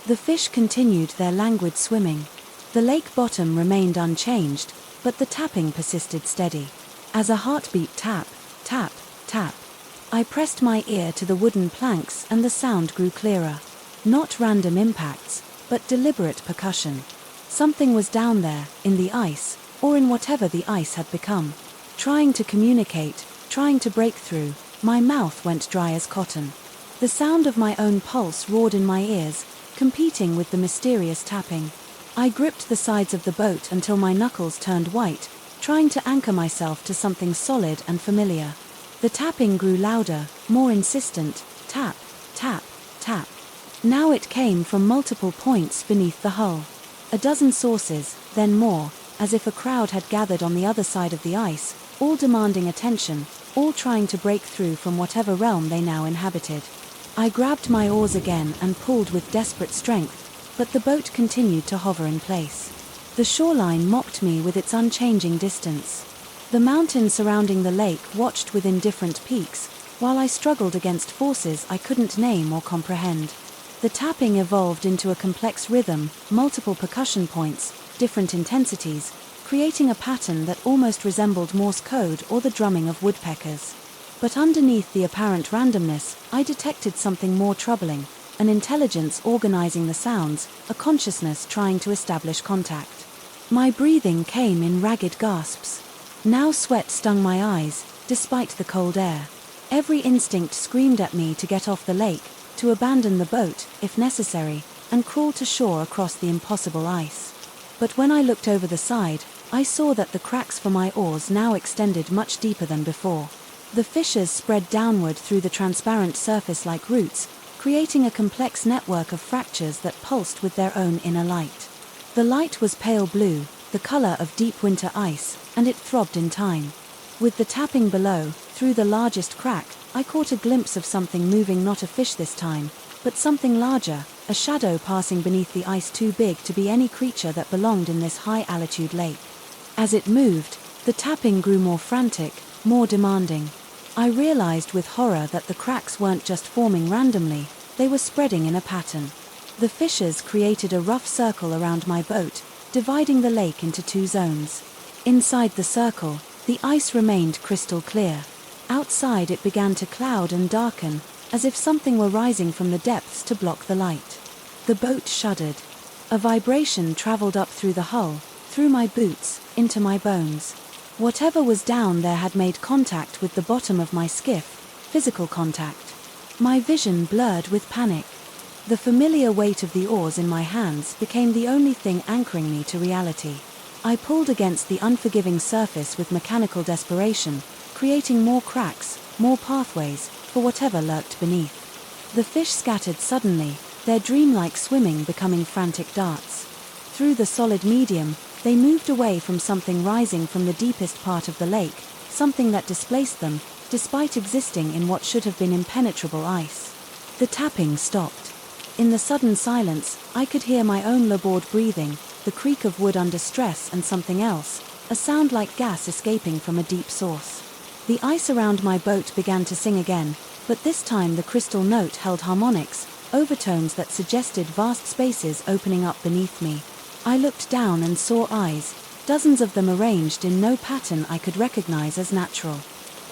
The fish continued their languid swimming. The lake bottom remained unchanged, but the tapping persisted steady. As a heartbeat: tap, tap, tap. I pressed my ear to the wooden planks and the sound grew clearer. Not random impacts, but deliberate percussion. Something was down there, in the ice, or in whatever the ice had become. Trying to communicate, trying to break through. My mouth went dry as cotton. The sound of my own pulse roared in my ears, competing with the mysterious tapping. I gripped the sides of the boat until my knuckles turned white, trying to anchor myself to something solid and familiar. The tapping grew louder, more insistent, tap, tap, tap. Now it came from multiple points beneath the hull. A dozen sources, then more, as if a crowd had gathered on the other side of the ice, all demanding attention, all trying to break through from whatever realm they now inhabited. I grabbed my oars again and pulled with desperate strength, but the boat continued to hover in place. The shoreline mocked me with its unchanging distance. The mountains surrounding the lake watched with indifferent peaks, while I struggled against forces I couldn't name or comprehend. The tapping evolved into a complex rhythm, multiple percussion points, different intensities, creating a pattern that almost resembled Morse code or the drumming of woodpeckers. But underneath the apparent randomness, I detected something more troubling, an intelligence organizing the sounds, a consciousness trying to establish contact. My breathing came in ragged gasps. Now sweat stung my eyes, despite the cold air. Every instinct screamed at me to get off the lake, to abandon the boat, if necessary, and crawl to shore across the impossible ice. But when I looked over the side, I saw that the cracks for my oars now extended much deeper than before. The fissures spread downward through the transparent surface like roots, creating a complex network of fractures that pulsed with their own inner light. The light was pale blue, the color of deep winter ice, and it throbbed in time. With the tapping below, through the largest crack, I caught a glimpse of something moving, not a fish this time, but something larger, a shadow passing beneath the ice too big to be any creature that belonged in this high-altitude lake. As it moved, the tapping grew more frantic, more demanding. I realized with horror that the cracks weren't just forming randomly, they were spreading in a pattern. The fissures created a rough circle around my boat, dividing the lake into two zones. Inside the circle, the ice remained crystal clear. Outside it began to cloud and darken, as if something were rising from the depths to block the light. The boat shuddered. A vibration traveled up through the hull, through my boots, into my bones. Whatever was down there had made contact with the bottom of my skiff, physical contact. My vision blurred with panic. The familiar weight of the oars in my hands became the only thing anchoring me to reality. I pulled against the unforgiving surface with mechanical desperation, creating more cracks, more pathways, for whatever lurked beneath. The fish scattered suddenly, their dreamlike swimming becoming frantic darts. Through the solid medium, they moved away from something rising from the deepest part of the lake, something that displaced them, despite existing in what should have been impenetrable ice. The tapping stopped. In the sudden silence, I could hear my own labored breathing, the creak of wood under stress, and something else, a sound like gas escaping from a deep source. The ice around my boat began to sing again, but this time the crystal note held harmonics, overtones that suggested vast spaces opening up beneath me. I looked down and saw eyes, dozens of them arranged in no pattern I could recognize as natural.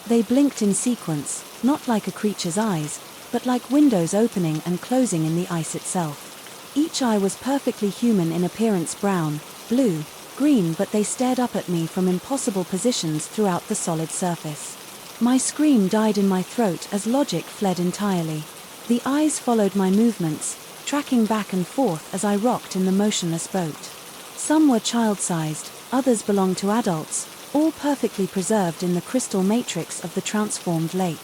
They blinked in sequence, not like a creature's eyes, but like windows opening and closing in the ice itself. Each eye was perfectly human in appearance, brown, blue, green, but they stared up at me from impossible positions throughout the solid surface. My scream died in my throat as logic fled entirely. The eyes followed my movements, tracking back and forth as I rocked in the motionless boat. Some were child-sized, others belonged to adults, all perfectly preserved in the crystal matrix of the transformed lake.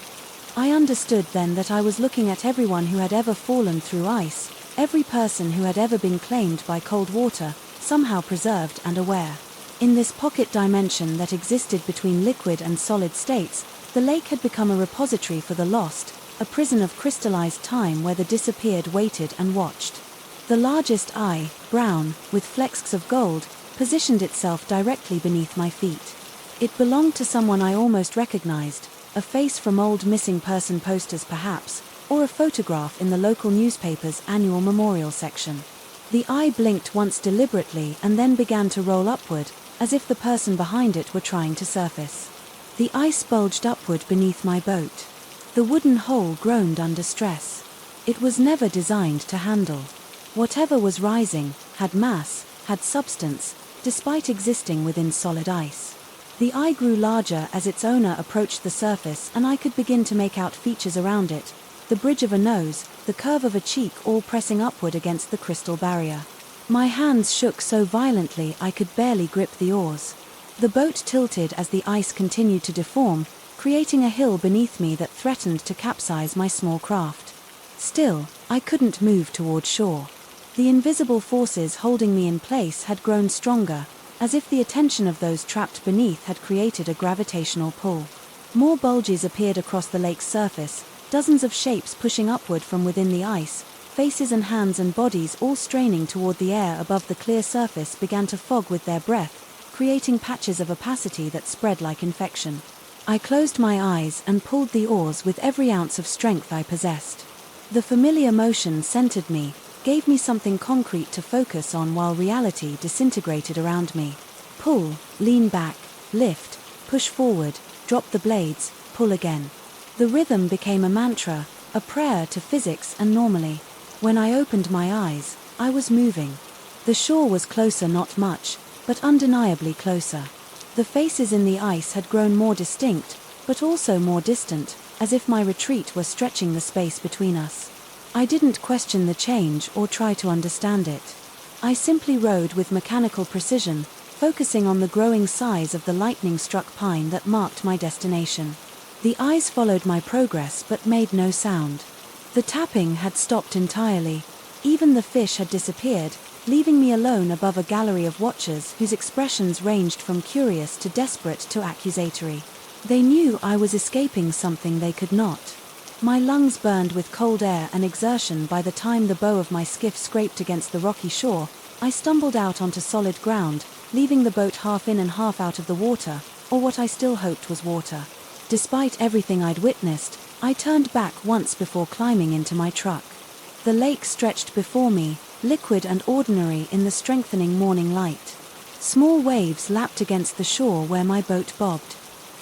I understood then that I was looking at everyone who had ever fallen through ice, every person who had ever been claimed by cold water, somehow preserved and aware. In this pocket dimension that existed between liquid and solid states, the lake had become a repository for the lost, a prison of crystallized time where the disappeared waited and watched. The largest eye, brown, with flecks of gold, positioned itself directly beneath my feet. It belonged to someone I almost recognized, a face from old missing person posters perhaps, or a photograph in the local newspaper's annual memorial section. The eye blinked once deliberately and then began to roll upward, as if the person behind it were trying to surface. The ice bulged upward beneath my boat. The wooden hull groaned under stress. It was never designed to handle. Whatever was rising had mass, had substance, despite existing within solid ice. The eye grew larger as its owner approached the surface, and I could begin to make out features around it, the bridge of a nose, the curve of a cheek, all pressing upward against the crystal barrier. My hands shook so violently I could barely grip the oars. The boat tilted as the ice continued to deform, creating a hill beneath me that threatened to capsize my small craft. Still, I couldn't move toward shore. The invisible forces holding me in place had grown stronger, as if the attention of those trapped beneath had created a gravitational pull. More bulges appeared across the lake's surface, dozens of shapes pushing upward from within the ice. Faces and hands and bodies all straining toward the air above the clear surface began to fog with their breath, creating patches of opacity that spread like infection. I closed my eyes and pulled the oars with every ounce of strength I possessed. The familiar motion centered me, gave me something concrete to focus on while reality disintegrated around me. Pull, lean back, lift, push forward, drop the blades, pull again. The rhythm became a mantra, a prayer to physics and normally. When I opened my eyes, I was moving. The shore was closer, not much, but undeniably closer. The faces in the ice had grown more distinct, but also more distant, as if my retreat were stretching the space between us. I didn't question the change or try to understand it. I simply rode with mechanical precision, focusing on the growing size of the lightning-struck pine that marked my destination. The eyes followed my progress but made no sound. The tapping had stopped entirely. Even the fish had disappeared, leaving me alone above a gallery of watchers whose expressions ranged from curious to desperate to accusatory. They knew I was escaping something they could not. My lungs burned with cold air and exertion. By the time the bow of my skiff scraped against the rocky shore, I stumbled out onto solid ground, leaving the boat half in and half out of the water, or what I still hoped was water. Despite everything I'd witnessed, I turned back once before climbing into my truck. The lake stretched before me, liquid and ordinary in the strengthening morning light. Small waves lapped against the shore where my boat bobbed.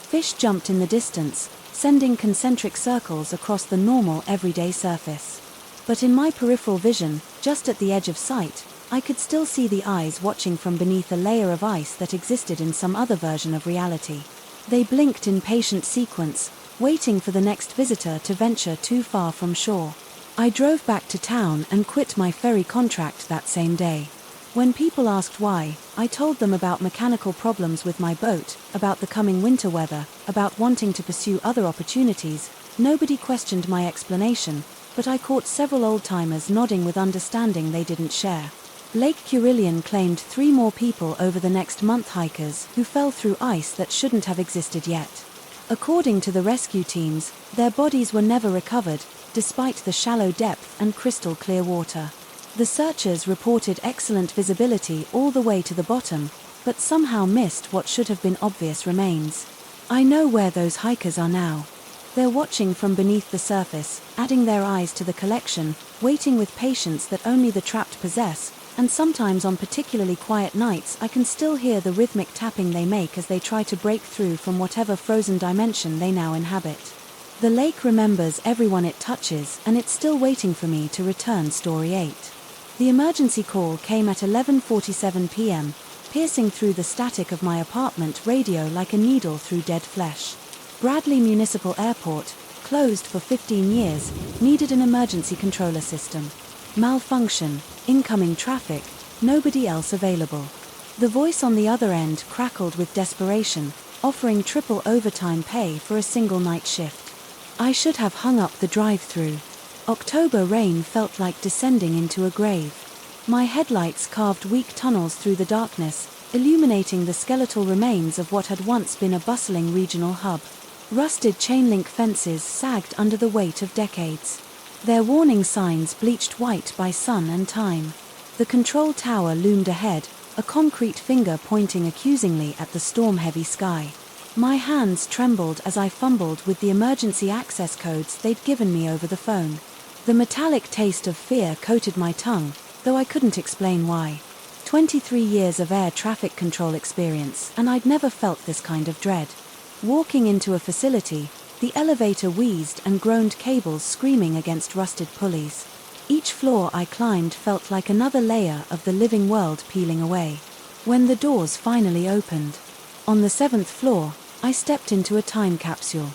Fish jumped in the distance, sending concentric circles across the normal everyday surface. But in my peripheral vision, just at the edge of sight, I could still see the eyes watching from beneath a layer of ice that existed in some other version of reality. They blinked in patient sequence, waiting for the next visitor to venture too far from shore. I drove back to town and quit my ferry contract that same day. When people asked why, I told them about mechanical problems with my boat, about the coming winter weather, about wanting to pursue other opportunities. Nobody questioned my explanation, but I caught several old-timers nodding with understanding they didn't share. Lake Curilion claimed 3 more people over the next month, hikers who fell through ice that shouldn't have existed yet. According to the rescue teams, their bodies were never recovered, despite the shallow depth and crystal clear water. The searchers reported excellent visibility all the way to the bottom, but somehow missed what should have been obvious remains. I know where those hikers are now. They're watching from beneath the surface, adding their eyes to the collection, waiting with patience that only the trapped possess, and sometimes on particularly quiet nights I can still hear the rhythmic tapping they make as they try to break through from whatever frozen dimension they now inhabit. The lake remembers everyone it touches, and it's still waiting for me to return. Story 8. The emergency call came at 11:47 p.m., piercing through the static of my apartment radio like a needle through dead flesh. Bradley Municipal Airport, closed for 15 years, needed an emergency controller system. Malfunction, incoming traffic, nobody else available. The voice on the other end crackled with desperation, offering triple overtime pay for a single night shift. I should have hung up the drive-through. October rain felt like descending into a grave. My headlights carved weak tunnels through the darkness, illuminating the skeletal remains of what had once been a bustling regional hub. Rusted chain-link fences sagged under the weight of decades. Their warning signs bleached white by sun and time. The control tower loomed ahead, a concrete finger pointing accusingly at the storm-heavy sky. My hands trembled as I fumbled with the emergency access codes they'd given me over the phone. The metallic taste of fear coated my tongue, though I couldn't explain why. 23 years of air traffic control experience, and I'd never felt this kind of dread. Walking into a facility, the elevator wheezed and groaned, cables screaming against rusted pulleys. Each floor I climbed felt like another layer of the living world peeling away. When the doors finally opened, on the 7th floor, I stepped into a time capsule.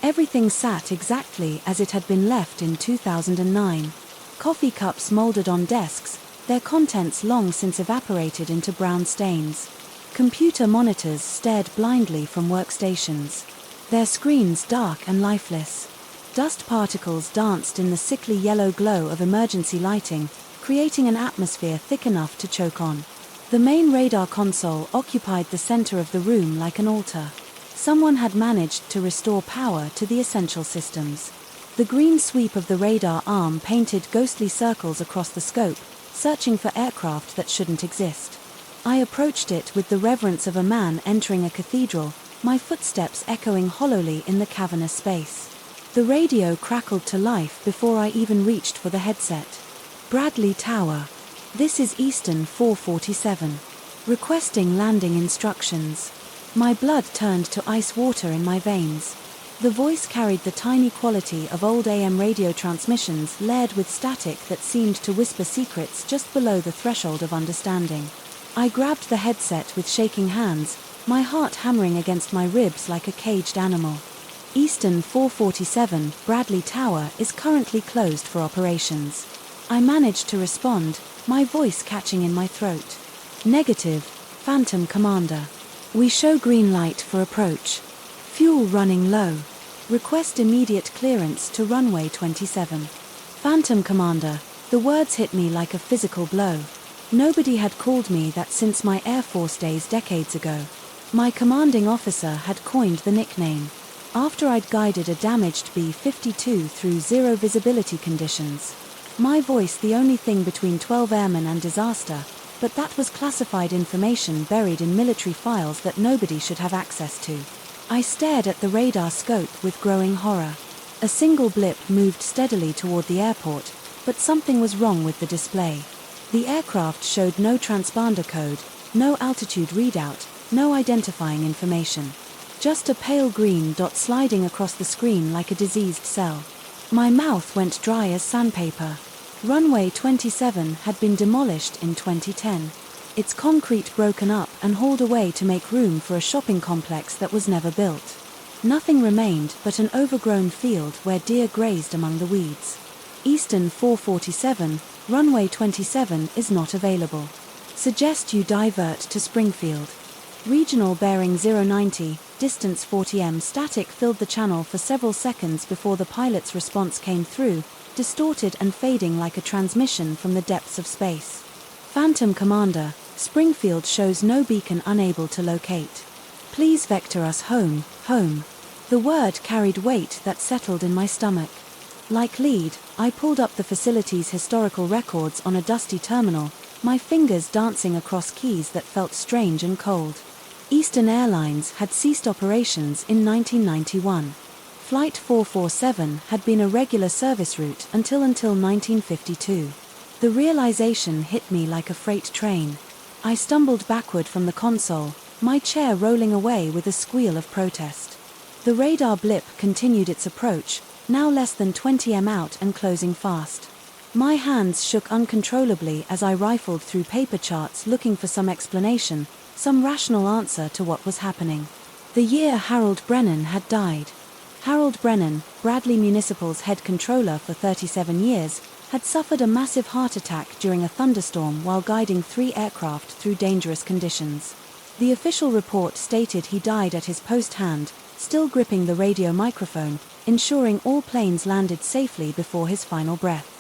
Everything sat exactly as it had been left in 2009. Coffee cups molded on desks, their contents long since evaporated into brown stains. Computer monitors stared blindly from workstations, their screens dark and lifeless. Dust particles danced in the sickly yellow glow of emergency lighting, creating an atmosphere thick enough to choke on. The main radar console occupied the center of the room like an altar. Someone had managed to restore power to the essential systems. The green sweep of the radar arm painted ghostly circles across the scope, searching for aircraft that shouldn't exist. I approached it with the reverence of a man entering a cathedral, my footsteps echoing hollowly in the cavernous space. The radio crackled to life before I even reached for the headset. Bradley Tower. This is Eastern 447. Requesting landing instructions. My blood turned to ice water in my veins. The voice carried the tiny quality of old AM radio transmissions layered with static that seemed to whisper secrets just below the threshold of understanding. I grabbed the headset with shaking hands, my heart hammering against my ribs like a caged animal. Eastern 447, Bradley Tower, is currently closed for operations. I managed to respond, my voice catching in my throat. Negative, Phantom Commander. We show green light for approach. Fuel running low. Request immediate clearance to runway 27. Phantom Commander, the words hit me like a physical blow. Nobody had called me that since my Air Force days decades ago. My commanding officer had coined the nickname. After I'd guided a damaged B-52 through zero visibility conditions. My voice the only thing between 12 airmen and disaster, but that was classified information buried in military files that nobody should have access to. I stared at the radar scope with growing horror. A single blip moved steadily toward the airport, but something was wrong with the display. The aircraft showed no transponder code, no altitude readout, no identifying information. Just a pale green dot sliding across the screen like a diseased cell. My mouth went dry as sandpaper. Runway 27 had been demolished in 2010. Its concrete broken up and hauled away to make room for a shopping complex that was never built. Nothing remained but an overgrown field where deer grazed among the weeds. Eastern 447, runway 27 is not available. Suggest you divert to Springfield. Regional bearing 090, distance 40 m. Static filled the channel for several seconds before the pilot's response came through, distorted and fading like a transmission from the depths of space. Phantom Commander, Springfield shows no beacon, unable to locate. Please vector us home, home. The word carried weight that settled in my stomach. Like lead, I pulled up the facility's historical records on a dusty terminal, my fingers dancing across keys that felt strange and cold. Eastern Airlines had ceased operations in 1991. Flight 447 had been a regular service route until 1952. The realization hit me like a freight train. I stumbled backward from the console, my chair rolling away with a squeal of protest. The radar blip continued its approach, now less than 20 m out and closing fast. My hands shook uncontrollably as I rifled through paper charts looking for some explanation, some rational answer to what was happening. The year Harold Brennan had died. Harold Brennan, Bradley Municipal's head controller for 37 years, had suffered a massive heart attack during a thunderstorm while guiding 3 aircraft through dangerous conditions. The official report stated he died at his post hand, still gripping the radio microphone, ensuring all planes landed safely before his final breath.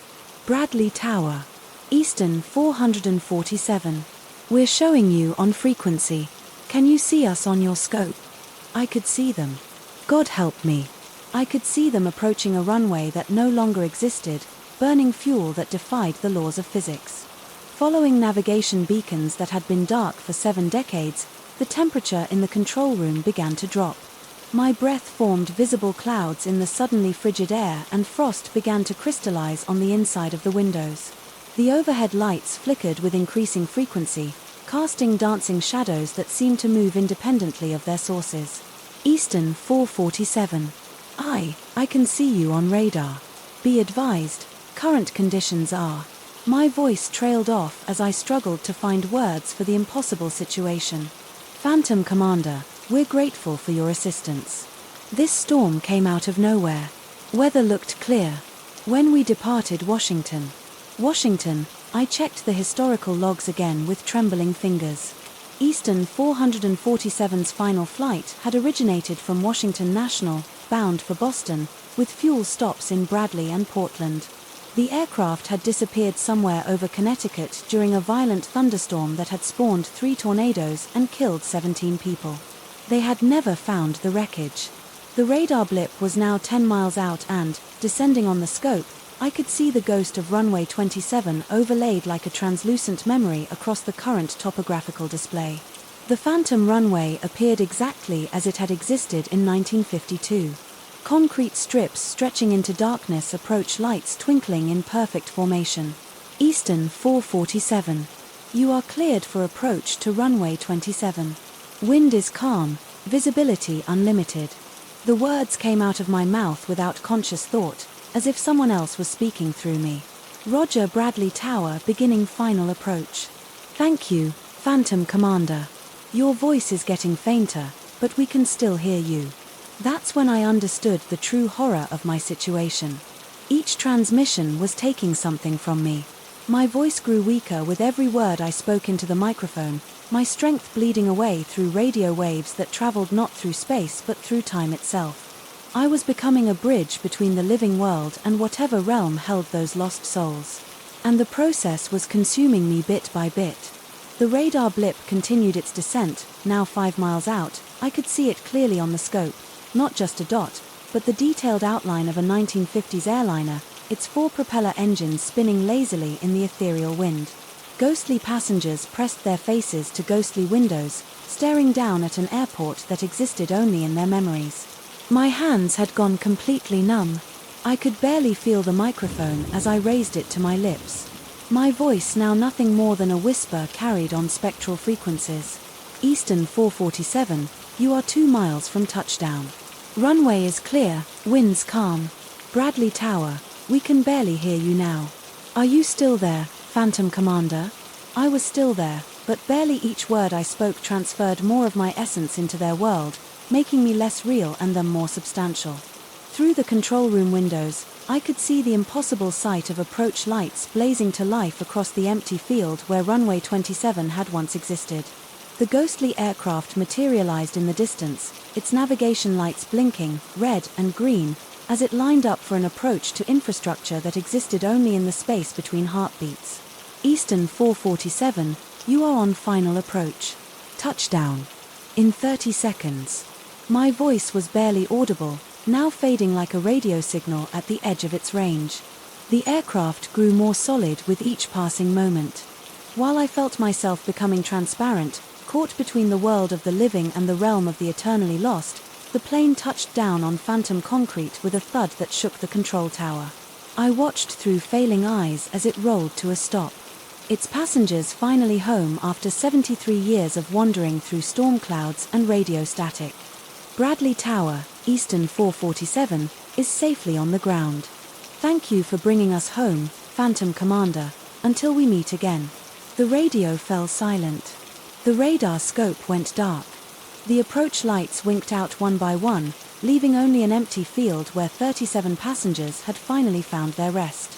Bradley Tower. Eastern 447. We're showing you on frequency. Can you see us on your scope? I could see them. God help me. I could see them approaching a runway that no longer existed, burning fuel that defied the laws of physics. Following navigation beacons that had been dark for 7 decades, the temperature in the control room began to drop. My breath formed visible clouds in the suddenly frigid air and frost began to crystallize on the inside of the windows. The overhead lights flickered with increasing frequency, casting dancing shadows that seemed to move independently of their sources. Eastern 447. I can see you on radar. Be advised, current conditions are. My voice trailed off as I struggled to find words for the impossible situation. Phantom Commander, we're grateful for your assistance. This storm came out of nowhere. Weather looked clear. When we departed Washington, I checked the historical logs again with trembling fingers. Eastern 447's final flight had originated from Washington National, bound for Boston, with fuel stops in Bradley and Portland. The aircraft had disappeared somewhere over Connecticut during a violent thunderstorm that had spawned 3 tornadoes and killed 17 people. They had never found the wreckage. The radar blip was now 10 miles out and, descending on the scope, I could see the ghost of runway 27 overlaid like a translucent memory across the current topographical display. The phantom runway appeared exactly as it had existed in 1952. Concrete strips stretching into darkness approach lights twinkling in perfect formation. Eastern 447. You are cleared for approach to runway 27. Wind is calm, visibility unlimited. The words came out of my mouth without conscious thought, as if someone else was speaking through me. Roger, Bradley Tower beginning final approach. Thank you, Phantom Commander. Your voice is getting fainter, but we can still hear you. That's when I understood the true horror of my situation. Each transmission was taking something from me. My voice grew weaker with every word I spoke into the microphone, my strength bleeding away through radio waves that traveled not through space but through time itself. I was becoming a bridge between the living world and whatever realm held those lost souls. And the process was consuming me bit by bit. The radar blip continued its descent, now 5 miles out. I could see it clearly on the scope, not just a dot, but the detailed outline of a 1950s airliner, its 4 propeller engines spinning lazily in the ethereal wind. Ghostly passengers pressed their faces to ghostly windows, staring down at an airport that existed only in their memories. My hands had gone completely numb. I could barely feel the microphone as I raised it to my lips. My voice now nothing more than a whisper carried on spectral frequencies. Eastern 447, you are 2 miles from touchdown. Runway is clear, winds calm. Bradley Tower, we can barely hear you now. Are you still there, Phantom Commander? I was still there, but barely each word I spoke transferred more of my essence into their world, making me less real and them more substantial. Through the control room windows, I could see the impossible sight of approach lights blazing to life across the empty field where runway 27 had once existed. The ghostly aircraft materialized in the distance, its navigation lights blinking, red and green, as it lined up for an approach to infrastructure that existed only in the space between heartbeats. Eastern 447, you are on final approach. Touchdown. In 30 seconds. My voice was barely audible, now fading like a radio signal at the edge of its range. The aircraft grew more solid with each passing moment. While I felt myself becoming transparent, caught between the world of the living and the realm of the eternally lost, the plane touched down on phantom concrete with a thud that shook the control tower. I watched through failing eyes as it rolled to a stop. Its passengers finally home after 73 years of wandering through storm clouds and radio static. Bradley Tower, Eastern 447, is safely on the ground. Thank you for bringing us home, Phantom Commander, until we meet again. The radio fell silent. The radar scope went dark. The approach lights winked out one by one, leaving only an empty field where 37 passengers had finally found their rest.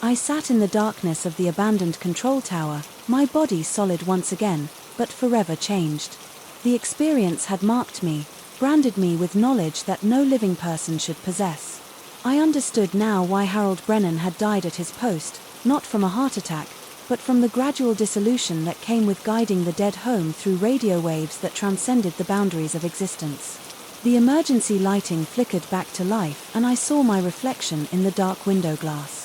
I sat in the darkness of the abandoned control tower, my body solid once again, but forever changed. The experience had marked me, branded me with knowledge that no living person should possess. I understood now why Harold Brennan had died at his post, not from a heart attack, but from the gradual dissolution that came with guiding the dead home through radio waves that transcended the boundaries of existence. The emergency lighting flickered back to life and I saw my reflection in the dark window glass.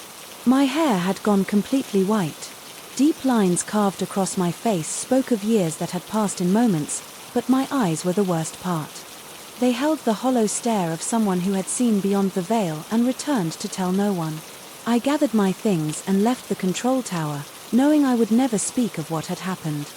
My hair had gone completely white. Deep lines carved across my face spoke of years that had passed in moments, but my eyes were the worst part. They held the hollow stare of someone who had seen beyond the veil and returned to tell no one. I gathered my things and left the control tower, knowing I would never speak of what had happened.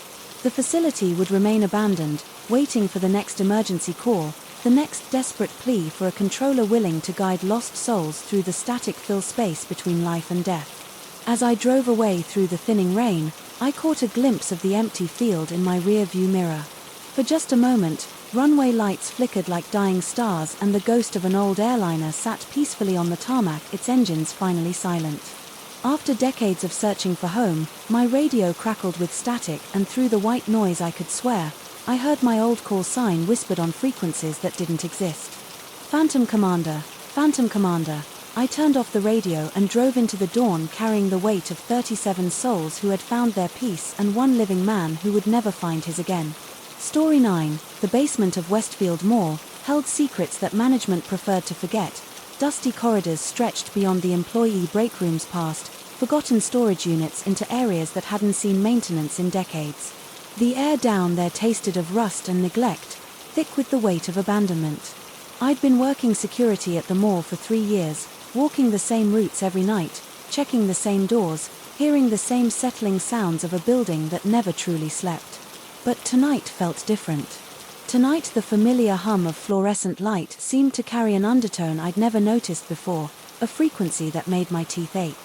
The facility would remain abandoned, waiting for the next emergency call, the next desperate plea for a controller willing to guide lost souls through the static-filled space between life and death. As I drove away through the thinning rain, I caught a glimpse of the empty field in my rear-view mirror. For just a moment, Runway lights flickered like dying stars, and the ghost of an old airliner sat peacefully on the tarmac, its engines finally silent. After decades of searching for home, my radio crackled with static, and through the white noise I could swear, I heard my old call sign whispered on frequencies that didn't exist. Phantom Commander, Phantom Commander. I turned off the radio and drove into the dawn, carrying the weight of 37 souls who had found their peace and one living man who would never find his again. Story 9. The basement of Westfield Mall held secrets that management preferred to forget. Dusty corridors stretched beyond the employee break rooms, past forgotten storage units into areas that hadn't seen maintenance in decades. The air down there tasted of rust and neglect, thick with the weight of abandonment. I'd been working security at the mall for 3 years, walking the same routes every night, checking the same doors, hearing the same settling sounds of a building that never truly slept. But tonight felt different. Tonight the familiar hum of fluorescent light seemed to carry an undertone I'd never noticed before, a frequency that made my teeth ache.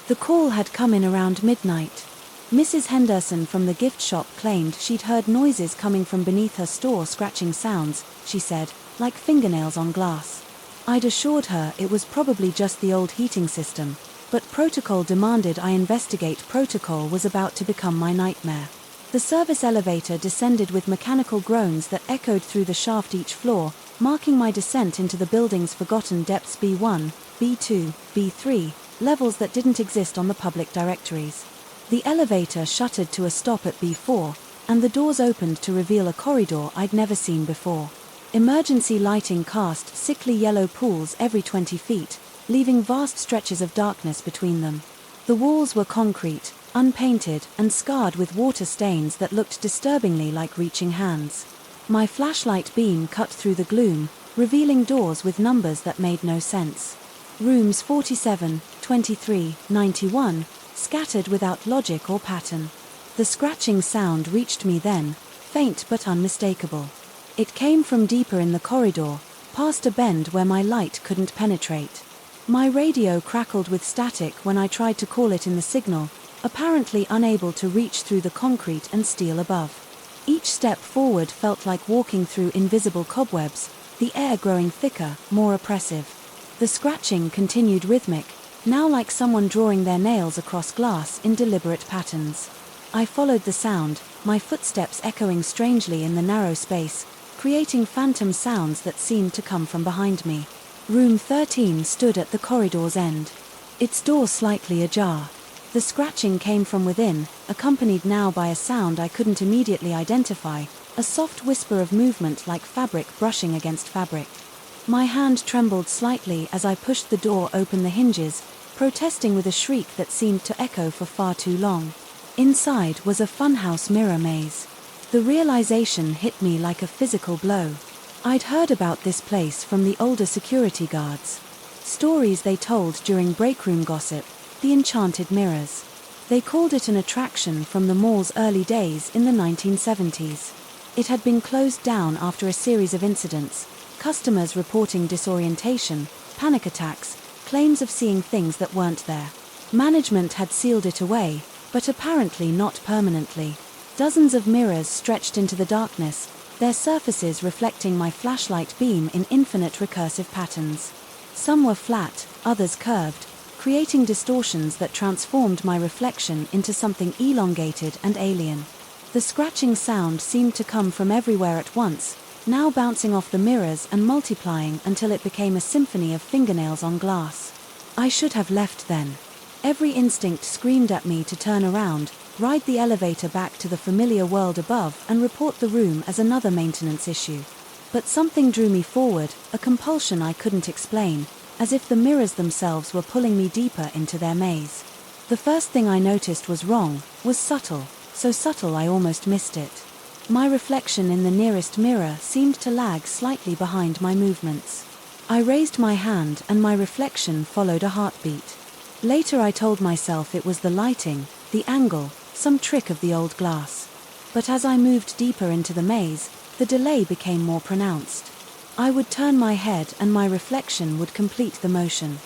The call had come in around midnight. Mrs. Henderson from the gift shop claimed she'd heard noises coming from beneath her store, scratching sounds, she said, like fingernails on glass. I'd assured her it was probably just the old heating system, but protocol demanded I investigate. Protocol was about to become my nightmare. The service elevator descended with mechanical groans that echoed through the shaft each floor, marking my descent into the building's forgotten depths. B1, B2, B3, levels that didn't exist on the public directories. The elevator shuttered to a stop at B4, and the doors opened to reveal a corridor I'd never seen before. Emergency lighting cast sickly yellow pools every 20 feet, leaving vast stretches of darkness between them. The walls were concrete, unpainted, and scarred with water stains that looked disturbingly like reaching hands. My flashlight beam cut through the gloom, revealing doors with numbers that made no sense. Rooms 47, 23, 91, scattered without logic or pattern. The scratching sound reached me then, faint but unmistakable. It came from deeper in the corridor, past a bend where my light couldn't penetrate. My radio crackled with static when I tried to call it in the signal, apparently unable to reach through the concrete and steel above. Each step forward felt like walking through invisible cobwebs, the air growing thicker, more oppressive. The scratching continued rhythmic, now like someone drawing their nails across glass in deliberate patterns. I followed the sound, my footsteps echoing strangely in the narrow space, creating phantom sounds that seemed to come from behind me. Room 13 stood at the corridor's end, its door slightly ajar. The scratching came from within, accompanied now by a sound I couldn't immediately identify, a soft whisper of movement like fabric brushing against fabric. My hand trembled slightly as I pushed the door open the hinges, protesting with a shriek that seemed to echo for far too long. Inside was a funhouse mirror maze. The realization hit me like a physical blow. I'd heard about this place from the older security guards. Stories they told during breakroom gossip, the enchanted mirrors. They called it an attraction from the mall's early days in the 1970s. It had been closed down after a series of incidents, customers reporting disorientation, panic attacks, claims of seeing things that weren't there. Management had sealed it away, but apparently not permanently. Dozens of mirrors stretched into the darkness, their surfaces reflecting my flashlight beam in infinite recursive patterns. Some were flat, others curved, creating distortions that transformed my reflection into something elongated and alien. The scratching sound seemed to come from everywhere at once, now bouncing off the mirrors and multiplying until it became a symphony of fingernails on glass. I should have left then. Every instinct screamed at me to turn around, ride the elevator back to the familiar world above, and report the room as another maintenance issue. But something drew me forward, a compulsion I couldn't explain, as if the mirrors themselves were pulling me deeper into their maze. The first thing I noticed was wrong, was subtle, so subtle I almost missed it. My reflection in the nearest mirror seemed to lag slightly behind my movements. I raised my hand and my reflection followed a heartbeat. Later I told myself it was the lighting, the angle, some trick of the old glass. But as I moved deeper into the maze, the delay became more pronounced. I would turn my head and my reflection would complete the motion.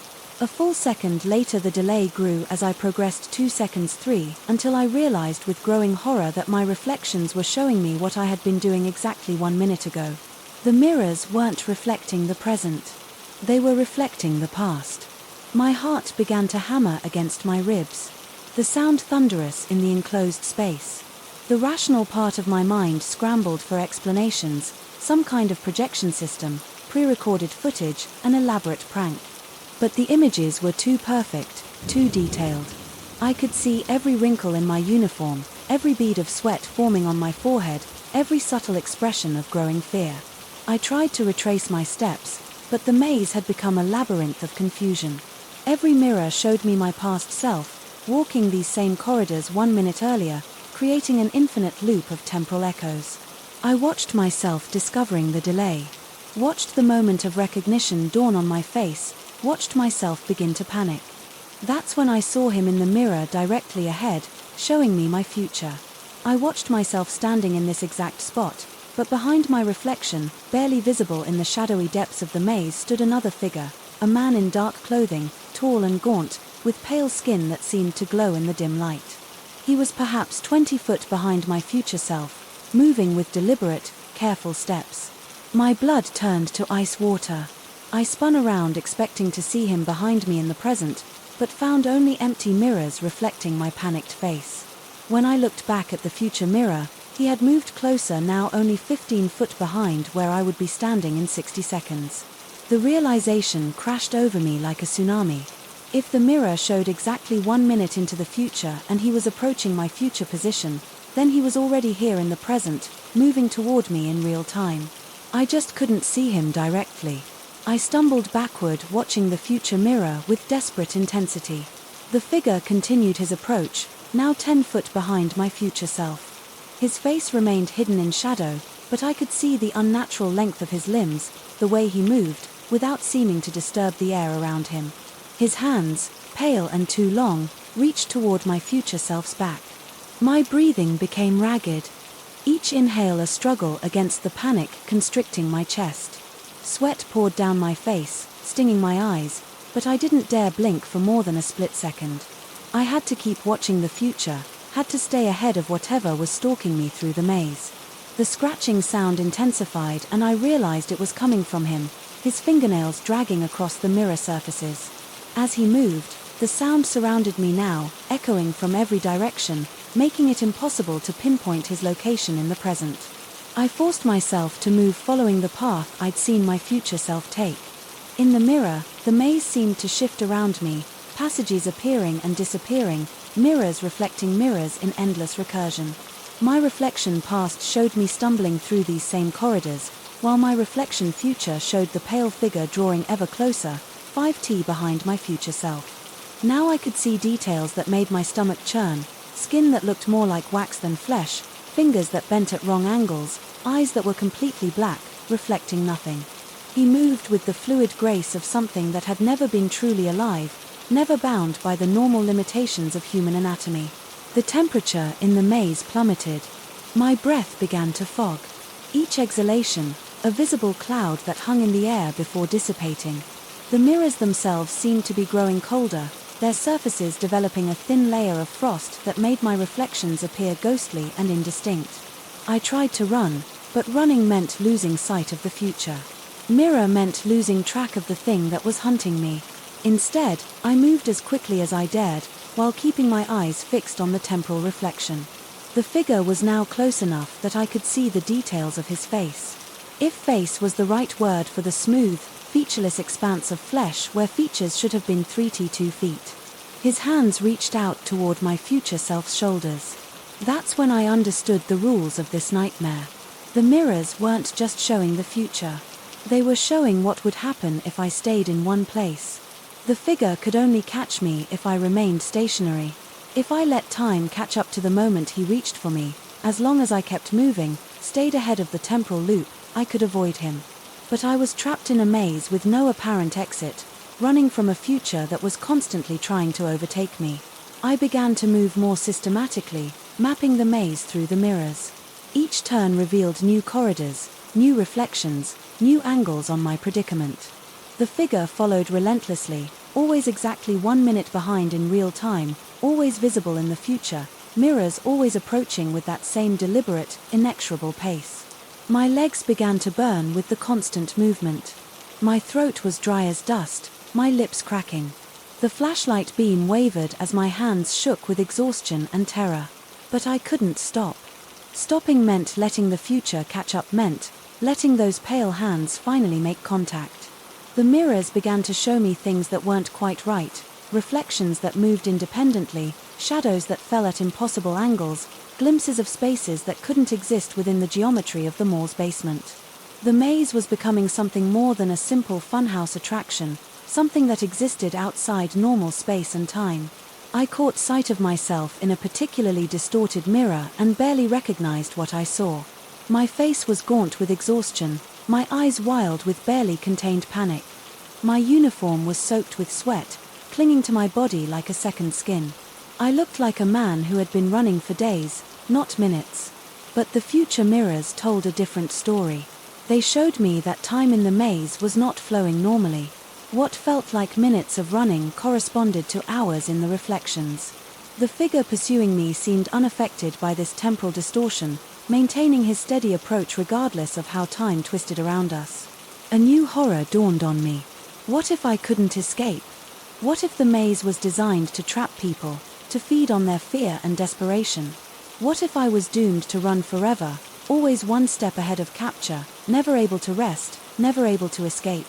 A full second later the delay grew as I progressed 2 seconds 3, until I realized with growing horror that my reflections were showing me what I had been doing exactly 1 minute ago. The mirrors weren't reflecting the present. They were reflecting the past. My heart began to hammer against my ribs. The sound thunderous in the enclosed space. The rational part of my mind scrambled for explanations, some kind of projection system, pre-recorded footage, an elaborate prank. But the images were too perfect, too detailed. I could see every wrinkle in my uniform, every bead of sweat forming on my forehead, every subtle expression of growing fear. I tried to retrace my steps, but the maze had become a labyrinth of confusion. Every mirror showed me my past self, walking these same corridors 1 minute earlier, creating an infinite loop of temporal echoes. I watched myself discovering the delay. Watched the moment of recognition dawn on my face, watched myself begin to panic. That's when I saw him in the mirror directly ahead, showing me my future. I watched myself standing in this exact spot, but behind my reflection, barely visible in the shadowy depths of the maze, stood another figure, a man in dark clothing, tall and gaunt, with pale skin that seemed to glow in the dim light. He was perhaps 20 feet behind my future self, moving with deliberate, careful steps. My blood turned to ice water. I spun around expecting to see him behind me in the present, but found only empty mirrors reflecting my panicked face. When I looked back at the future mirror, he had moved closer, now only 15 feet behind where I would be standing in 60 seconds. The realization crashed over me like a tsunami. If the mirror showed exactly 1 minute into the future and he was approaching my future position, then he was already here in the present, moving toward me in real time. I just couldn't see him directly. I stumbled backward, watching the future mirror with desperate intensity. The figure continued his approach, now 10 feet behind my future self. His face remained hidden in shadow, but I could see the unnatural length of his limbs, the way he moved, without seeming to disturb the air around him. His hands, pale and too long, reached toward my future self's back. My breathing became ragged. Each inhale a struggle against the panic constricting my chest. Sweat poured down my face, stinging my eyes, but I didn't dare blink for more than a split second. I had to keep watching the future, had to stay ahead of whatever was stalking me through the maze. The scratching sound intensified and I realized it was coming from him, his fingernails dragging across the mirror surfaces. As he moved, the sound surrounded me now, echoing from every direction, making it impossible to pinpoint his location in the present. I forced myself to move following the path I'd seen my future self take. In the mirror, the maze seemed to shift around me, passages appearing and disappearing, mirrors reflecting mirrors in endless recursion. My reflection past showed me stumbling through these same corridors, while my reflection future showed the pale figure drawing ever closer, 5T behind my future self. Now I could see details that made my stomach churn, skin that looked more like wax than flesh, fingers that bent at wrong angles, eyes that were completely black, reflecting nothing. He moved with the fluid grace of something that had never been truly alive, never bound by the normal limitations of human anatomy. The temperature in the maze plummeted. My breath began to fog. Each exhalation, a visible cloud that hung in the air before dissipating. The mirrors themselves seemed to be growing colder, their surfaces developing a thin layer of frost that made my reflections appear ghostly and indistinct. I tried to run, but running meant losing sight of the future. Mirror meant losing track of the thing that was hunting me. Instead, I moved as quickly as I dared, while keeping my eyes fixed on the temporal reflection. The figure was now close enough that I could see the details of his face. If face was the right word for the smooth, featureless expanse of flesh where features should have been 3 to 2 feet. His hands reached out toward my future self's shoulders. That's when I understood the rules of this nightmare. The mirrors weren't just showing the future. They were showing what would happen if I stayed in one place. The figure could only catch me if I remained stationary. If I let time catch up to the moment he reached for me, as long as I kept moving, stayed ahead of the temporal loop, I could avoid him. But I was trapped in a maze with no apparent exit, running from a future that was constantly trying to overtake me. I began to move more systematically, mapping the maze through the mirrors. Each turn revealed new corridors, new reflections, new angles on my predicament. The figure followed relentlessly, always exactly 1 minute behind in real time, always visible in the future, mirrors always approaching with that same deliberate, inexorable pace. My legs began to burn with the constant movement. My throat was dry as dust, my lips cracking. The flashlight beam wavered as my hands shook with exhaustion and terror. But I couldn't stop. Stopping meant letting the future catch up, meant letting those pale hands finally make contact. The mirrors began to show me things that weren't quite right, reflections that moved independently, shadows that fell at impossible angles, glimpses of spaces that couldn't exist within the geometry of the mall's basement. The maze was becoming something more than a simple funhouse attraction, something that existed outside normal space and time. I caught sight of myself in a particularly distorted mirror and barely recognized what I saw. My face was gaunt with exhaustion, my eyes wild with barely contained panic. My uniform was soaked with sweat, clinging to my body like a second skin. I looked like a man who had been running for days, not minutes. But the future mirrors told a different story. They showed me that time in the maze was not flowing normally. What felt like minutes of running corresponded to hours in the reflections. The figure pursuing me seemed unaffected by this temporal distortion, maintaining his steady approach regardless of how time twisted around us. A new horror dawned on me. What if I couldn't escape? What if the maze was designed to trap people, to feed on their fear and desperation? What if I was doomed to run forever, always one step ahead of capture, never able to rest, never able to escape?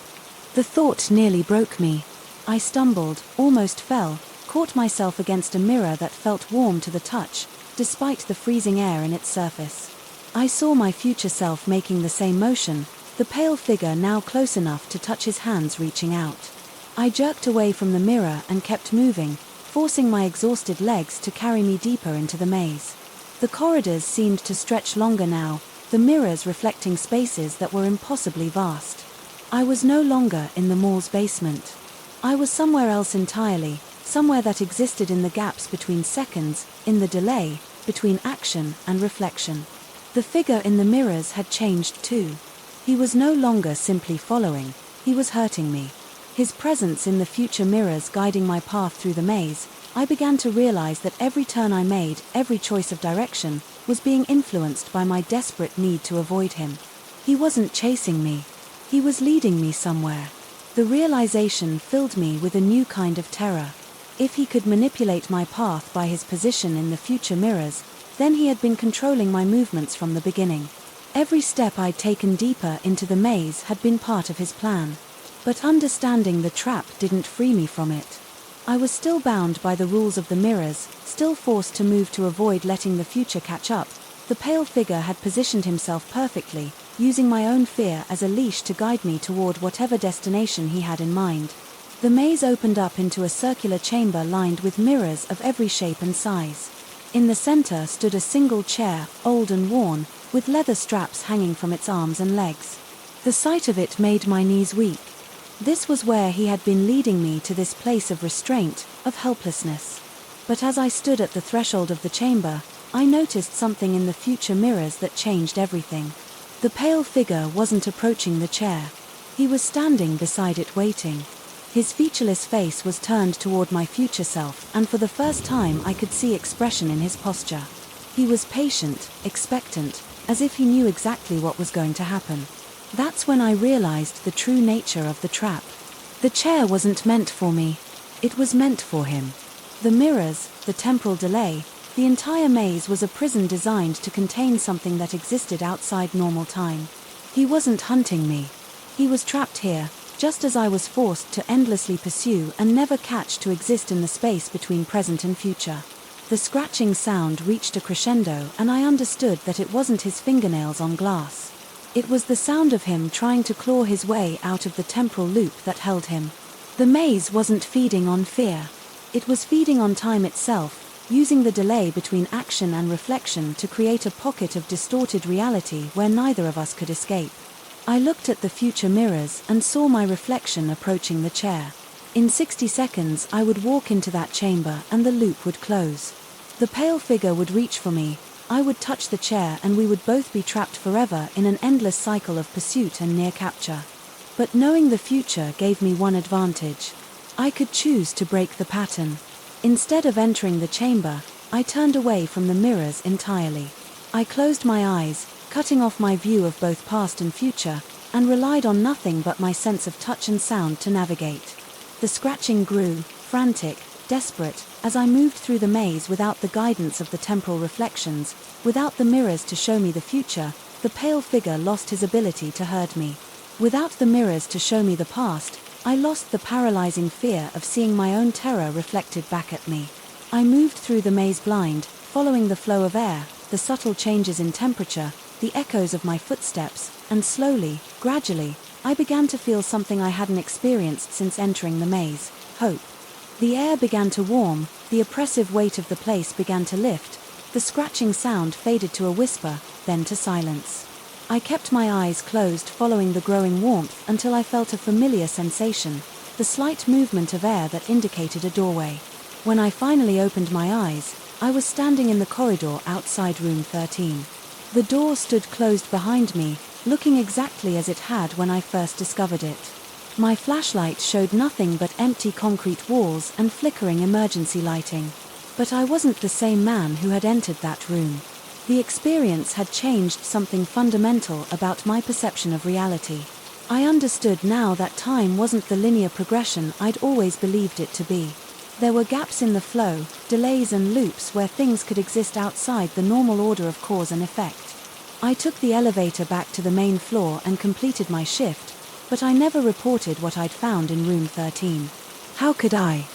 The thought nearly broke me. I stumbled, almost fell, caught myself against a mirror that felt warm to the touch, despite the freezing air in its surface. I saw my future self making the same motion, the pale figure now close enough to touch his hands reaching out. I jerked away from the mirror and kept moving, forcing my exhausted legs to carry me deeper into the maze. The corridors seemed to stretch longer now, the mirrors reflecting spaces that were impossibly vast. I was no longer in the mall's basement. I was somewhere else entirely, somewhere that existed in the gaps between seconds, in the delay, between action and reflection. The figure in the mirrors had changed too. He was no longer simply following, he was hurting me. His presence in the future mirrors guiding my path through the maze, I began to realize that every turn I made, every choice of direction, was being influenced by my desperate need to avoid him. He wasn't chasing me. He was leading me somewhere. The realization filled me with a new kind of terror. If he could manipulate my path by his position in the future mirrors, then he had been controlling my movements from the beginning. Every step I'd taken deeper into the maze had been part of his plan. But understanding the trap didn't free me from it. I was still bound by the rules of the mirrors, still forced to move to avoid letting the future catch up. The pale figure had positioned himself perfectly, using my own fear as a leash to guide me toward whatever destination he had in mind. The maze opened up into a circular chamber lined with mirrors of every shape and size. In the center stood a single chair, old and worn, with leather straps hanging from its arms and legs. The sight of it made my knees weak. This was where he had been leading me, to this place of restraint, of helplessness. But as I stood at the threshold of the chamber, I noticed something in the future mirrors that changed everything. The pale figure wasn't approaching the chair. He was standing beside it waiting. His featureless face was turned toward my future self, and for the first time I could see expression in his posture. He was patient, expectant, as if he knew exactly what was going to happen. That's when I realized the true nature of the trap. The chair wasn't meant for me. It was meant for him. The mirrors, the temporal delay, the entire maze was a prison designed to contain something that existed outside normal time. He wasn't hunting me. He was trapped here, just as I was forced to endlessly pursue and never catch, to exist in the space between present and future. The scratching sound reached a crescendo, and I understood that it wasn't his fingernails on glass. It was the sound of him trying to claw his way out of the temporal loop that held him. The maze wasn't feeding on fear. It was feeding on time itself, using the delay between action and reflection to create a pocket of distorted reality where neither of us could escape. I looked at the future mirrors and saw my reflection approaching the chair. In 60 seconds I would walk into that chamber and the loop would close. The pale figure would reach for me, I would touch the chair, and we would both be trapped forever in an endless cycle of pursuit and near capture. But knowing the future gave me one advantage. I could choose to break the pattern. Instead of entering the chamber, I turned away from the mirrors entirely. I closed my eyes, cutting off my view of both past and future, and relied on nothing but my sense of touch and sound to navigate. The scratching grew, frantic, desperate, as I moved through the maze without the guidance of the temporal reflections, without the mirrors to show me the future. The pale figure lost his ability to herd me. Without the mirrors to show me the past, I lost the paralyzing fear of seeing my own terror reflected back at me. I moved through the maze blind, following the flow of air, the subtle changes in temperature, the echoes of my footsteps, and slowly, gradually, I began to feel something I hadn't experienced since entering the maze: hope. The air began to warm, the oppressive weight of the place began to lift, the scratching sound faded to a whisper, then to silence. I kept my eyes closed, following the growing warmth until I felt a familiar sensation, the slight movement of air that indicated a doorway. When I finally opened my eyes, I was standing in the corridor outside room 13. The door stood closed behind me, looking exactly as it had when I first discovered it. My flashlight showed nothing but empty concrete walls and flickering emergency lighting. But I wasn't the same man who had entered that room. The experience had changed something fundamental about my perception of reality. I understood now that time wasn't the linear progression I'd always believed it to be. There were gaps in the flow, delays and loops where things could exist outside the normal order of cause and effect. I took the elevator back to the main floor and completed my shift, but I never reported what I'd found in room 13. How could I?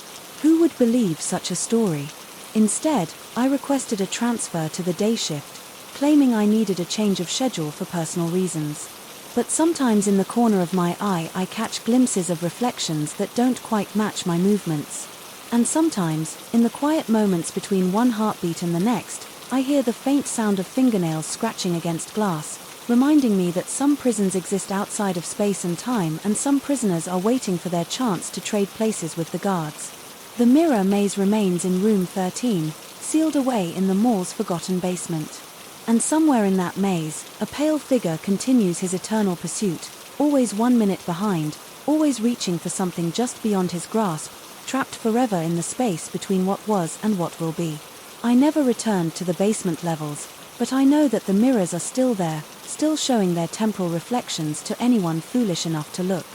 Who would believe such a story? Instead, I requested a transfer to the day shift, claiming I needed a change of schedule for personal reasons. But sometimes in the corner of my eye I catch glimpses of reflections that don't quite match my movements. And sometimes, in the quiet moments between one heartbeat and the next, I hear the faint sound of fingernails scratching against glass, reminding me that some prisons exist outside of space and time, and some prisoners are waiting for their chance to trade places with the guards. The mirror maze remains in room 13, sealed away in the mall's forgotten basement. And somewhere in that maze, a pale figure continues his eternal pursuit, always 1 minute behind, always reaching for something just beyond his grasp, trapped forever in the space between what was and what will be. I never returned to the basement levels, but I know that the mirrors are still there, still showing their temporal reflections to anyone foolish enough to look.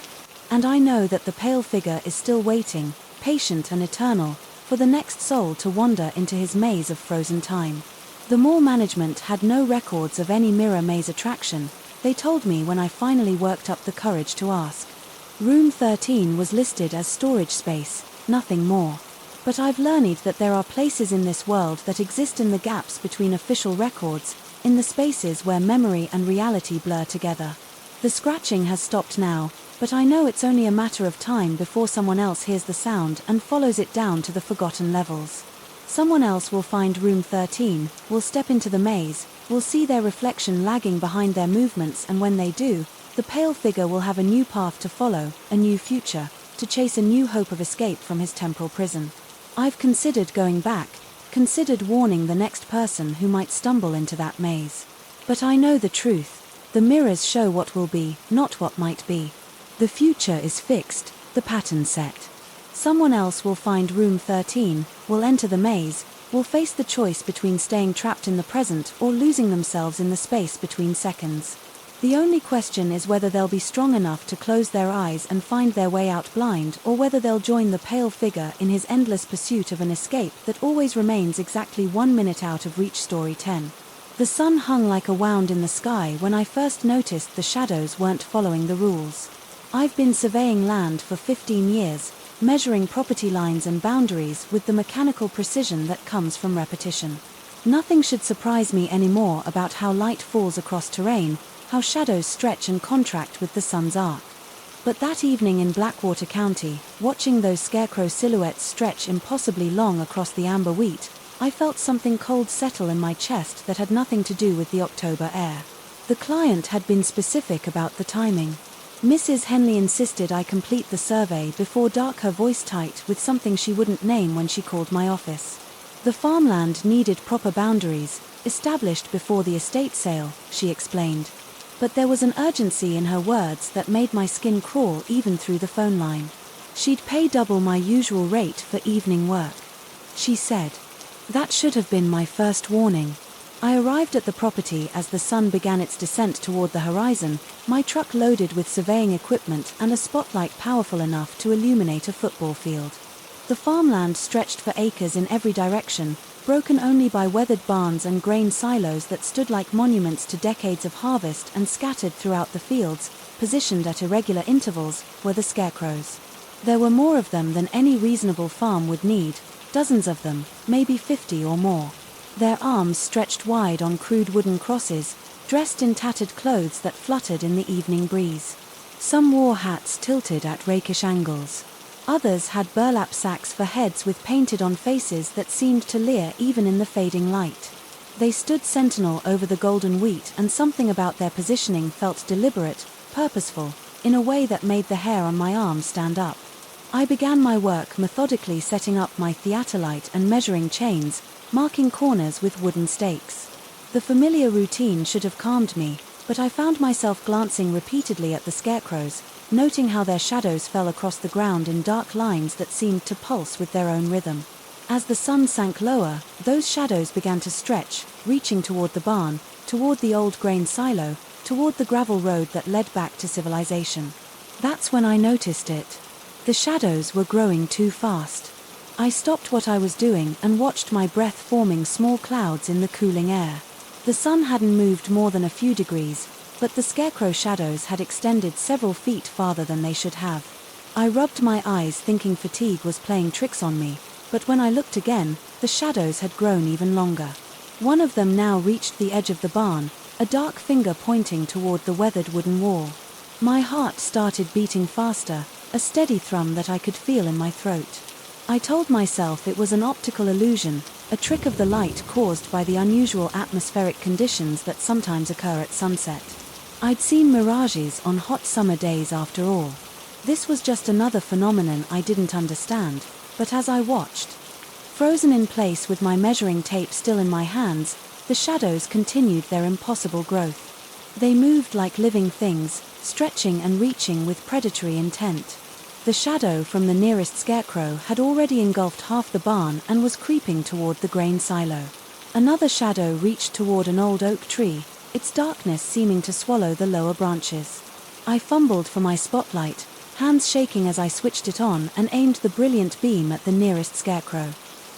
And I know that the pale figure is still waiting, patient and eternal, for the next soul to wander into his maze of frozen time. The mall management had no records of any mirror maze attraction, they told me when I finally worked up the courage to ask. Room 13 was listed as storage space, nothing more. But I've learned that there are places in this world that exist in the gaps between official records, in the spaces where memory and reality blur together. The scratching has stopped now, but I know it's only a matter of time before someone else hears the sound and follows it down to the forgotten levels. Someone else will find room 13, will step into the maze, will see their reflection lagging behind their movements, and when they do, the pale figure will have a new path to follow, a new future, to chase a new hope of escape from his temporal prison. I've considered going back, considered warning the next person who might stumble into that maze. But I know the truth. The mirrors show what will be, not what might be. The future is fixed, the pattern set. Someone else will find room 13, will enter the maze, will face the choice between staying trapped in the present or losing themselves in the space between seconds. The only question is whether they'll be strong enough to close their eyes and find their way out blind, or whether they'll join the pale figure in his endless pursuit of an escape that always remains exactly 1 minute out of reach. Story 10. The sun hung like a wound in the sky when I first noticed the shadows weren't following the rules. I've been surveying land for 15 years, measuring property lines and boundaries with the mechanical precision that comes from repetition. Nothing should surprise me anymore about how light falls across terrain, how shadows stretch and contract with the sun's arc. But that evening in Blackwater County, watching those scarecrow silhouettes stretch impossibly long across the amber wheat, I felt something cold settle in my chest that had nothing to do with the October air. The client had been specific about the timing. Mrs. Henley insisted I complete the survey before dark, her voice tight with something she wouldn't name when she called my office. The farmland needed proper boundaries, established before the estate sale, she explained. But there was an urgency in her words that made my skin crawl even through the phone line. She'd pay double my usual rate for evening work. She said. That should have been my first warning. I arrived at the property as the sun began its descent toward the horizon, my truck loaded with surveying equipment and a spotlight powerful enough to illuminate a football field. The farmland stretched for acres in every direction, broken only by weathered barns and grain silos that stood like monuments to decades of harvest, and scattered throughout the fields, positioned at irregular intervals, were the scarecrows. There were more of them than any reasonable farm would need, dozens of them, maybe 50 or more. Their arms stretched wide on crude wooden crosses, dressed in tattered clothes that fluttered in the evening breeze. Some wore hats tilted at rakish angles. Others had burlap sacks for heads with painted-on faces that seemed to leer even in the fading light. They stood sentinel over the golden wheat, and something about their positioning felt deliberate, purposeful, in a way that made the hair on my arm stand up. I began my work methodically, setting up my theaterlight and measuring chains, marking corners with wooden stakes. The familiar routine should have calmed me, but I found myself glancing repeatedly at the scarecrows, noting how their shadows fell across the ground in dark lines that seemed to pulse with their own rhythm. As the sun sank lower, those shadows began to stretch, reaching toward the barn, toward the old grain silo, toward the gravel road that led back to civilization. That's when I noticed it. The shadows were growing too fast. I stopped what I was doing and watched my breath forming small clouds in the cooling air. The sun hadn't moved more than a few degrees, but the scarecrow shadows had extended several feet farther than they should have. I rubbed my eyes thinking fatigue was playing tricks on me, but when I looked again, the shadows had grown even longer. One of them now reached the edge of the barn, a dark finger pointing toward the weathered wooden wall. My heart started beating faster, a steady thrum that I could feel in my throat. I told myself it was an optical illusion, a trick of the light caused by the unusual atmospheric conditions that sometimes occur at sunset. I'd seen mirages on hot summer days after all. This was just another phenomenon I didn't understand, but as I watched, frozen in place with my measuring tape still in my hands, the shadows continued their impossible growth. They moved like living things, stretching and reaching with predatory intent. The shadow from the nearest scarecrow had already engulfed half the barn and was creeping toward the grain silo. Another shadow reached toward an old oak tree, its darkness seeming to swallow the lower branches. I fumbled for my spotlight, hands shaking as I switched it on and aimed the brilliant beam at the nearest scarecrow.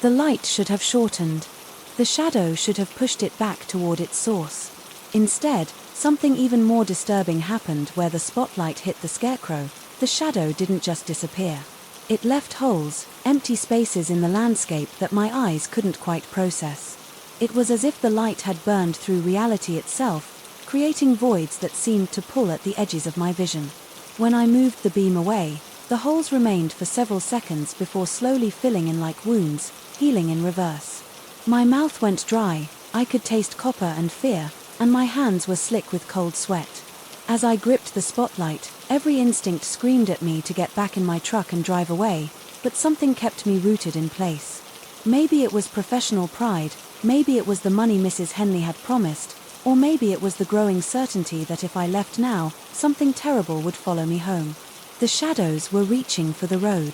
The light should have shortened. The shadow should have pushed it back toward its source. Instead, something even more disturbing happened. Where the spotlight hit the scarecrow, the shadow didn't just disappear. It left holes, empty spaces in the landscape that my eyes couldn't quite process. It was as if the light had burned through reality itself, creating voids that seemed to pull at the edges of my vision. When I moved the beam away, the holes remained for several seconds before slowly filling in like wounds, healing in reverse. My mouth went dry, I could taste copper and fear, and my hands were slick with cold sweat. As I gripped the spotlight, every instinct screamed at me to get back in my truck and drive away, but something kept me rooted in place. Maybe it was professional pride, maybe it was the money Mrs. Henley had promised, or maybe it was the growing certainty that if I left now, something terrible would follow me home. The shadows were reaching for the road.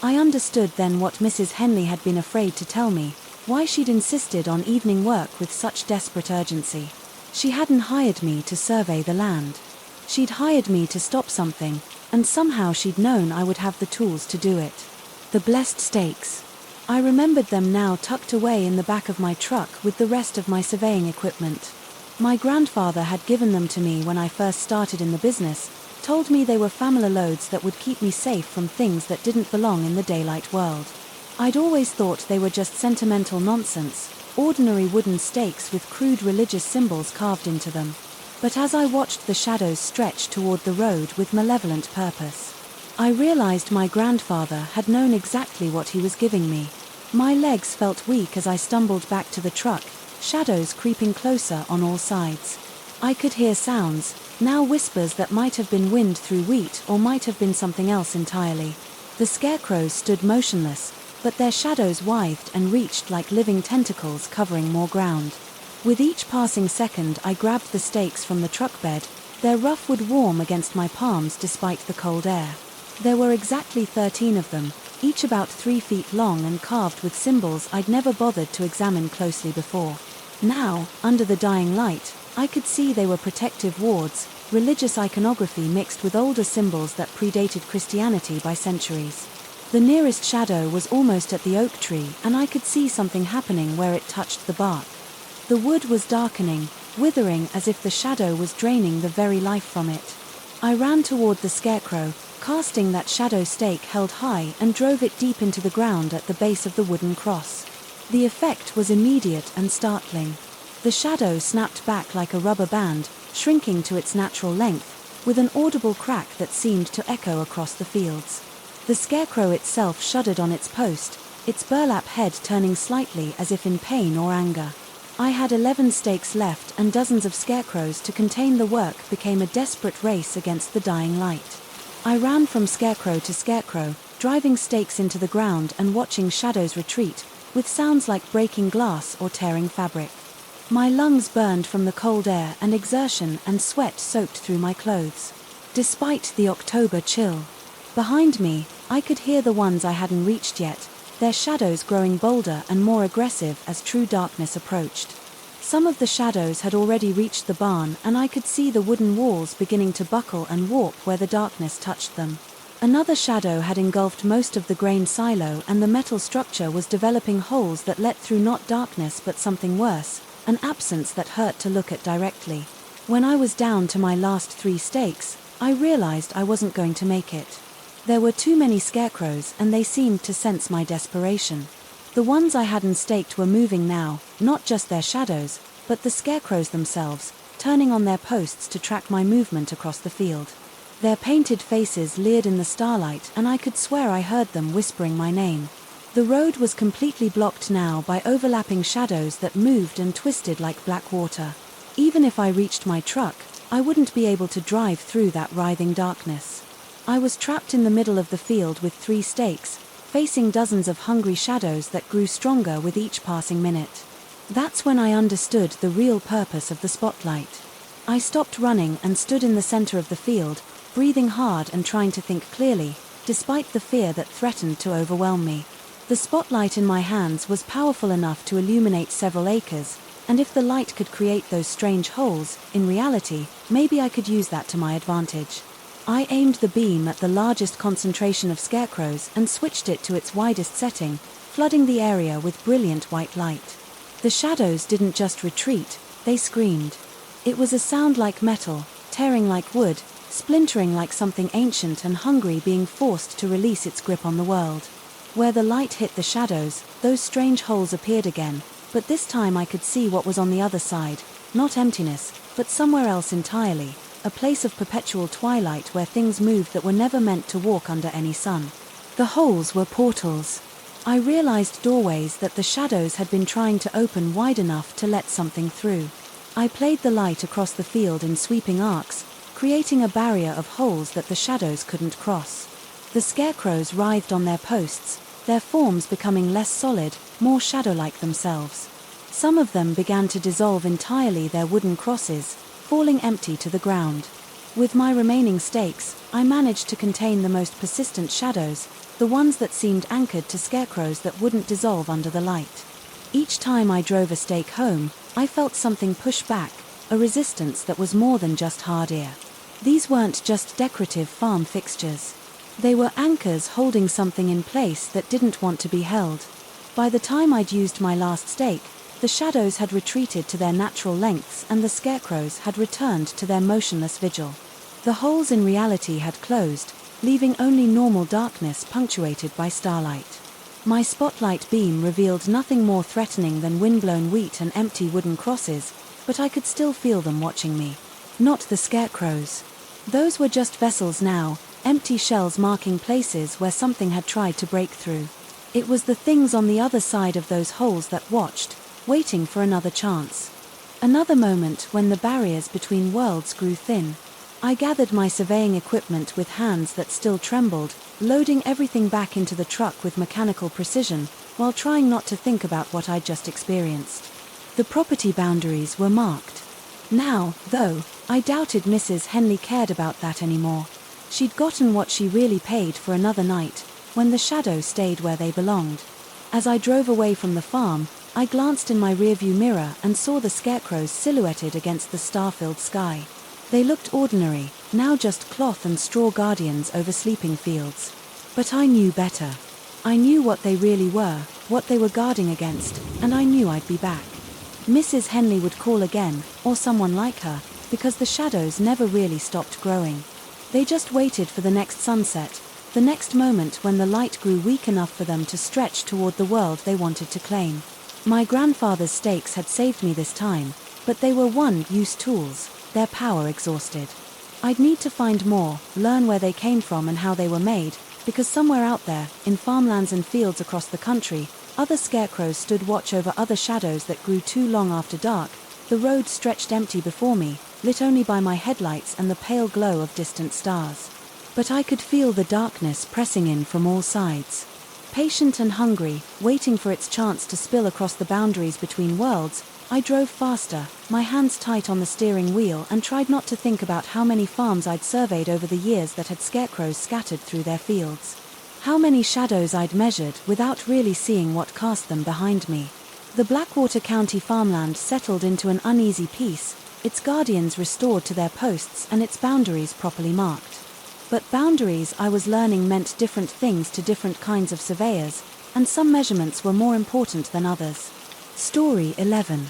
I understood then what Mrs. Henley had been afraid to tell me, why she'd insisted on evening work with such desperate urgency. She hadn't hired me to survey the land. She'd hired me to stop something, and somehow she'd known I would have the tools to do it. The blessed stakes. I remembered them now, tucked away in the back of my truck with the rest of my surveying equipment. My grandfather had given them to me when I first started in the business, told me they were family loads that would keep me safe from things that didn't belong in the daylight world. I'd always thought they were just sentimental nonsense, ordinary wooden stakes with crude religious symbols carved into them. But as I watched the shadows stretch toward the road with malevolent purpose, I realized my grandfather had known exactly what he was giving me. My legs felt weak as I stumbled back to the truck, shadows creeping closer on all sides. I could hear sounds, now whispers that might have been wind through wheat or might have been something else entirely. The scarecrows stood motionless, but their shadows writhed and reached like living tentacles covering more ground. With each passing second I grabbed the stakes from the truck bed, their rough wood warm against my palms despite the cold air. There were exactly 13 of them, each about 3 feet long and carved with symbols I'd never bothered to examine closely before. Now, under the dying light, I could see they were protective wards, religious iconography mixed with older symbols that predated Christianity by centuries. The nearest shadow was almost at the oak tree, and I could see something happening where it touched the bark. The wood was darkening, withering as if the shadow was draining the very life from it. I ran toward the scarecrow, casting that shadow stake held high, and drove it deep into the ground at the base of the wooden cross. The effect was immediate and startling. The shadow snapped back like a rubber band, shrinking to its natural length, with an audible crack that seemed to echo across the fields. The scarecrow itself shuddered on its post, its burlap head turning slightly as if in pain or anger. I had 11 stakes left, and dozens of scarecrows to contain the work became a desperate race against the dying light. I ran from scarecrow to scarecrow, driving stakes into the ground and watching shadows retreat, with sounds like breaking glass or tearing fabric. My lungs burned from the cold air and exertion, and sweat soaked through my clothes. Despite the October chill, behind me, I could hear the ones I hadn't reached yet, their shadows growing bolder and more aggressive as true darkness approached. Some of the shadows had already reached the barn, and I could see the wooden walls beginning to buckle and warp where the darkness touched them. Another shadow had engulfed most of the grain silo, and the metal structure was developing holes that let through not darkness but something worse, an absence that hurt to look at directly. When I was down to my last 3 stakes, I realized I wasn't going to make it. There were too many scarecrows, and they seemed to sense my desperation. The ones I hadn't staked were moving now, not just their shadows, but the scarecrows themselves, turning on their posts to track my movement across the field. Their painted faces leered in the starlight, and I could swear I heard them whispering my name. The road was completely blocked now by overlapping shadows that moved and twisted like black water. Even if I reached my truck, I wouldn't be able to drive through that writhing darkness. I was trapped in the middle of the field with 3 stakes, facing dozens of hungry shadows that grew stronger with each passing minute. That's when I understood the real purpose of the spotlight. I stopped running and stood in the center of the field, breathing hard and trying to think clearly, despite the fear that threatened to overwhelm me. The spotlight in my hands was powerful enough to illuminate several acres, and if the light could create those strange holes, in reality, maybe I could use that to my advantage. I aimed the beam at the largest concentration of scarecrows and switched it to its widest setting, flooding the area with brilliant white light. The shadows didn't just retreat, they screamed. It was a sound like metal, tearing like wood, splintering like something ancient and hungry being forced to release its grip on the world. Where the light hit the shadows, those strange holes appeared again, but this time I could see what was on the other side, not emptiness, but somewhere else entirely, a place of perpetual twilight where things moved that were never meant to walk under any sun. The holes were portals. I realized doorways that the shadows had been trying to open wide enough to let something through. I played the light across the field in sweeping arcs, creating a barrier of holes that the shadows couldn't cross. The scarecrows writhed on their posts, their forms becoming less solid, more shadow-like themselves. Some of them began to dissolve entirely, their wooden crosses, falling empty to the ground. With my remaining stakes, I managed to contain the most persistent shadows, the ones that seemed anchored to scarecrows that wouldn't dissolve under the light. Each time I drove a stake home, I felt something push back, a resistance that was more than just hard air. These weren't just decorative farm fixtures. They were anchors holding something in place that didn't want to be held. By the time I'd used my last stake, the shadows had retreated to their natural lengths and the scarecrows had returned to their motionless vigil. The holes in reality had closed, leaving only normal darkness punctuated by starlight. My spotlight beam revealed nothing more threatening than windblown wheat and empty wooden crosses, but I could still feel them watching me. Not the scarecrows. Those were just vessels now, empty shells marking places where something had tried to break through. It was the things on the other side of those holes that watched, waiting for another chance. Another moment when the barriers between worlds grew thin. I gathered my surveying equipment with hands that still trembled, loading everything back into the truck with mechanical precision, while trying not to think about what I'd just experienced. The property boundaries were marked. Now, though, I doubted Mrs. Henley cared about that anymore. She'd gotten what she really paid for another night, when the shadows stayed where they belonged. As I drove away from the farm, I glanced in my rearview mirror and saw the scarecrows silhouetted against the star-filled sky. They looked ordinary, now just cloth and straw guardians over sleeping fields. But I knew better. I knew what they really were, what they were guarding against, and I knew I'd be back. Mrs. Henley would call again, or someone like her, because the shadows never really stopped growing. They just waited for the next sunset, the next moment when the light grew weak enough for them to stretch toward the world they wanted to claim. My grandfather's stakes had saved me this time, but they were one-use tools, their power exhausted. I'd need to find more, learn where they came from and how they were made, because somewhere out there, in farmlands and fields across the country, other scarecrows stood watch over other shadows that grew too long after dark. The road stretched empty before me, lit only by my headlights and the pale glow of distant stars. But I could feel the darkness pressing in from all sides. Patient and hungry, waiting for its chance to spill across the boundaries between worlds, I drove faster, my hands tight on the steering wheel, and tried not to think about how many farms I'd surveyed over the years that had scarecrows scattered through their fields. How many shadows I'd measured without really seeing what cast them behind me. The Blackwater County farmland settled into an uneasy peace, its guardians restored to their posts and its boundaries properly marked. But boundaries, I was learning, meant different things to different kinds of surveyors, and some measurements were more important than others. Story 11.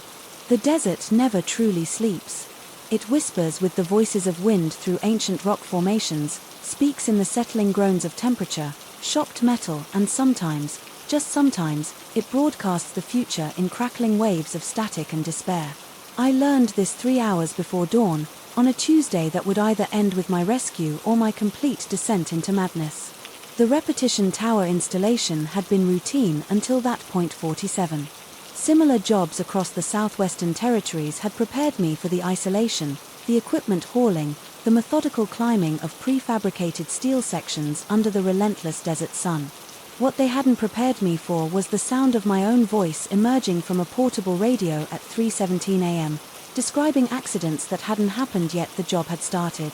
The desert never truly sleeps. It whispers with the voices of wind through ancient rock formations, speaks in the settling groans of temperature, shocked metal, and sometimes, just sometimes, it broadcasts the future in crackling waves of static and despair. I learned this 3 hours before dawn, on a Tuesday that would either end with my rescue or my complete descent into madness. The repetition tower installation had been routine until that point. 47. Similar jobs across the southwestern territories had prepared me for the isolation, the equipment hauling, the methodical climbing of prefabricated steel sections under the relentless desert sun. What they hadn't prepared me for was the sound of my own voice emerging from a portable radio at 3:17 a.m., describing accidents that hadn't happened yet the job had started.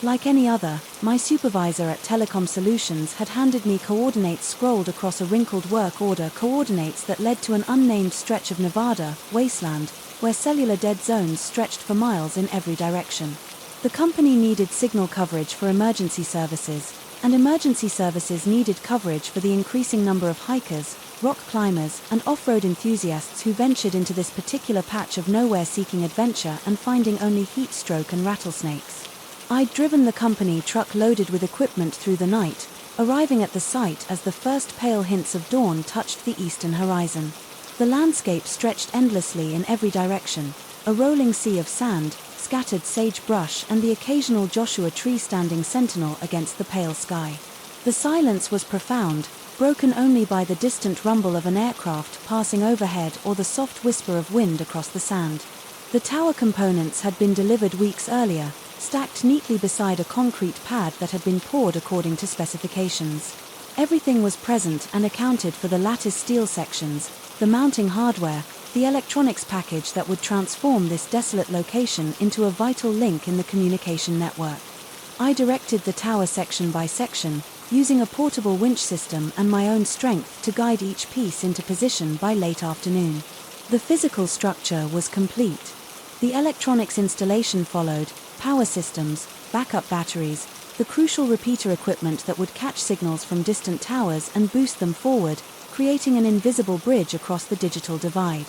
Like any other, my supervisor at Telecom Solutions had handed me coordinates scrolled across a wrinkled work order, coordinates that led to an unnamed stretch of Nevada wasteland, where cellular dead zones stretched for miles in every direction. The company needed signal coverage for emergency services, and emergency services needed coverage for the increasing number of hikers, rock climbers, and off-road enthusiasts who ventured into this particular patch of nowhere seeking adventure and finding only heat stroke and rattlesnakes. I'd driven the company truck loaded with equipment through the night, arriving at the site as the first pale hints of dawn touched the eastern horizon. The landscape stretched endlessly in every direction, a rolling sea of sand, scattered sagebrush, and the occasional Joshua tree standing sentinel against the pale sky. The silence was profound, broken only by the distant rumble of an aircraft passing overhead or the soft whisper of wind across the sand. The tower components had been delivered weeks earlier, stacked neatly beside a concrete pad that had been poured according to specifications. Everything was present and accounted for: the lattice steel sections, the mounting hardware, the electronics package that would transform this desolate location into a vital link in the communication network. I directed the tower section by section, using a portable winch system and my own strength to guide each piece into position by late afternoon. The physical structure was complete. The electronics installation followed: power systems, backup batteries, the crucial repeater equipment that would catch signals from distant towers and boost them forward, creating an invisible bridge across the digital divide.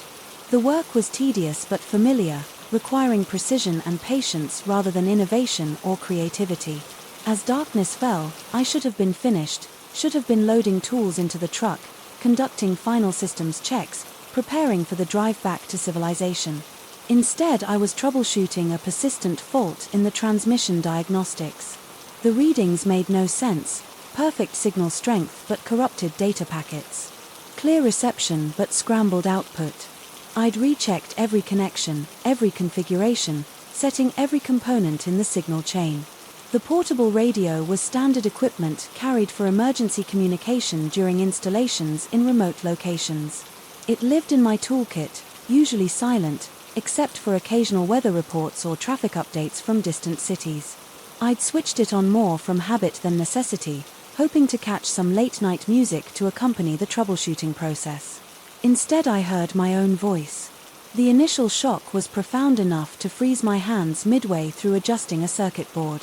The work was tedious but familiar, requiring precision and patience rather than innovation or creativity. As darkness fell, I should have been finished, should have been loading tools into the truck, conducting final systems checks, preparing for the drive back to civilization. Instead, I was troubleshooting a persistent fault in the transmission diagnostics. The readings made no sense: perfect signal strength but corrupted data packets. Clear reception but scrambled output. I'd rechecked every connection, every configuration, setting every component in the signal chain. The portable radio was standard equipment carried for emergency communication during installations in remote locations. It lived in my toolkit, usually silent, except for occasional weather reports or traffic updates from distant cities. I'd switched it on more from habit than necessity, hoping to catch some late-night music to accompany the troubleshooting process. Instead, I heard my own voice. The initial shock was profound enough to freeze my hands midway through adjusting a circuit board.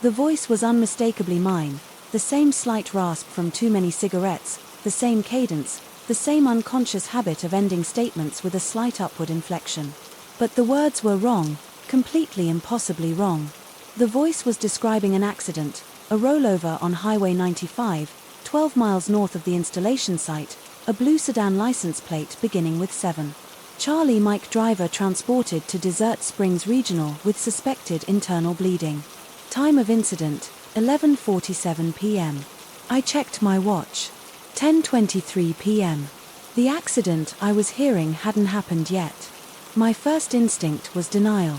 The voice was unmistakably mine, the same slight rasp from too many cigarettes, the same cadence, the same unconscious habit of ending statements with a slight upward inflection. But the words were wrong, completely impossibly wrong. The voice was describing an accident, a rollover on Highway 95, 12 miles north of the installation site, a blue sedan license plate beginning with 7. Charlie Mike driver transported to Desert Springs Regional with suspected internal bleeding. Time of incident, 11:47 p.m. I checked my watch. 10:23 p.m. The accident I was hearing hadn't happened yet. My first instinct was denial.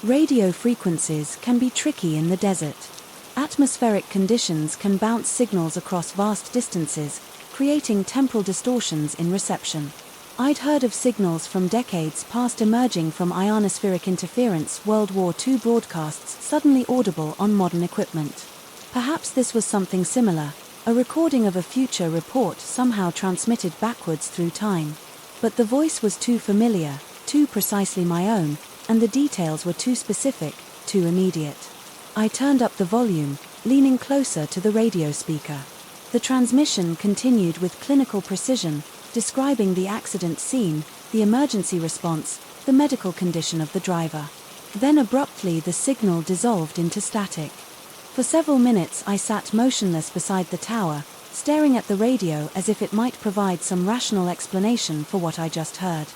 Radio frequencies can be tricky in the desert. Atmospheric conditions can bounce signals across vast distances, creating temporal distortions in reception. I'd heard of signals from decades past emerging from ionospheric interference World War II broadcasts suddenly audible on modern equipment. Perhaps this was something similar, a recording of a future report somehow transmitted backwards through time. But the voice was too familiar, too precisely my own, and the details were too specific, too immediate. I turned up the volume, leaning closer to the radio speaker. The transmission continued with clinical precision, describing the accident scene, the emergency response, the medical condition of the driver. Then abruptly the signal dissolved into static. For several minutes I sat motionless beside the tower, staring at the radio as if it might provide some rational explanation for what I just heard.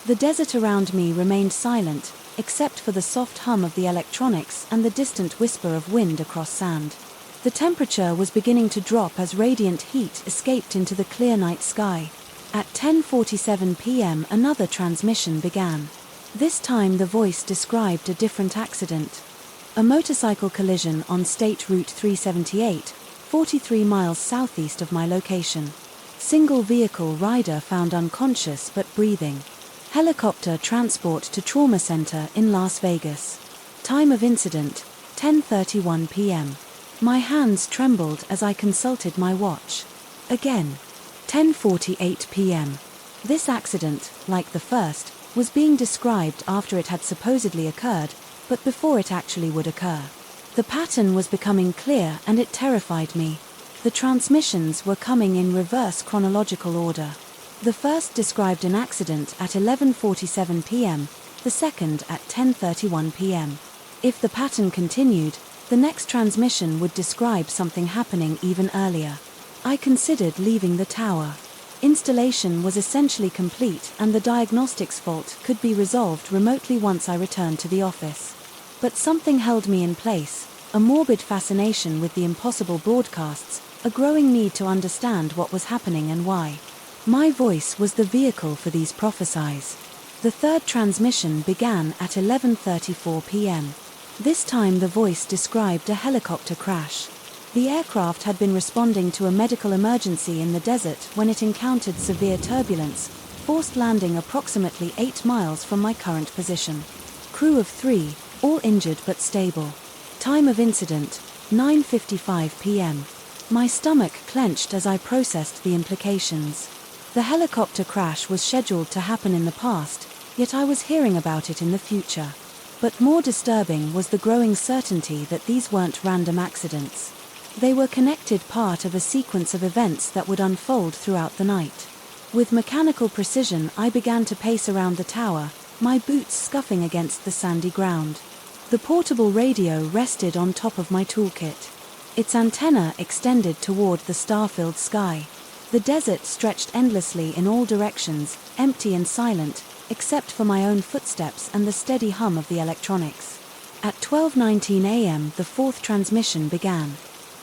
The desert around me remained silent, except for the soft hum of the electronics and the distant whisper of wind across sand. The temperature was beginning to drop as radiant heat escaped into the clear night sky. At 10:47 p.m. another transmission began. This time the voice described a different accident. A motorcycle collision on State Route 378, 43 miles southeast of my location. Single vehicle rider found unconscious but breathing. Helicopter transport to trauma center in Las Vegas. Time of incident, 10:31 p.m. My hands trembled as I consulted my watch. Again. 10:48 p.m. This accident, like the first, was being described after it had supposedly occurred, but before it actually would occur. The pattern was becoming clear and it terrified me. The transmissions were coming in reverse chronological order. The first described an accident at 11:47 p.m., the second at 10:31 p.m. If the pattern continued, the next transmission would describe something happening even earlier. I considered leaving the tower. Installation was essentially complete and the diagnostics fault could be resolved remotely once I returned to the office. But something held me in place, a morbid fascination with the impossible broadcasts, a growing need to understand what was happening and why. My voice was the vehicle for these prophecies. The third transmission began at 11:34 p.m. This time the voice described a helicopter crash. The aircraft had been responding to a medical emergency in the desert when it encountered severe turbulence, forced landing approximately 8 miles from my current position. Crew of 3, all injured but stable. Time of incident, 9:55 p.m. My stomach clenched as I processed the implications. The helicopter crash was scheduled to happen in the past, yet I was hearing about it in the future. But more disturbing was the growing certainty that these weren't random accidents. They were connected part of a sequence of events that would unfold throughout the night. With mechanical precision I began to pace around the tower, my boots scuffing against the sandy ground. The portable radio rested on top of my toolkit. Its antenna extended toward the star-filled sky. The desert stretched endlessly in all directions, empty and silent, except for my own footsteps and the steady hum of the electronics. At 12:19 a.m. the fourth transmission began.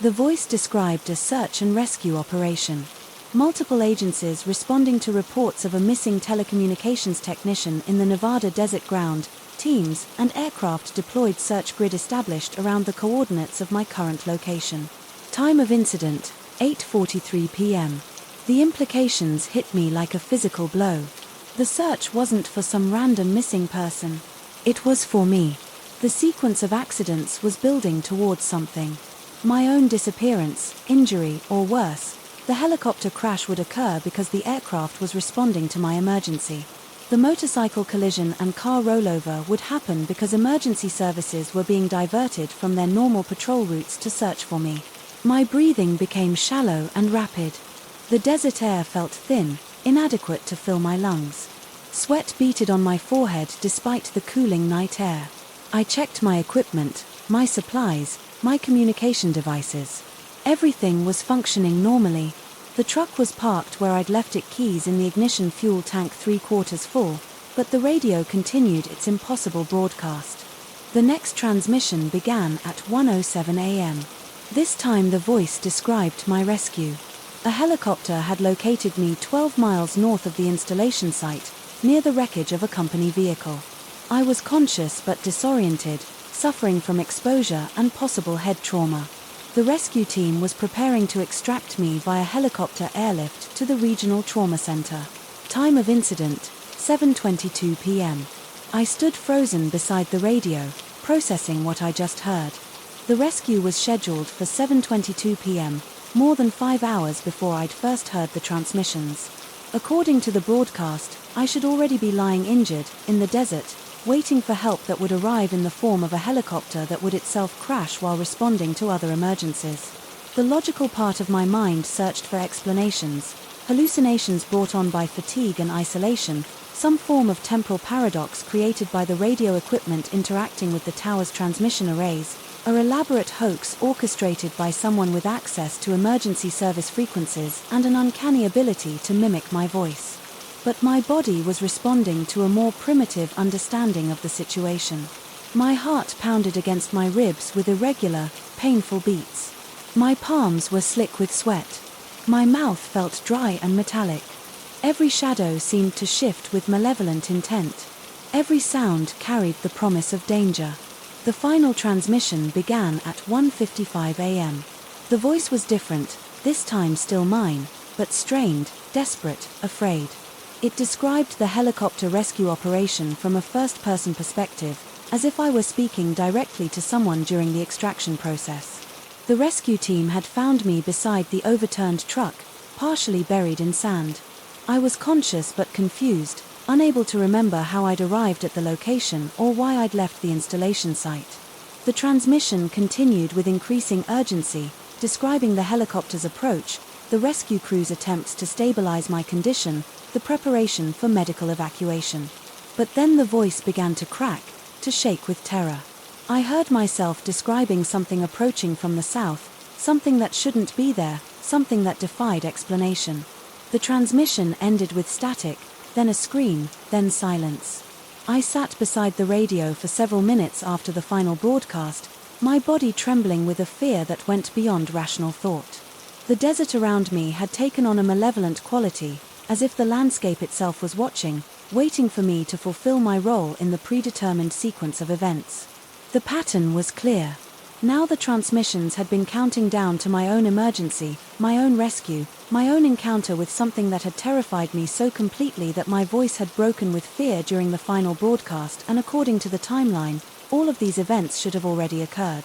The voice described a search and rescue operation. Multiple agencies responding to reports of a missing telecommunications technician in the Nevada desert ground, teams and aircraft deployed search grid established around the coordinates of my current location. Time of incident, 8:43 p.m. The implications hit me like a physical blow. The search wasn't for some random missing person. It was for me. The sequence of accidents was building towards something. My own disappearance, injury, or worse, the helicopter crash would occur because the aircraft was responding to my emergency. The motorcycle collision and car rollover would happen because emergency services were being diverted from their normal patrol routes to search for me. My breathing became shallow and rapid. The desert air felt thin, inadequate to fill my lungs. Sweat beaded on my forehead despite the cooling night air. I checked my equipment, my supplies, my communication devices. Everything was functioning normally. The truck was parked where I'd left it, keys in the ignition, fuel tank 3/4 full, but the radio continued its impossible broadcast. The next transmission began at 1:07 a.m. This time the voice described my rescue. A helicopter had located me 12 miles north of the installation site, near the wreckage of a company vehicle. I was conscious but disoriented, suffering from exposure and possible head trauma. The rescue team was preparing to extract me via helicopter airlift to the regional trauma center. Time of incident, 7:22 p.m. I stood frozen beside the radio, processing what I just heard. The rescue was scheduled for 7:22 p.m., more than 5 hours before I'd first heard the transmissions. According to the broadcast, I should already be lying injured, in the desert, waiting for help that would arrive in the form of a helicopter that would itself crash while responding to other emergencies. The logical part of my mind searched for explanations, hallucinations brought on by fatigue and isolation, some form of temporal paradox created by the radio equipment interacting with the tower's transmission arrays, an elaborate hoax orchestrated by someone with access to emergency service frequencies and an uncanny ability to mimic my voice. But my body was responding to a more primitive understanding of the situation. My heart pounded against my ribs with irregular, painful beats. My palms were slick with sweat. My mouth felt dry and metallic. Every shadow seemed to shift with malevolent intent. Every sound carried the promise of danger. The final transmission began at 1:55 a.m. The voice was different, this time still mine, but strained, desperate, afraid. It described the helicopter rescue operation from a first-person perspective, as if I were speaking directly to someone during the extraction process. The rescue team had found me beside the overturned truck, partially buried in sand. I was conscious but confused, unable to remember how I'd arrived at the location or why I'd left the installation site. The transmission continued with increasing urgency, describing the helicopter's approach, the rescue crew's attempts to stabilize my condition, the preparation for medical evacuation. But then the voice began to crack, to shake with terror. I heard myself describing something approaching from the south, something that shouldn't be there, something that defied explanation. The transmission ended with static, then a scream, then silence. I sat beside the radio for several minutes after the final broadcast, my body trembling with a fear that went beyond rational thought. The desert around me had taken on a malevolent quality, as if the landscape itself was watching, waiting for me to fulfill my role in the predetermined sequence of events. The pattern was clear. Now the transmissions had been counting down to my own emergency, my own rescue, my own encounter with something that had terrified me so completely that my voice had broken with fear during the final broadcast, and according to the timeline, all of these events should have already occurred.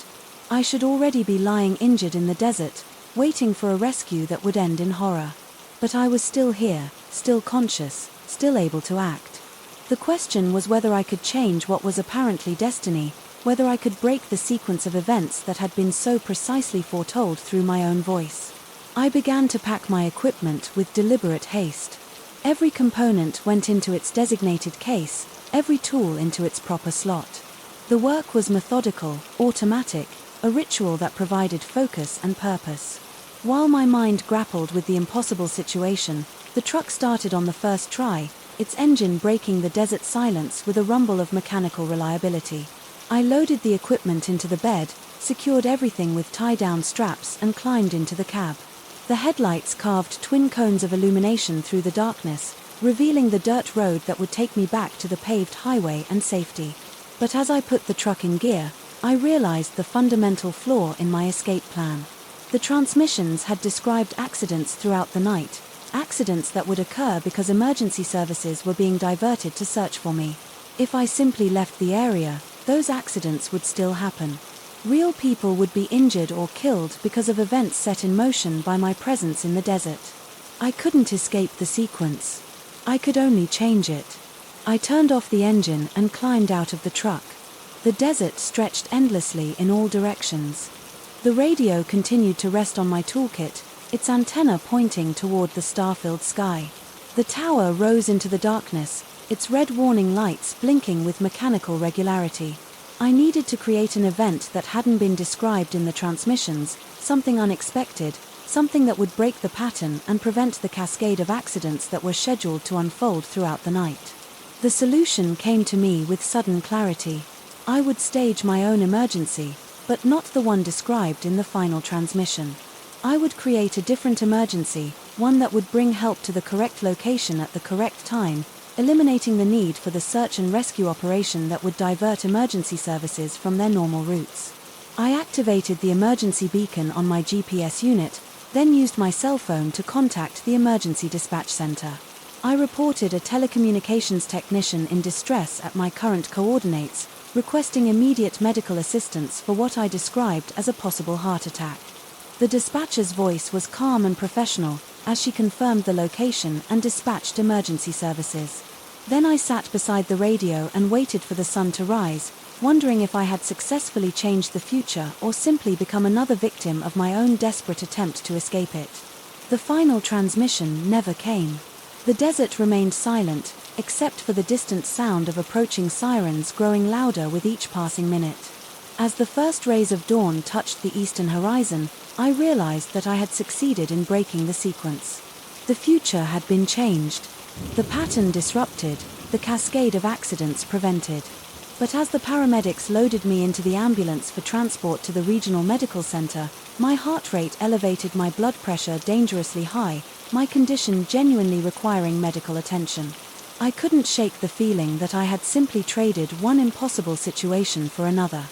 I should already be lying injured in the desert, waiting for a rescue that would end in horror. But I was still here, still conscious, still able to act. The question was whether I could change what was apparently destiny, whether I could break the sequence of events that had been so precisely foretold through my own voice. I began to pack my equipment with deliberate haste. Every component went into its designated case, every tool into its proper slot. The work was methodical, automatic, a ritual that provided focus and purpose. While my mind grappled with the impossible situation, the truck started on the first try, its engine breaking the desert silence with a rumble of mechanical reliability. I loaded the equipment into the bed, secured everything with tie-down straps and climbed into the cab. The headlights carved twin cones of illumination through the darkness, revealing the dirt road that would take me back to the paved highway and safety. But as I put the truck in gear, I realized the fundamental flaw in my escape plan. The transmissions had described accidents throughout the night, accidents that would occur because emergency services were being diverted to search for me. If I simply left the area, those accidents would still happen. Real people would be injured or killed because of events set in motion by my presence in the desert. I couldn't escape the sequence. I could only change it. I turned off the engine and climbed out of the truck. The desert stretched endlessly in all directions. The radio continued to rest on my toolkit, its antenna pointing toward the star-filled sky. The tower rose into the darkness, its red warning lights blinking with mechanical regularity. I needed to create an event that hadn't been described in the transmissions, something unexpected, something that would break the pattern and prevent the cascade of accidents that were scheduled to unfold throughout the night. The solution came to me with sudden clarity. I would stage my own emergency, but not the one described in the final transmission. I would create a different emergency, one that would bring help to the correct location at the correct time, eliminating the need for the search and rescue operation that would divert emergency services from their normal routes. I activated the emergency beacon on my GPS unit, then used my cell phone to contact the emergency dispatch center. I reported a telecommunications technician in distress at my current coordinates, requesting immediate medical assistance for what I described as a possible heart attack. The dispatcher's voice was calm and professional, as she confirmed the location and dispatched emergency services. Then I sat beside the radio and waited for the sun to rise, wondering if I had successfully changed the future or simply become another victim of my own desperate attempt to escape it. The final transmission never came. The desert remained silent, except for the distant sound of approaching sirens growing louder with each passing minute. As the first rays of dawn touched the eastern horizon, I realized that I had succeeded in breaking the sequence. The future had been changed. The pattern disrupted, the cascade of accidents prevented. But as the paramedics loaded me into the ambulance for transport to the regional medical center, my heart rate elevated, my blood pressure dangerously high, my condition genuinely requiring medical attention. I couldn't shake the feeling that I had simply traded one impossible situation for another.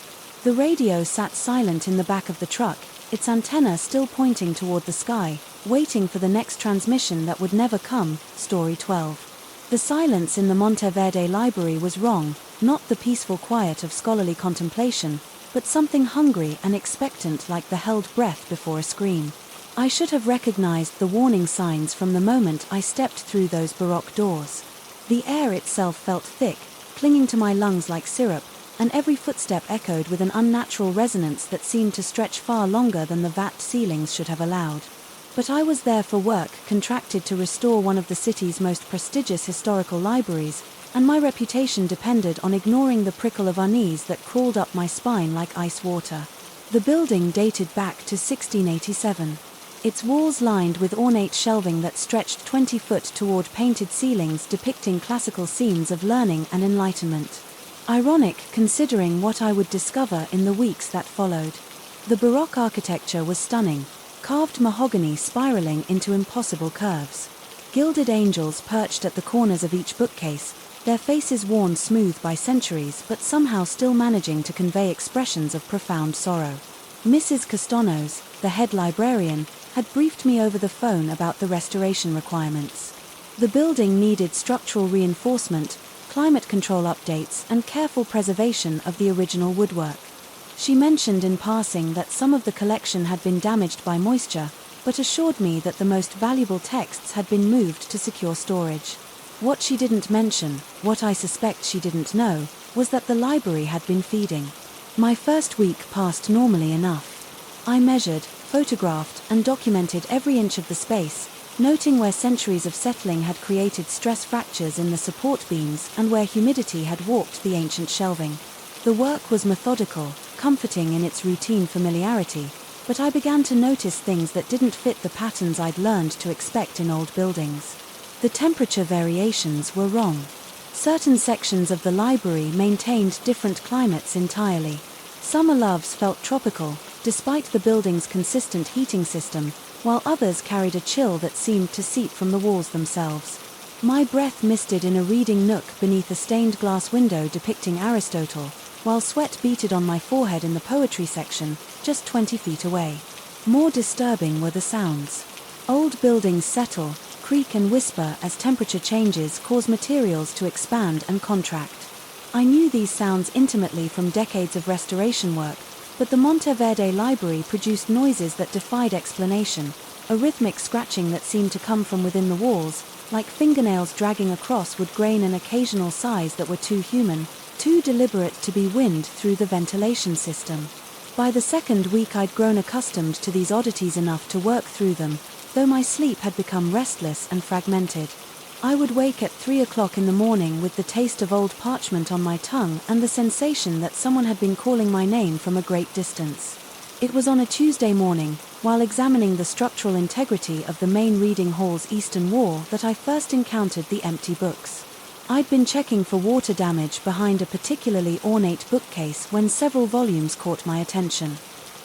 The radio sat silent in the back of the truck, its antenna still pointing toward the sky, waiting for the next transmission that would never come. Story 12. The silence in the Monteverde Library was wrong, not the peaceful quiet of scholarly contemplation, but something hungry and expectant like the held breath before a scream. I should have recognized the warning signs from the moment I stepped through those Baroque doors. The air itself felt thick, clinging to my lungs like syrup, and every footstep echoed with an unnatural resonance that seemed to stretch far longer than the vapped ceilings should have allowed. But I was there for work, contracted to restore one of the city's most prestigious historical libraries, and my reputation depended on ignoring the prickle of unease that crawled up my spine like ice water. The building dated back to 1687. Its walls lined with ornate shelving that stretched 20 foot toward painted ceilings depicting classical scenes of learning and enlightenment. Ironic considering what I would discover in the weeks that followed. The Baroque architecture was stunning, carved mahogany spiraling into impossible curves. Gilded angels perched at the corners of each bookcase, their faces worn smooth by centuries but somehow still managing to convey expressions of profound sorrow. Mrs. Castanos, the head librarian, had briefed me over the phone about the restoration requirements. The building needed structural reinforcement, climate control updates, and careful preservation of the original woodwork. She mentioned in passing that some of the collection had been damaged by moisture, but assured me that the most valuable texts had been moved to secure storage. What she didn't mention, what I suspect she didn't know, was that the library had been feeding. My first week passed normally enough. I measured, photographed, and documented every inch of the space, noting where centuries of settling had created stress fractures in the support beams and where humidity had warped the ancient shelving. The work was methodical, comforting in its routine familiarity, but I began to notice things that didn't fit the patterns I'd learned to expect in old buildings. The temperature variations were wrong. Certain sections of the library maintained different climates entirely. Summer loves felt tropical, despite the building's consistent heating system, while others carried a chill that seemed to seep from the walls themselves. My breath misted in a reading nook beneath a stained glass window depicting Aristotle, while sweat beaded on my forehead in the poetry section, just 20 feet away. More disturbing were the sounds. Old buildings settle, creak and whisper as temperature changes cause materials to expand and contract. I knew these sounds intimately from decades of restoration work, but the Monteverde Library produced noises that defied explanation, a rhythmic scratching that seemed to come from within the walls, like fingernails dragging across wood grain, and occasional sighs that were too human, too deliberate to be wind through the ventilation system. By the second week I'd grown accustomed to these oddities enough to work through them, though my sleep had become restless and fragmented. I would wake at 3 o'clock in the morning with the taste of old parchment on my tongue and the sensation that someone had been calling my name from a great distance. It was on a Tuesday morning, while examining the structural integrity of the main reading hall's eastern wall, that I first encountered the empty books. I'd been checking for water damage behind a particularly ornate bookcase when several volumes caught my attention.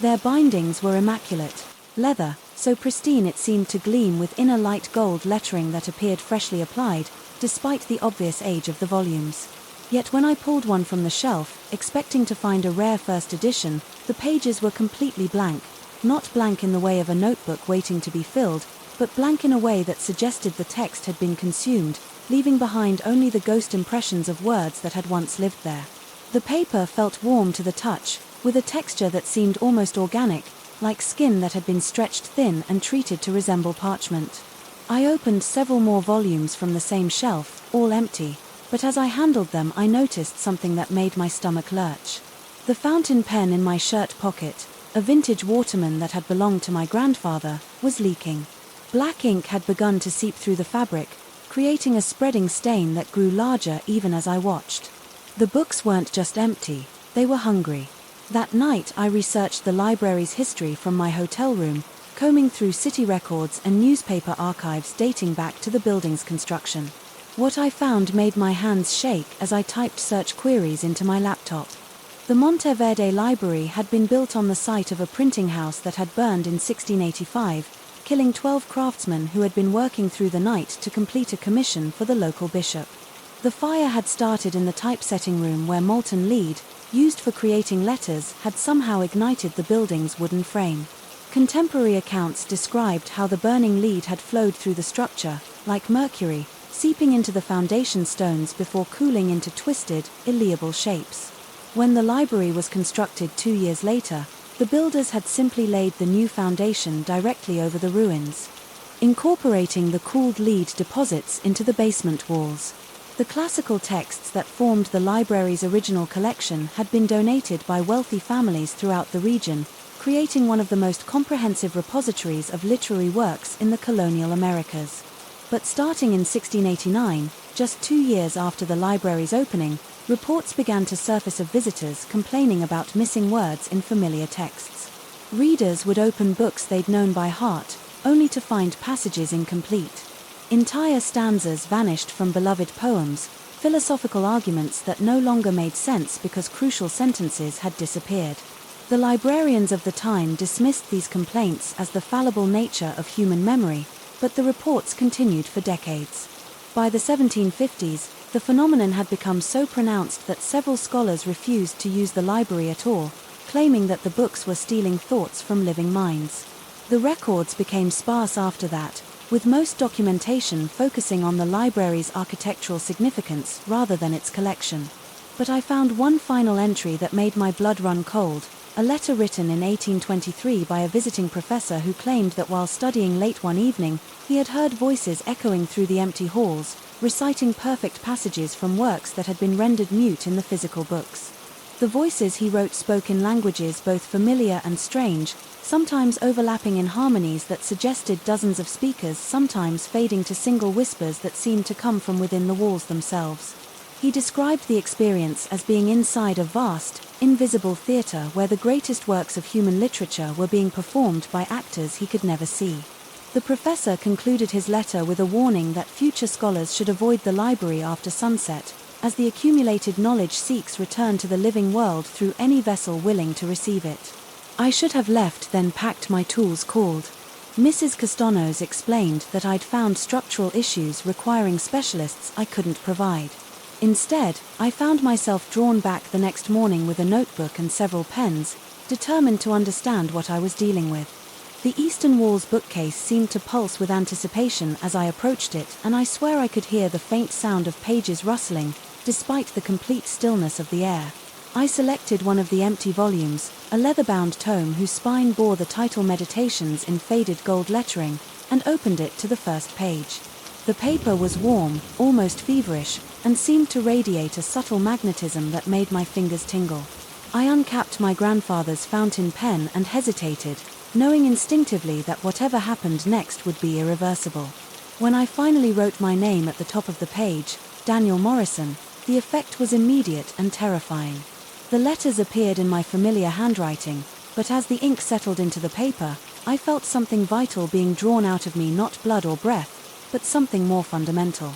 Their bindings were immaculate, leather, so pristine it seemed to gleam with inner light gold lettering that appeared freshly applied, despite the obvious age of the volumes. Yet when I pulled one from the shelf, expecting to find a rare first edition, the pages were completely blank, not blank in the way of a notebook waiting to be filled, but blank in a way that suggested the text had been consumed, leaving behind only the ghost impressions of words that had once lived there. The paper felt warm to the touch, with a texture that seemed almost organic, like skin that had been stretched thin and treated to resemble parchment. I opened several more volumes from the same shelf, all empty, but as I handled them I noticed something that made my stomach lurch. The fountain pen in my shirt pocket, a vintage Waterman that had belonged to my grandfather, was leaking. Black ink had begun to seep through the fabric, creating a spreading stain that grew larger even as I watched. The books weren't just empty, they were hungry. That night I researched the library's history from my hotel room, combing through city records and newspaper archives dating back to the building's construction. What I found made my hands shake as I typed search queries into my laptop. The Monteverde Library had been built on the site of a printing house that had burned in 1685, killing 12 craftsmen who had been working through the night to complete a commission for the local bishop. The fire had started in the typesetting room where molten lead, used for creating letters, had somehow ignited the building's wooden frame. Contemporary accounts described how the burning lead had flowed through the structure, like mercury, seeping into the foundation stones before cooling into twisted, illegible shapes. When the library was constructed 2 years later, the builders had simply laid the new foundation directly over the ruins, incorporating the cooled lead deposits into the basement walls. The classical texts that formed the library's original collection had been donated by wealthy families throughout the region, creating one of the most comprehensive repositories of literary works in the colonial Americas. But starting in 1689, just 2 years after the library's opening, reports began to surface of visitors complaining about missing words in familiar texts. Readers would open books they'd known by heart, only to find passages incomplete. Entire stanzas vanished from beloved poems, philosophical arguments that no longer made sense because crucial sentences had disappeared. The librarians of the time dismissed these complaints as the fallible nature of human memory, but the reports continued for decades. By the 1750s, the phenomenon had become so pronounced that several scholars refused to use the library at all, claiming that the books were stealing thoughts from living minds. The records became sparse after that, with most documentation focusing on the library's architectural significance rather than its collection. But I found one final entry that made my blood run cold, a letter written in 1823 by a visiting professor who claimed that while studying late one evening, he had heard voices echoing through the empty halls, reciting perfect passages from works that had been rendered mute in the physical books. The voices, he wrote, spoke in languages both familiar and strange, sometimes overlapping in harmonies that suggested dozens of speakers, sometimes fading to single whispers that seemed to come from within the walls themselves. He described the experience as being inside a vast, invisible theater where the greatest works of human literature were being performed by actors he could never see. The professor concluded his letter with a warning that future scholars should avoid the library after sunset, as the accumulated knowledge seeks return to the living world through any vessel willing to receive it. I should have left, then packed my tools, called. Mrs. Castanos explained that I'd found structural issues requiring specialists I couldn't provide. Instead, I found myself drawn back the next morning with a notebook and several pens, determined to understand what I was dealing with. The eastern wall's bookcase seemed to pulse with anticipation as I approached it, and I swear I could hear the faint sound of pages rustling, despite the complete stillness of the air. I selected one of the empty volumes, a leather-bound tome whose spine bore the title Meditations in faded gold lettering, and opened it to the first page. The paper was warm, almost feverish, and seemed to radiate a subtle magnetism that made my fingers tingle. I uncapped my grandfather's fountain pen and hesitated, knowing instinctively that whatever happened next would be irreversible. When I finally wrote my name at the top of the page, Daniel Morrison, the effect was immediate and terrifying. The letters appeared in my familiar handwriting, but as the ink settled into the paper, I felt something vital being drawn out of me, not blood or breath, but something more fundamental.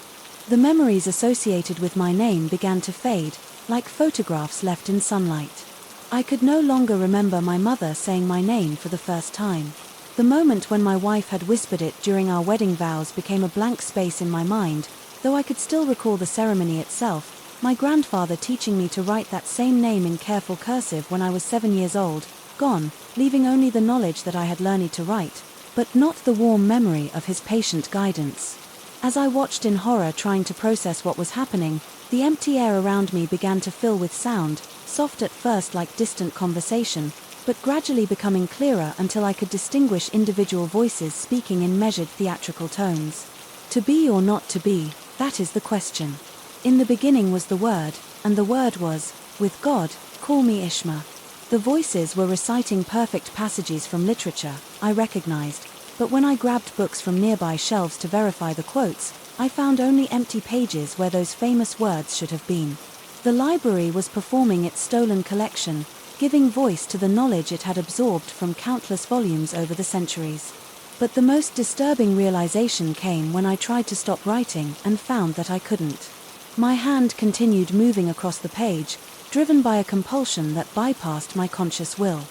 The memories associated with my name began to fade, like photographs left in sunlight. I could no longer remember my mother saying my name for the first time. The moment when my wife had whispered it during our wedding vows became a blank space in my mind, though I could still recall the ceremony itself. My grandfather teaching me to write that same name in careful cursive when I was 7 years old, gone, leaving only the knowledge that I had learned to write, but not the warm memory of his patient guidance. As I watched in horror trying to process what was happening, the empty air around me began to fill with sound, soft at first like distant conversation, but gradually becoming clearer until I could distinguish individual voices speaking in measured theatrical tones. To be or not to be, that is the question. In the beginning was the Word, and the Word was, with God, call me Ishma. The voices were reciting perfect passages from literature, I recognized, but when I grabbed books from nearby shelves to verify the quotes, I found only empty pages where those famous words should have been. The library was performing its stolen collection, giving voice to the knowledge it had absorbed from countless volumes over the centuries. But the most disturbing realization came when I tried to stop writing and found that I couldn't. My hand continued moving across the page, driven by a compulsion that bypassed my conscious will.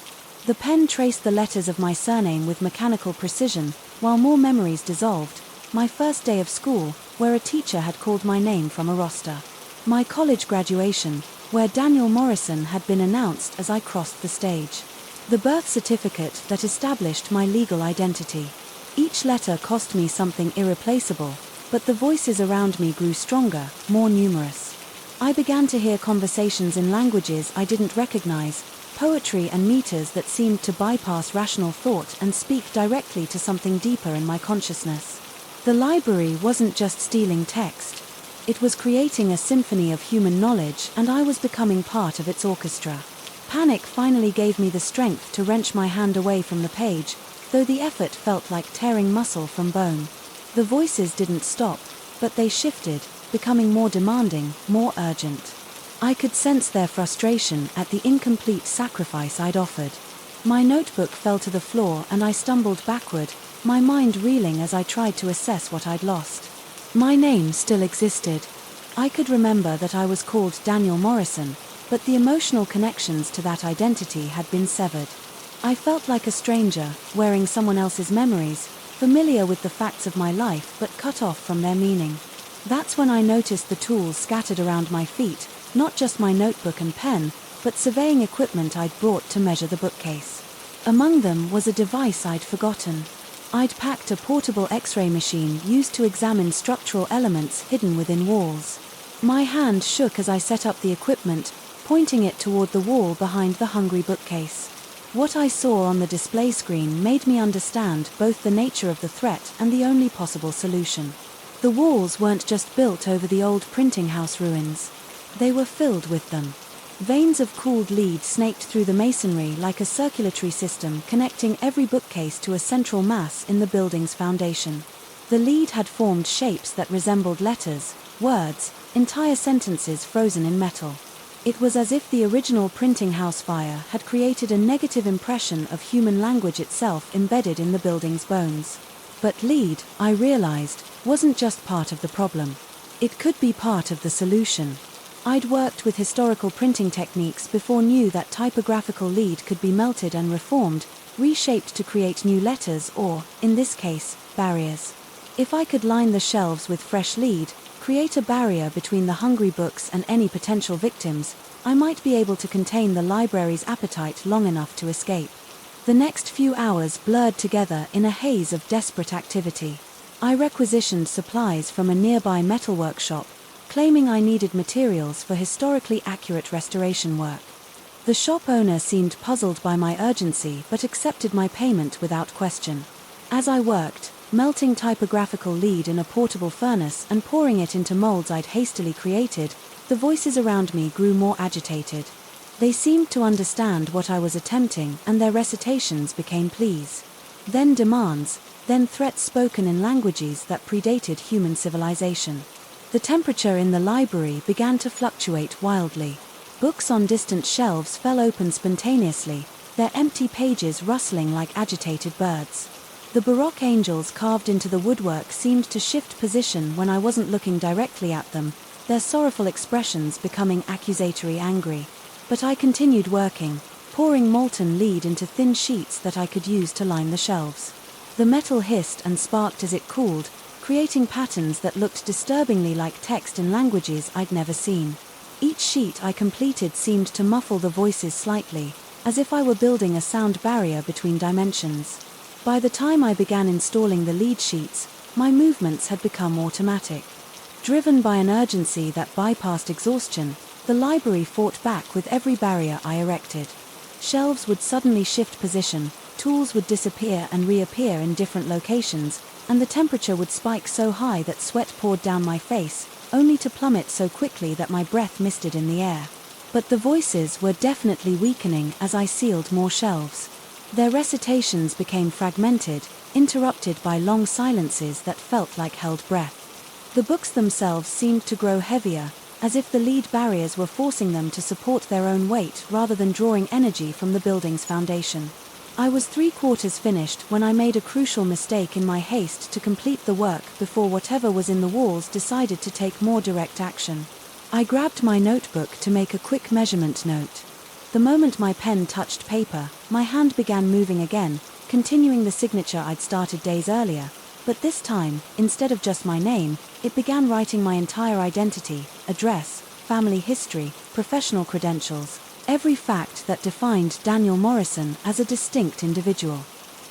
The pen traced the letters of my surname with mechanical precision, while more memories dissolved. My first day of school, where a teacher had called my name from a roster. My college graduation, where Daniel Morrison had been announced as I crossed the stage. The birth certificate that established my legal identity. Each letter cost me something irreplaceable, but the voices around me grew stronger, more numerous. I began to hear conversations in languages I didn't recognize, poetry and meters that seemed to bypass rational thought and speak directly to something deeper in my consciousness. The library wasn't just stealing text. It was creating a symphony of human knowledge, and I was becoming part of its orchestra. Panic finally gave me the strength to wrench my hand away from the page, though the effort felt like tearing muscle from bone. The voices didn't stop, but they shifted, becoming more demanding, more urgent. I could sense their frustration at the incomplete sacrifice I'd offered. My notebook fell to the floor and I stumbled backward, my mind reeling as I tried to assess what I'd lost. My name still existed. I could remember that I was called Daniel Morrison, but the emotional connections to that identity had been severed. I felt like a stranger, wearing someone else's memories, familiar with the facts of my life but cut off from their meaning. That's when I noticed the tools scattered around my feet, not just my notebook and pen, but surveying equipment I'd brought to measure the bookcase. Among them was a device I'd forgotten. I'd packed a portable X-ray machine used to examine structural elements hidden within walls. My hand shook as I set up the equipment, pointing it toward the wall behind the hungry bookcase. What I saw on the display screen made me understand both the nature of the threat and the only possible solution. The walls weren't just built over the old printing house ruins. They were filled with them. Veins of cooled lead snaked through the masonry like a circulatory system connecting every bookcase to a central mass in the building's foundation. The lead had formed shapes that resembled letters, words, entire sentences frozen in metal. It was as if the original printing house fire had created a negative impression of human language itself embedded in the building's bones. But lead, I realized, wasn't just part of the problem. It could be part of the solution. I'd worked with historical printing techniques before knew that typographical lead could be melted and reformed, reshaped to create new letters or, in this case, barriers. If I could line the shelves with fresh lead, create a barrier between the hungry books and any potential victims, I might be able to contain the library's appetite long enough to escape. The next few hours blurred together in a haze of desperate activity. I requisitioned supplies from a nearby metal workshop, claiming I needed materials for historically accurate restoration work. The shop owner seemed puzzled by my urgency but accepted my payment without question. As I worked, melting typographical lead in a portable furnace and pouring it into molds I'd hastily created, the voices around me grew more agitated. They seemed to understand what I was attempting, and their recitations became pleas. Then demands, then threats spoken in languages that predated human civilization. The temperature in the library began to fluctuate wildly. Books on distant shelves fell open spontaneously, their empty pages rustling like agitated birds. The Baroque angels carved into the woodwork seemed to shift position when I wasn't looking directly at them, their sorrowful expressions becoming accusatory angry. But I continued working, pouring molten lead into thin sheets that I could use to line the shelves. The metal hissed and sparked as it cooled, creating patterns that looked disturbingly like text in languages I'd never seen. Each sheet I completed seemed to muffle the voices slightly, as if I were building a sound barrier between dimensions. By the time I began installing the lead sheets, my movements had become automatic. Driven by an urgency that bypassed exhaustion, the library fought back with every barrier I erected. Shelves would suddenly shift position, tools would disappear and reappear in different locations, and the temperature would spike so high that sweat poured down my face, only to plummet so quickly that my breath misted in the air. But the voices were definitely weakening as I sealed more shelves. Their recitations became fragmented, interrupted by long silences that felt like held breath. The books themselves seemed to grow heavier, as if the lead barriers were forcing them to support their own weight rather than drawing energy from the building's foundation. I was 3/4 finished when I made a crucial mistake in my haste to complete the work before whatever was in the walls decided to take more direct action. I grabbed my notebook to make a quick measurement note. The moment my pen touched paper, my hand began moving again, continuing the signature I'd started days earlier. But this time, instead of just my name, it began writing my entire identity, address, family history, professional credentials, every fact that defined Daniel Morrison as a distinct individual.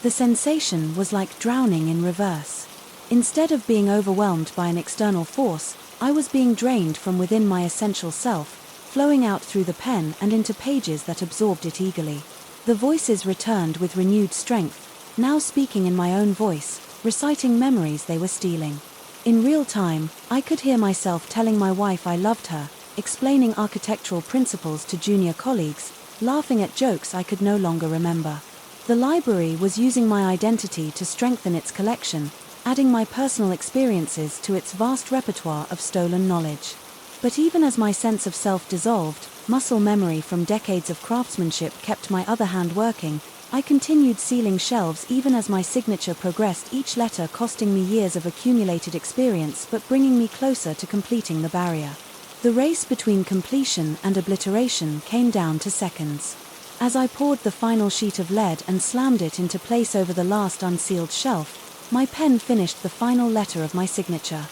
The sensation was like drowning in reverse. Instead of being overwhelmed by an external force, I was being drained from within my essential self, flowing out through the pen and into pages that absorbed it eagerly. The voices returned with renewed strength, now speaking in my own voice, reciting memories they were stealing. In real time, I could hear myself telling my wife I loved her, explaining architectural principles to junior colleagues, laughing at jokes I could no longer remember. The library was using my identity to strengthen its collection, adding my personal experiences to its vast repertoire of stolen knowledge. But even as my sense of self dissolved, muscle memory from decades of craftsmanship kept my other hand working. I continued sealing shelves even as my signature progressed, each letter costing me years of accumulated experience but bringing me closer to completing the barrier. The race between completion and obliteration came down to seconds. As I poured the final sheet of lead and slammed it into place over the last unsealed shelf, my pen finished the final letter of my signature.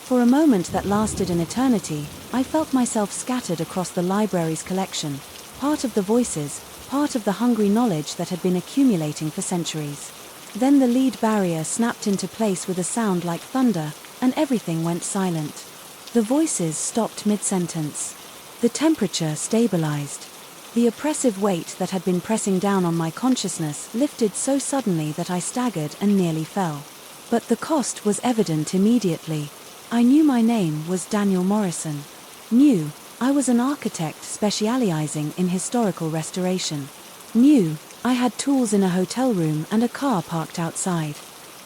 For a moment that lasted an eternity, I felt myself scattered across the library's collection, part of the voices, part of the hungry knowledge that had been accumulating for centuries. Then the lead barrier snapped into place with a sound like thunder, and everything went silent. The voices stopped mid-sentence. The temperature stabilized. The oppressive weight that had been pressing down on my consciousness lifted so suddenly that I staggered and nearly fell. But the cost was evident immediately. I knew my name was Daniel Morrison. Knew I was an architect specializing in historical restoration. Knew I had tools in a hotel room and a car parked outside.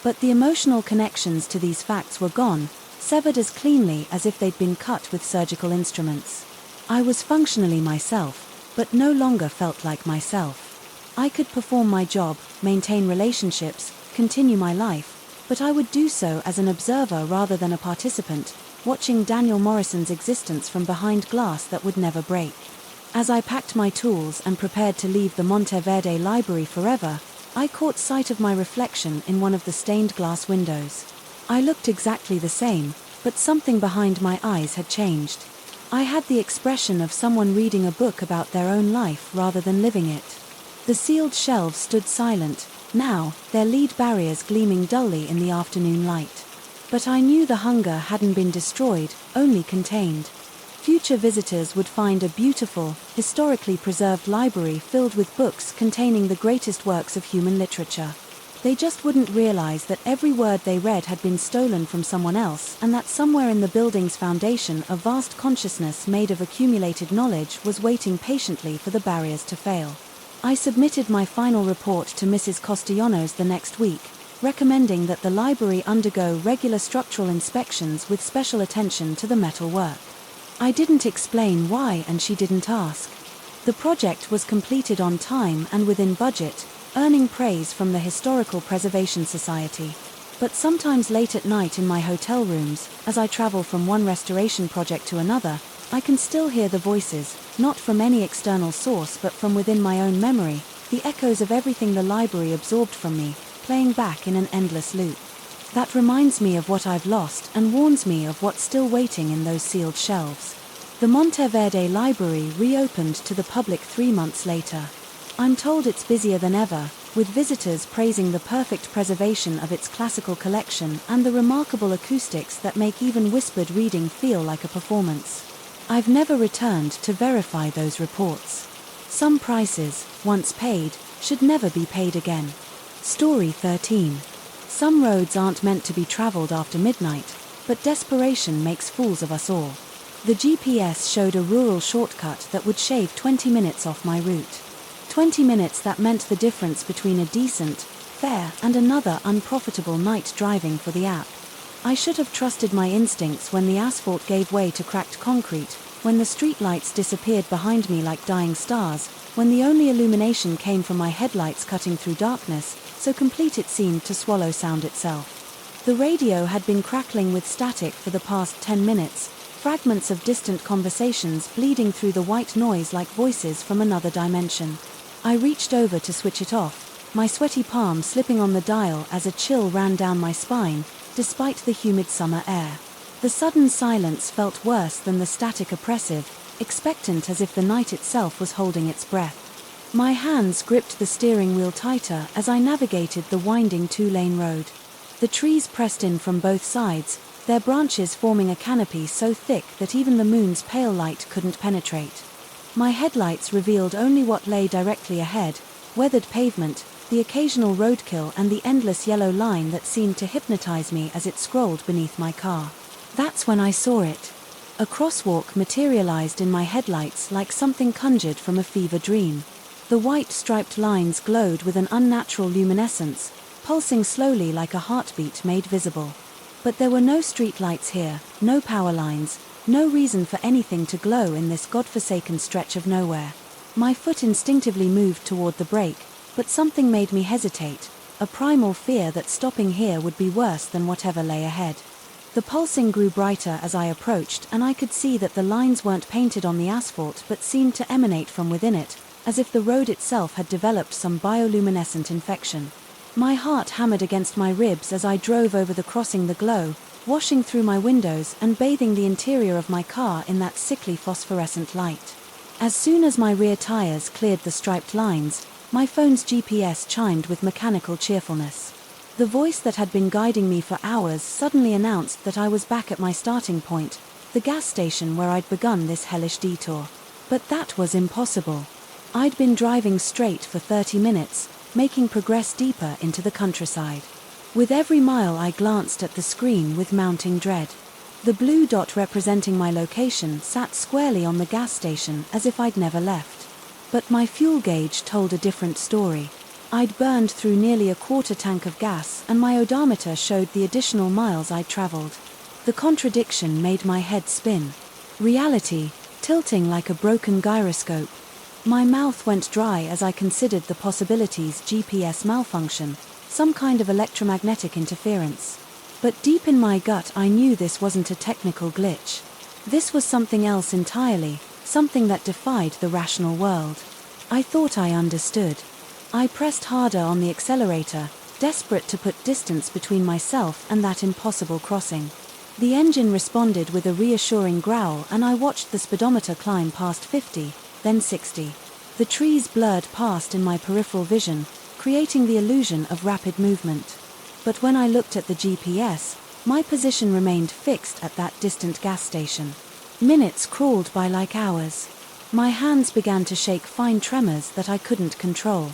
But the emotional connections to these facts were gone, severed as cleanly as if they'd been cut with surgical instruments. I was functionally myself, but no longer felt like myself. I could perform my job, maintain relationships, continue my life, but I would do so as an observer rather than a participant, watching Daniel Morrison's existence from behind glass that would never break. As I packed my tools and prepared to leave the Monteverde Library forever, I caught sight of my reflection in one of the stained glass windows. I looked exactly the same, but something behind my eyes had changed. I had the expression of someone reading a book about their own life rather than living it. The sealed shelves stood silent, now, their lead barriers gleaming dully in the afternoon light. But I knew the hunger hadn't been destroyed, only contained. Future visitors would find a beautiful, historically preserved library filled with books containing the greatest works of human literature. They just wouldn't realize that every word they read had been stolen from someone else, and that somewhere in the building's foundation a vast consciousness made of accumulated knowledge was waiting patiently for the barriers to fail. I submitted my final report to Mrs. Castellanos the next week, recommending that the library undergo regular structural inspections with special attention to the metal work. I didn't explain why, and she didn't ask. The project was completed on time and within budget, earning praise from the Historical Preservation Society. But sometimes late at night in my hotel rooms, as I travel from one restoration project to another, I can still hear the voices, not from any external source but from within my own memory, the echoes of everything the library absorbed from me, playing back in an endless loop. That reminds me of what I've lost and warns me of what's still waiting in those sealed shelves. The Monteverde Library reopened to the public 3 months later. I'm told it's busier than ever, with visitors praising the perfect preservation of its classical collection and the remarkable acoustics that make even whispered reading feel like a performance. I've never returned to verify those reports. Some prices, once paid, should never be paid again. Story 13. Some roads aren't meant to be traveled after midnight, but desperation makes fools of us all. The GPS showed a rural shortcut that would shave 20 minutes off my route. 20 minutes that meant the difference between a decent, fair, and another unprofitable night driving for the app. I should have trusted my instincts when the asphalt gave way to cracked concrete, when the streetlights disappeared behind me like dying stars, when the only illumination came from my headlights cutting through darkness, so complete it seemed to swallow sound itself. The radio had been crackling with static for the past 10 minutes, fragments of distant conversations bleeding through the white noise like voices from another dimension. I reached over to switch it off, my sweaty palm slipping on the dial as a chill ran down my spine, despite the humid summer air. The sudden silence felt worse than the static oppressive, expectant as if the night itself was holding its breath. My hands gripped the steering wheel tighter as I navigated the winding 2-lane road. The trees pressed in from both sides, their branches forming a canopy so thick that even the moon's pale light couldn't penetrate. My headlights revealed only what lay directly ahead, weathered pavement, the occasional roadkill and the endless yellow line that seemed to hypnotize me as it scrolled beneath my car. That's when I saw it. A crosswalk materialized in my headlights like something conjured from a fever dream. The white striped lines glowed with an unnatural luminescence, pulsing slowly like a heartbeat made visible. But there were no streetlights here, no power lines, no reason for anything to glow in this godforsaken stretch of nowhere. My foot instinctively moved toward the brake, but something made me hesitate, a primal fear that stopping here would be worse than whatever lay ahead. The pulsing grew brighter as I approached, and I could see that the lines weren't painted on the asphalt but seemed to emanate from within it, as if the road itself had developed some bioluminescent infection. My heart hammered against my ribs as I drove over the crossing, the glow washing through my windows and bathing the interior of my car in that sickly phosphorescent light. As soon as my rear tires cleared the striped lines, my phone's GPS chimed with mechanical cheerfulness. The voice that had been guiding me for hours suddenly announced that I was back at my starting point, the gas station where I'd begun this hellish detour. But that was impossible. I'd been driving straight for 30 minutes, making progress deeper into the countryside. With every mile I glanced at the screen with mounting dread. The blue dot representing my location sat squarely on the gas station as if I'd never left. But my fuel gauge told a different story. I'd burned through nearly a quarter tank of gas and my odometer showed the additional miles I'd traveled. The contradiction made my head spin. Reality, tilting like a broken gyroscope. My mouth went dry as I considered the possibilities: GPS malfunction, some kind of electromagnetic interference. But deep in my gut I knew this wasn't a technical glitch. This was something else entirely, something that defied the rational world. I thought I understood. I pressed harder on the accelerator, desperate to put distance between myself and that impossible crossing. The engine responded with a reassuring growl and I watched the speedometer climb past 50, then 60. The trees blurred past in my peripheral vision, creating the illusion of rapid movement. But when I looked at the GPS, My position remained fixed at that distant gas station. Minutes crawled by like hours. My hands began to shake fine tremors that I couldn't control.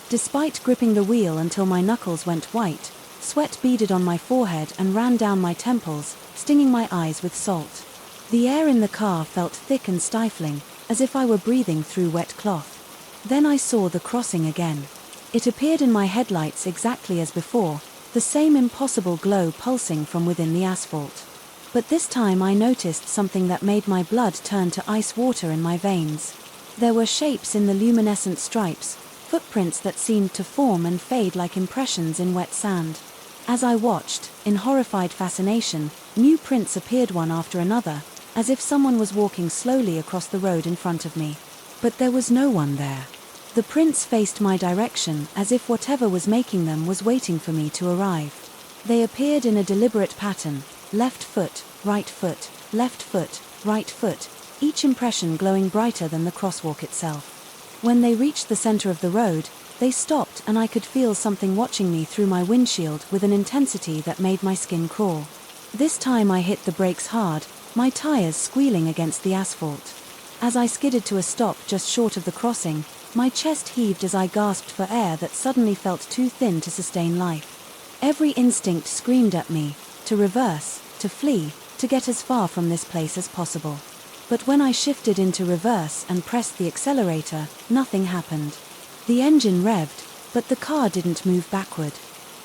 Despite gripping the wheel until my knuckles went white, sweat beaded on my forehead and ran down my temples, stinging my eyes with salt. The air in the car felt thick and stifling, as if I were breathing through wet cloth. Then I saw the crossing again. It appeared in my headlights exactly as before, the same impossible glow pulsing from within the asphalt. But this time I noticed something that made my blood turn to ice water in my veins. There were shapes in the luminescent stripes, footprints that seemed to form and fade like impressions in wet sand. As I watched, in horrified fascination, new prints appeared one after another, as if someone was walking slowly across the road in front of me. But there was no one there. The prints faced my direction, as if whatever was making them was waiting for me to arrive. They appeared in a deliberate pattern: left foot, right foot, left foot, right foot, each impression glowing brighter than the crosswalk itself. When they reached the center of the road, they stopped and I could feel something watching me through my windshield with an intensity that made my skin crawl. This time I hit the brakes hard, my tires squealing against the asphalt. As I skidded to a stop just short of the crossing, my chest heaved as I gasped for air that suddenly felt too thin to sustain life. Every instinct screamed at me, to reverse, to flee, to get as far from this place as possible. But when I shifted into reverse and pressed the accelerator, nothing happened. The engine revved, but the car didn't move backward.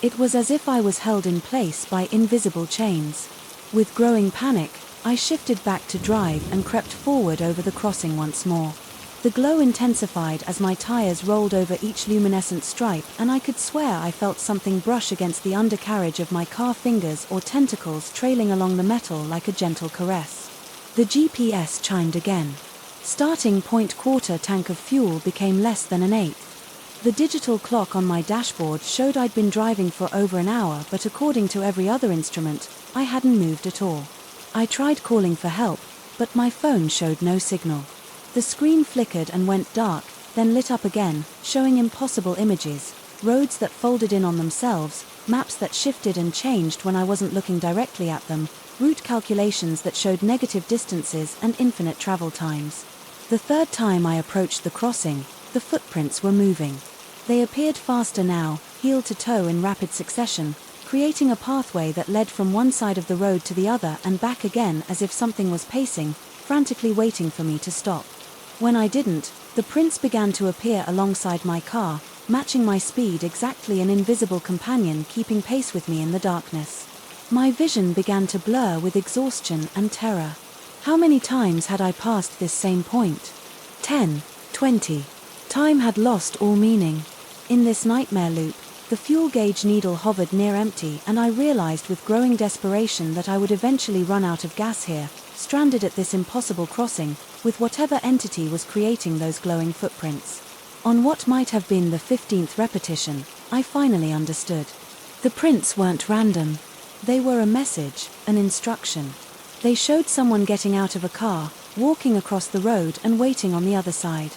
It was as if I was held in place by invisible chains. With growing panic, I shifted back to drive and crept forward over the crossing once more. The glow intensified as my tires rolled over each luminescent stripe, and I could swear I felt something brush against the undercarriage of my car, fingers or tentacles trailing along the metal like a gentle caress. The GPS chimed again. Starting point: quarter tank of fuel became less than an eighth. The digital clock on my dashboard showed I'd been driving for over an hour, but according to every other instrument, I hadn't moved at all. I tried calling for help, but my phone showed no signal. The screen flickered and went dark, then lit up again, showing impossible images: roads that folded in on themselves, maps that shifted and changed when I wasn't looking directly at them, route calculations that showed negative distances and infinite travel times. The third time I approached the crossing, the footprints were moving. They appeared faster now, heel to toe in rapid succession, creating a pathway that led from one side of the road to the other and back again, as if something was pacing, frantically waiting for me to stop. When I didn't, the prints began to appear alongside my car, matching my speed exactly, an invisible companion keeping pace with me in the darkness. My vision began to blur with exhaustion and terror. How many times had I passed this same point? 10, 20. Time had lost all meaning. In this nightmare loop, the fuel gauge needle hovered near empty, and I realized with growing desperation that I would eventually run out of gas here, stranded at this impossible crossing, with whatever entity was creating those glowing footprints. On what might have been the 15th repetition, I finally understood. The prints weren't random. They were a message, an instruction. They showed someone getting out of a car, walking across the road and waiting on the other side.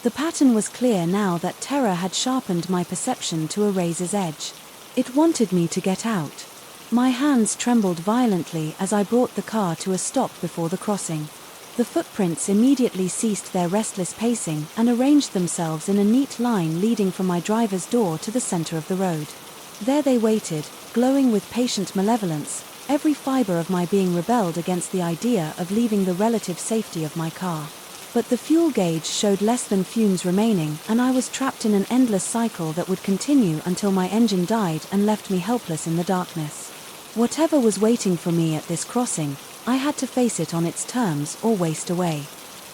The pattern was clear now that terror had sharpened my perception to a razor's edge. It wanted me to get out. My hands trembled violently as I brought the car to a stop before the crossing. The footprints immediately ceased their restless pacing and arranged themselves in a neat line leading from my driver's door to the center of the road. There they waited, glowing with patient malevolence. Every fiber of my being rebelled against the idea of leaving the relative safety of my car. But the fuel gauge showed less than fumes remaining, and I was trapped in an endless cycle that would continue until my engine died and left me helpless in the darkness. Whatever was waiting for me at this crossing, I had to face it on its terms or waste away.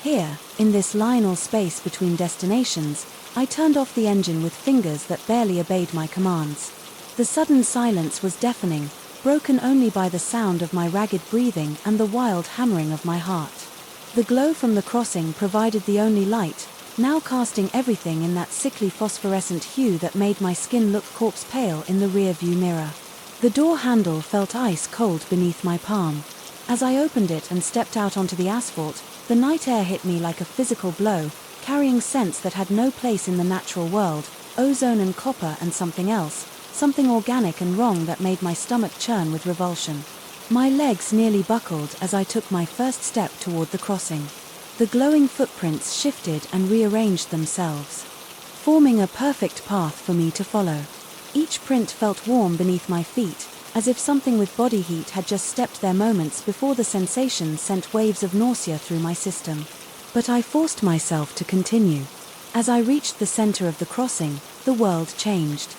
Here, in this liminal space between destinations, I turned off the engine with fingers that barely obeyed my commands. The sudden silence was deafening, broken only by the sound of my ragged breathing and the wild hammering of my heart. The glow from the crossing provided the only light, now casting everything in that sickly phosphorescent hue that made my skin look corpse pale in the rear-view mirror. The door handle felt ice cold beneath my palm. As I opened it and stepped out onto the asphalt, the night air hit me like a physical blow, carrying scents that had no place in the natural world: ozone and copper and something else, something organic and wrong that made my stomach churn with revulsion. My legs nearly buckled as I took my first step toward the crossing. The glowing footprints shifted and rearranged themselves, forming a perfect path for me to follow. Each print felt warm beneath my feet, as if something with body heat had just stepped there moments before the sensation sent waves of nausea through my system. But I forced myself to continue. As I reached the center of the crossing, the world changed.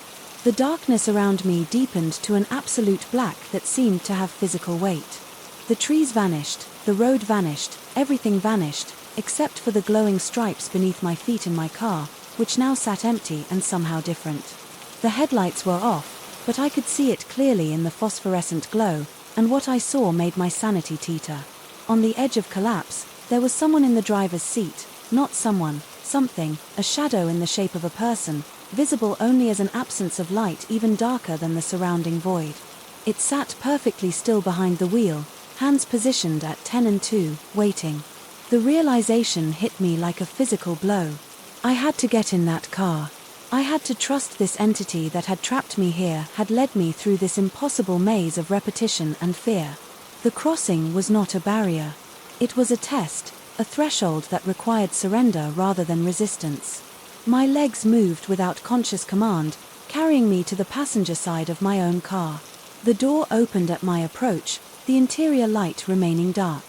The darkness around me deepened to an absolute black that seemed to have physical weight. The trees vanished, the road vanished, everything vanished, except for the glowing stripes beneath my feet in my car, which now sat empty and somehow different. The headlights were off, but I could see it clearly in the phosphorescent glow, and what I saw made my sanity teeter. On the edge of collapse, there was someone in the driver's seat, not someone, something, a shadow in the shape of a person, visible only as an absence of light even darker than the surrounding void. It sat perfectly still behind the wheel, hands positioned at 10 and 2, waiting. The realization hit me like a physical blow. I had to get in that car. I had to trust this entity that had trapped me here, had led me through this impossible maze of repetition and fear. The crossing was not a barrier. It was a test, a threshold that required surrender rather than resistance. My legs moved without conscious command, carrying me to the passenger side of my own car. The door opened at my approach, the interior light remaining dark.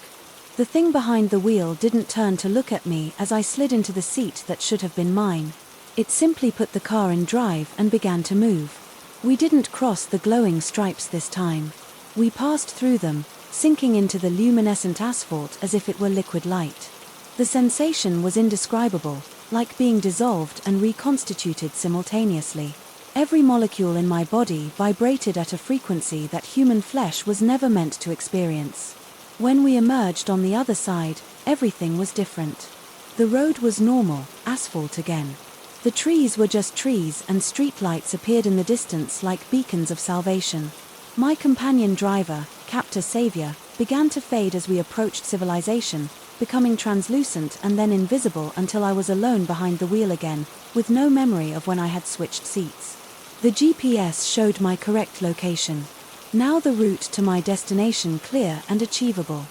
The thing behind the wheel didn't turn to look at me as I slid into the seat that should have been mine. It simply put the car in drive and began to move. We didn't cross the glowing stripes this time. We passed through them, sinking into the luminescent asphalt as if it were liquid light. The sensation was indescribable, like being dissolved and reconstituted simultaneously. Every molecule in my body vibrated at a frequency that human flesh was never meant to experience. When we emerged on the other side, everything was different. The road was normal, asphalt again. The trees were just trees and streetlights appeared in the distance like beacons of salvation. My companion driver, Captor Savior, began to fade as we approached civilization, becoming translucent and then invisible until I was alone behind the wheel again, with no memory of when I had switched seats. The GPS showed my correct location. Now the route to my destination clear and achievable.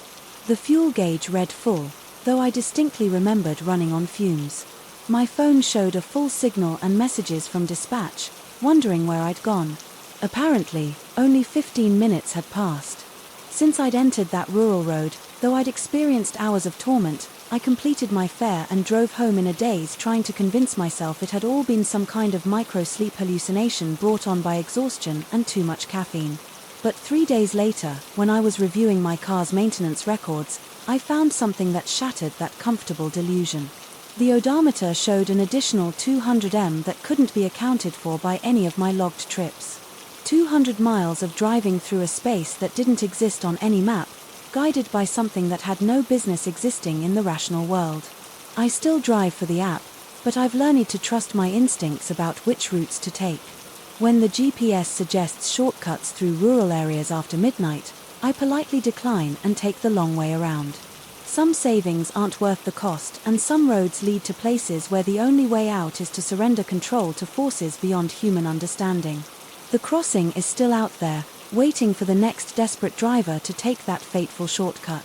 The fuel gauge read full, though I distinctly remembered running on fumes. My phone showed a full signal and messages from dispatch, wondering where I'd gone. Apparently, only 15 minutes had passed. Since I'd entered that rural road, though I'd experienced hours of torment, I completed my fare and drove home in a daze trying to convince myself it had all been some kind of micro-sleep hallucination brought on by exhaustion and too much caffeine. But 3 days later, when I was reviewing my car's maintenance records, I found something that shattered that comfortable delusion. The odometer showed an additional 200 m that couldn't be accounted for by any of my logged trips. 200 miles of driving through a space that didn't exist on any map, guided by something that had no business existing in the rational world. I still drive for the app, but I've learned to trust my instincts about which routes to take. When the GPS suggests shortcuts through rural areas after midnight, I politely decline and take the long way around. Some savings aren't worth the cost, and some roads lead to places where the only way out is to surrender control to forces beyond human understanding. The crossing is still out there, waiting for the next desperate driver to take that fateful shortcut.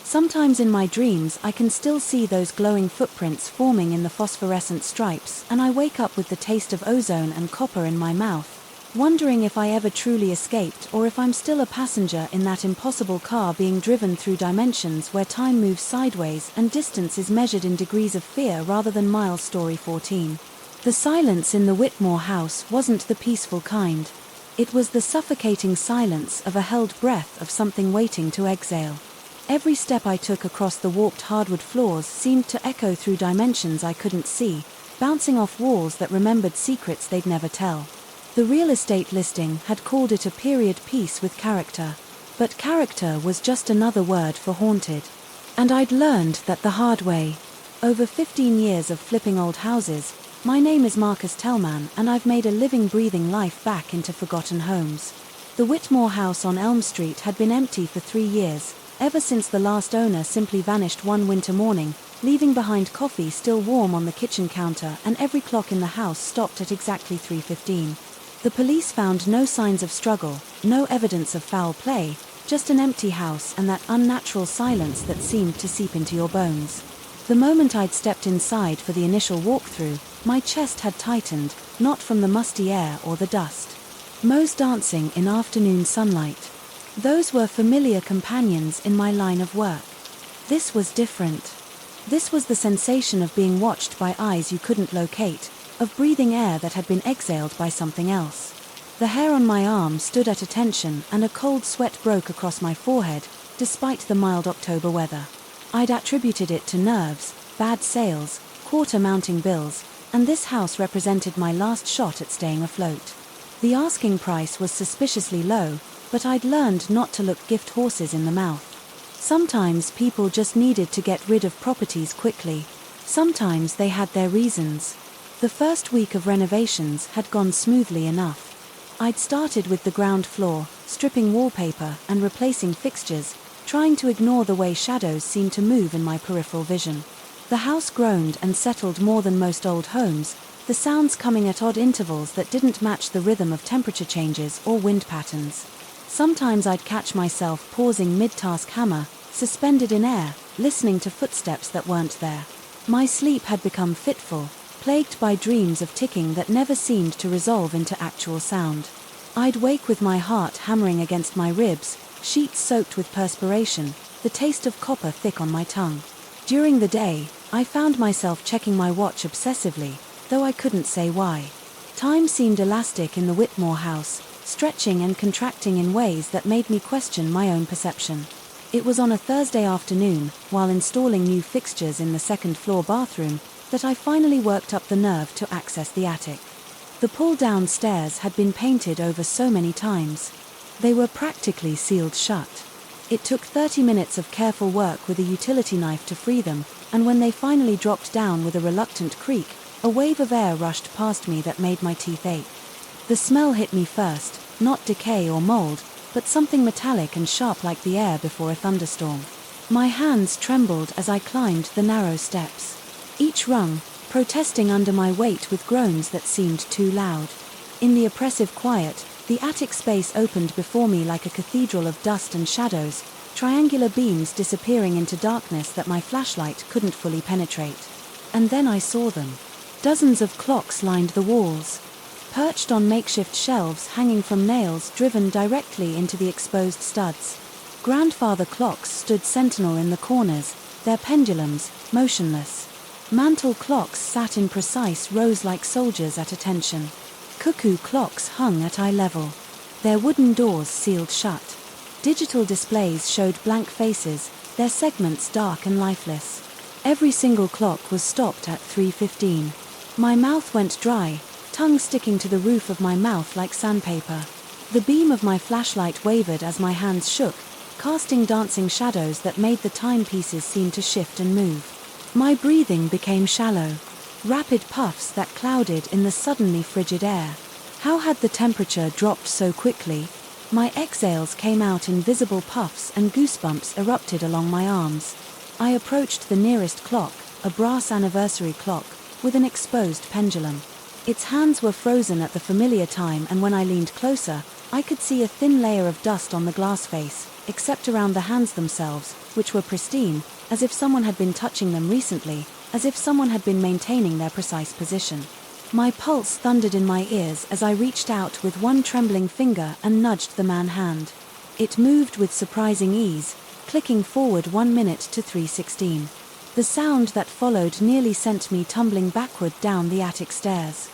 Sometimes in my dreams I can still see those glowing footprints forming in the phosphorescent stripes, and I wake up with the taste of ozone and copper in my mouth, wondering if I ever truly escaped or if I'm still a passenger in that impossible car being driven through dimensions where time moves sideways and distance is measured in degrees of fear rather than miles. Story 14. The silence in the Whitmore house wasn't the peaceful kind. It was the suffocating silence of a held breath of something waiting to exhale. Every step I took across the warped hardwood floors seemed to echo through dimensions I couldn't see, bouncing off walls that remembered secrets they'd never tell. The real estate listing had called it a period piece with character, but character was just another word for haunted. And I'd learned that the hard way. Over 15 years of flipping old houses, my name is Marcus Tellman, and I've made a living, breathing life back into forgotten homes. The Whitmore house on Elm Street had been empty for 3 years, ever since the last owner simply vanished one winter morning, leaving behind coffee still warm on the kitchen counter, and every clock in the house stopped at exactly 3:15. The police found no signs of struggle, no evidence of foul play, just an empty house and that unnatural silence that seemed to seep into your bones. The moment I'd stepped inside for the initial walkthrough, my chest had tightened, not from the musty air or the dust. Mows dancing in afternoon sunlight. Those were familiar companions in my line of work. This was different. This was the sensation of being watched by eyes you couldn't locate, of breathing air that had been exhaled by something else. The hair on my arm stood at attention and a cold sweat broke across my forehead, despite the mild October weather. I'd attributed it to nerves, bad sales, quarter-mounting bills, and this house represented my last shot at staying afloat. The asking price was suspiciously low, but I'd learned not to look gift horses in the mouth. Sometimes people just needed to get rid of properties quickly. Sometimes they had their reasons. The first week of renovations had gone smoothly enough. I'd started with the ground floor, stripping wallpaper and replacing fixtures, trying to ignore the way shadows seemed to move in my peripheral vision. The house groaned and settled more than most old homes, the sounds coming at odd intervals that didn't match the rhythm of temperature changes or wind patterns. Sometimes I'd catch myself pausing mid-task hammer, suspended in air, listening to footsteps that weren't there. My sleep had become fitful, plagued by dreams of ticking that never seemed to resolve into actual sound. I'd wake with my heart hammering against my ribs, sheets soaked with perspiration, the taste of copper thick on my tongue. During the day, I found myself checking my watch obsessively, though I couldn't say why. Time seemed elastic in the Whitmore house, stretching and contracting in ways that made me question my own perception. It was on a Thursday afternoon, while installing new fixtures in the second-floor bathroom, that I finally worked up the nerve to access the attic. The pull-down stairs had been painted over so many times. They were practically sealed shut. It took 30 minutes of careful work with a utility knife to free them, and when they finally dropped down with a reluctant creak, a wave of air rushed past me that made my teeth ache. The smell hit me first, not decay or mold, but something metallic and sharp like the air before a thunderstorm. My hands trembled as I climbed the narrow steps. Each rung, protesting under my weight with groans that seemed too loud. In the oppressive quiet, the attic space opened before me like a cathedral of dust and shadows, triangular beams disappearing into darkness that my flashlight couldn't fully penetrate. And then I saw them. Dozens of clocks lined the walls, perched on makeshift shelves hanging from nails driven directly into the exposed studs. Grandfather clocks stood sentinel in the corners, their pendulums motionless. Mantel clocks sat in precise rows like soldiers at attention. Cuckoo clocks hung at eye level, their wooden doors sealed shut. Digital displays showed blank faces, their segments dark and lifeless. Every single clock was stopped at 3:15. My mouth went dry, tongue sticking to the roof of my mouth like sandpaper. The beam of my flashlight wavered as my hands shook, casting dancing shadows that made the timepieces seem to shift and move. My breathing became shallow, rapid puffs that clouded in the suddenly frigid air. How had the temperature dropped so quickly? My exhales came out in visible puffs and goosebumps erupted along my arms. I approached the nearest clock, a brass anniversary clock, with an exposed pendulum. Its hands were frozen at the familiar time, and when I leaned closer, I could see a thin layer of dust on the glass face, except around the hands themselves, which were pristine, as if someone had been touching them recently, as if someone had been maintaining their precise position. My pulse thundered in my ears as I reached out with one trembling finger and nudged the man's hand. It moved with surprising ease, clicking forward 1 minute to 3:16. The sound that followed nearly sent me tumbling backward down the attic stairs.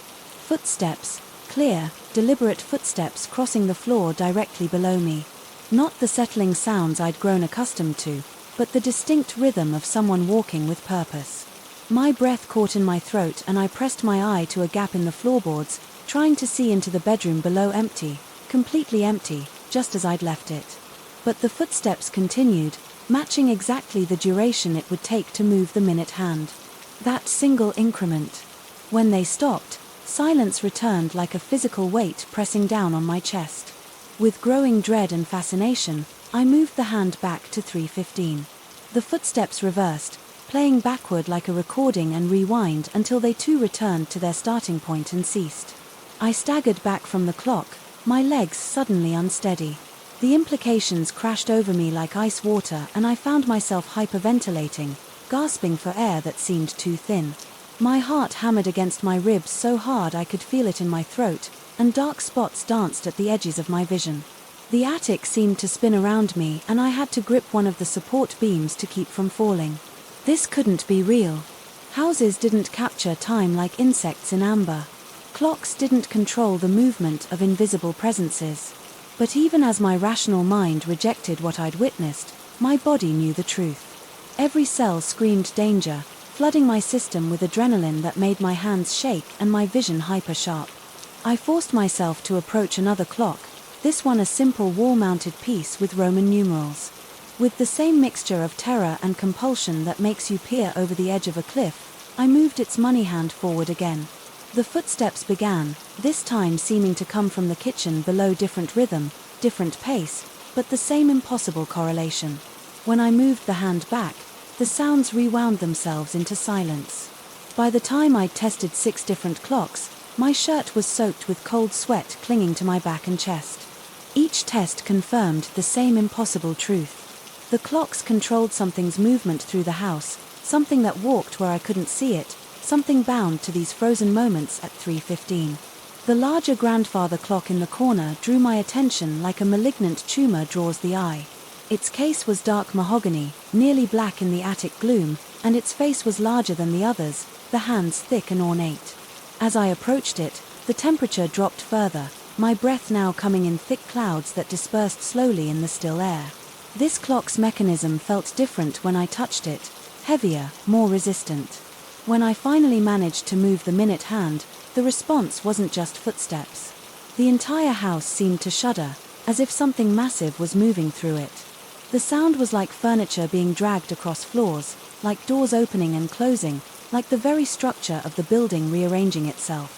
Footsteps, clear, deliberate footsteps crossing the floor directly below me. Not the settling sounds I'd grown accustomed to, but the distinct rhythm of someone walking with purpose. My breath caught in my throat and I pressed my eye to a gap in the floorboards, trying to see into the bedroom below. Empty, completely empty, just as I'd left it. But the footsteps continued, matching exactly the duration it would take to move the minute hand. That single increment. When they stopped, silence returned like a physical weight pressing down on my chest. With growing dread and fascination, I moved the hand back to 3:15. The footsteps reversed, playing backward like a recording and rewind until they too returned to their starting point and ceased. I staggered back from the clock, my legs suddenly unsteady. The implications crashed over me like ice water, and I found myself hyperventilating, gasping for air that seemed too thin. My heart hammered against my ribs so hard I could feel it in my throat, and dark spots danced at the edges of my vision. The attic seemed to spin around me, and I had to grip one of the support beams to keep from falling. This couldn't be real. Houses didn't capture time like insects in amber. Clocks didn't control the movement of invisible presences. But even as my rational mind rejected what I'd witnessed, my body knew the truth. Every cell screamed danger, flooding my system with adrenaline that made my hands shake and my vision hyper-sharp. I forced myself to approach another clock, this one a simple wall-mounted piece with Roman numerals. With the same mixture of terror and compulsion that makes you peer over the edge of a cliff, I moved its money hand forward again. The footsteps began, this time seeming to come from the kitchen below, different rhythm, different pace, but the same impossible correlation. When I moved the hand back, the sounds rewound themselves into silence. By the time I'd tested 6 different clocks, my shirt was soaked with cold sweat clinging to my back and chest. Each test confirmed the same impossible truth. The clocks controlled something's movement through the house, something that walked where I couldn't see it, something bound to these frozen moments at 3:15. The larger grandfather clock in the corner drew my attention like a malignant tumor draws the eye. Its case was dark mahogany, nearly black in the attic gloom, and its face was larger than the others, the hands thick and ornate. As I approached it, the temperature dropped further, my breath now coming in thick clouds that dispersed slowly in the still air. This clock's mechanism felt different when I touched it, heavier, more resistant. When I finally managed to move the minute hand, the response wasn't just footsteps. The entire house seemed to shudder, as if something massive was moving through it. The sound was like furniture being dragged across floors, like doors opening and closing, like the very structure of the building rearranging itself.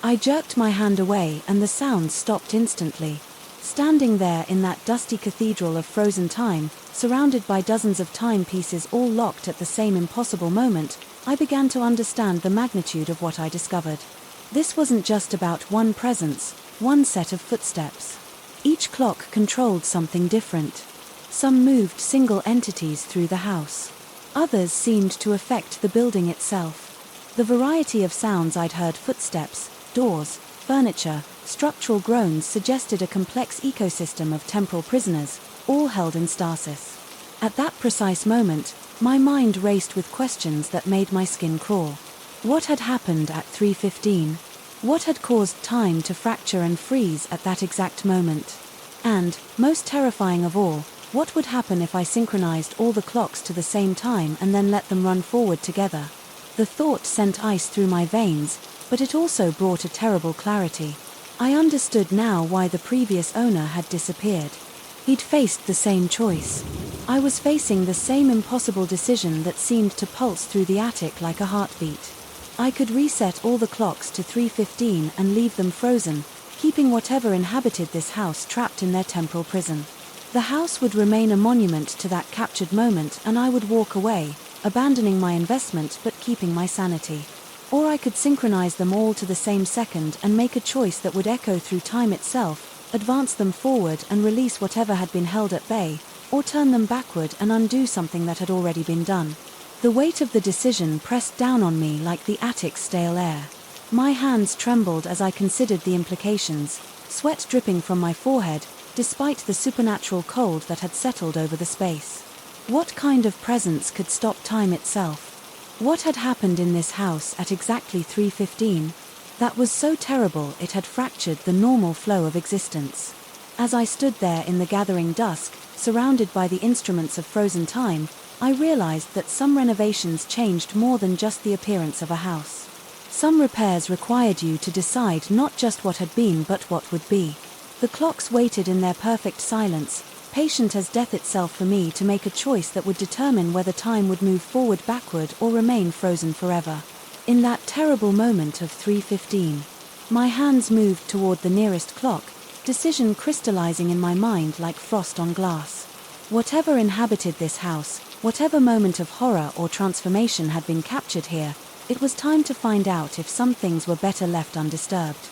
I jerked my hand away and the sounds stopped instantly. Standing there in that dusty cathedral of frozen time, surrounded by dozens of timepieces all locked at the same impossible moment, I began to understand the magnitude of what I discovered. This wasn't just about one presence, one set of footsteps. Each clock controlled something different. Some moved single entities through the house. Others seemed to affect the building itself. The variety of sounds I'd heard, footsteps, doors, furniture, structural groans, suggested a complex ecosystem of temporal prisoners, all held in stasis. At that precise moment, my mind raced with questions that made my skin crawl. What had happened at 3:15? What had caused time to fracture and freeze at that exact moment? And, most terrifying of all, what would happen if I synchronized all the clocks to the same time and then let them run forward together? The thought sent ice through my veins, but it also brought a terrible clarity. I understood now why the previous owner had disappeared. He'd faced the same choice. I was facing the same impossible decision that seemed to pulse through the attic like a heartbeat. I could reset all the clocks to 3:15 and leave them frozen, keeping whatever inhabited this house trapped in their temporal prison. The house would remain a monument to that captured moment, and I would walk away, abandoning my investment but keeping my sanity. Or I could synchronize them all to the same second and make a choice that would echo through time itself, advance them forward and release whatever had been held at bay, or turn them backward and undo something that had already been done. The weight of the decision pressed down on me like the attic's stale air. My hands trembled as I considered the implications, sweat dripping from my forehead, despite the supernatural cold that had settled over the space. What kind of presence could stop time itself? What had happened in this house at exactly 3:15? That was so terrible it had fractured the normal flow of existence. As I stood there in the gathering dusk, surrounded by the instruments of frozen time, I realized that some renovations changed more than just the appearance of a house. Some repairs required you to decide not just what had been but what would be. The clocks waited in their perfect silence, patient as death itself, for me to make a choice that would determine whether time would move forward, backward, or remain frozen forever. In that terrible moment of 3:15, my hands moved toward the nearest clock, decision crystallizing in my mind like frost on glass. Whatever inhabited this house, whatever moment of horror or transformation had been captured here, it was time to find out if some things were better left undisturbed.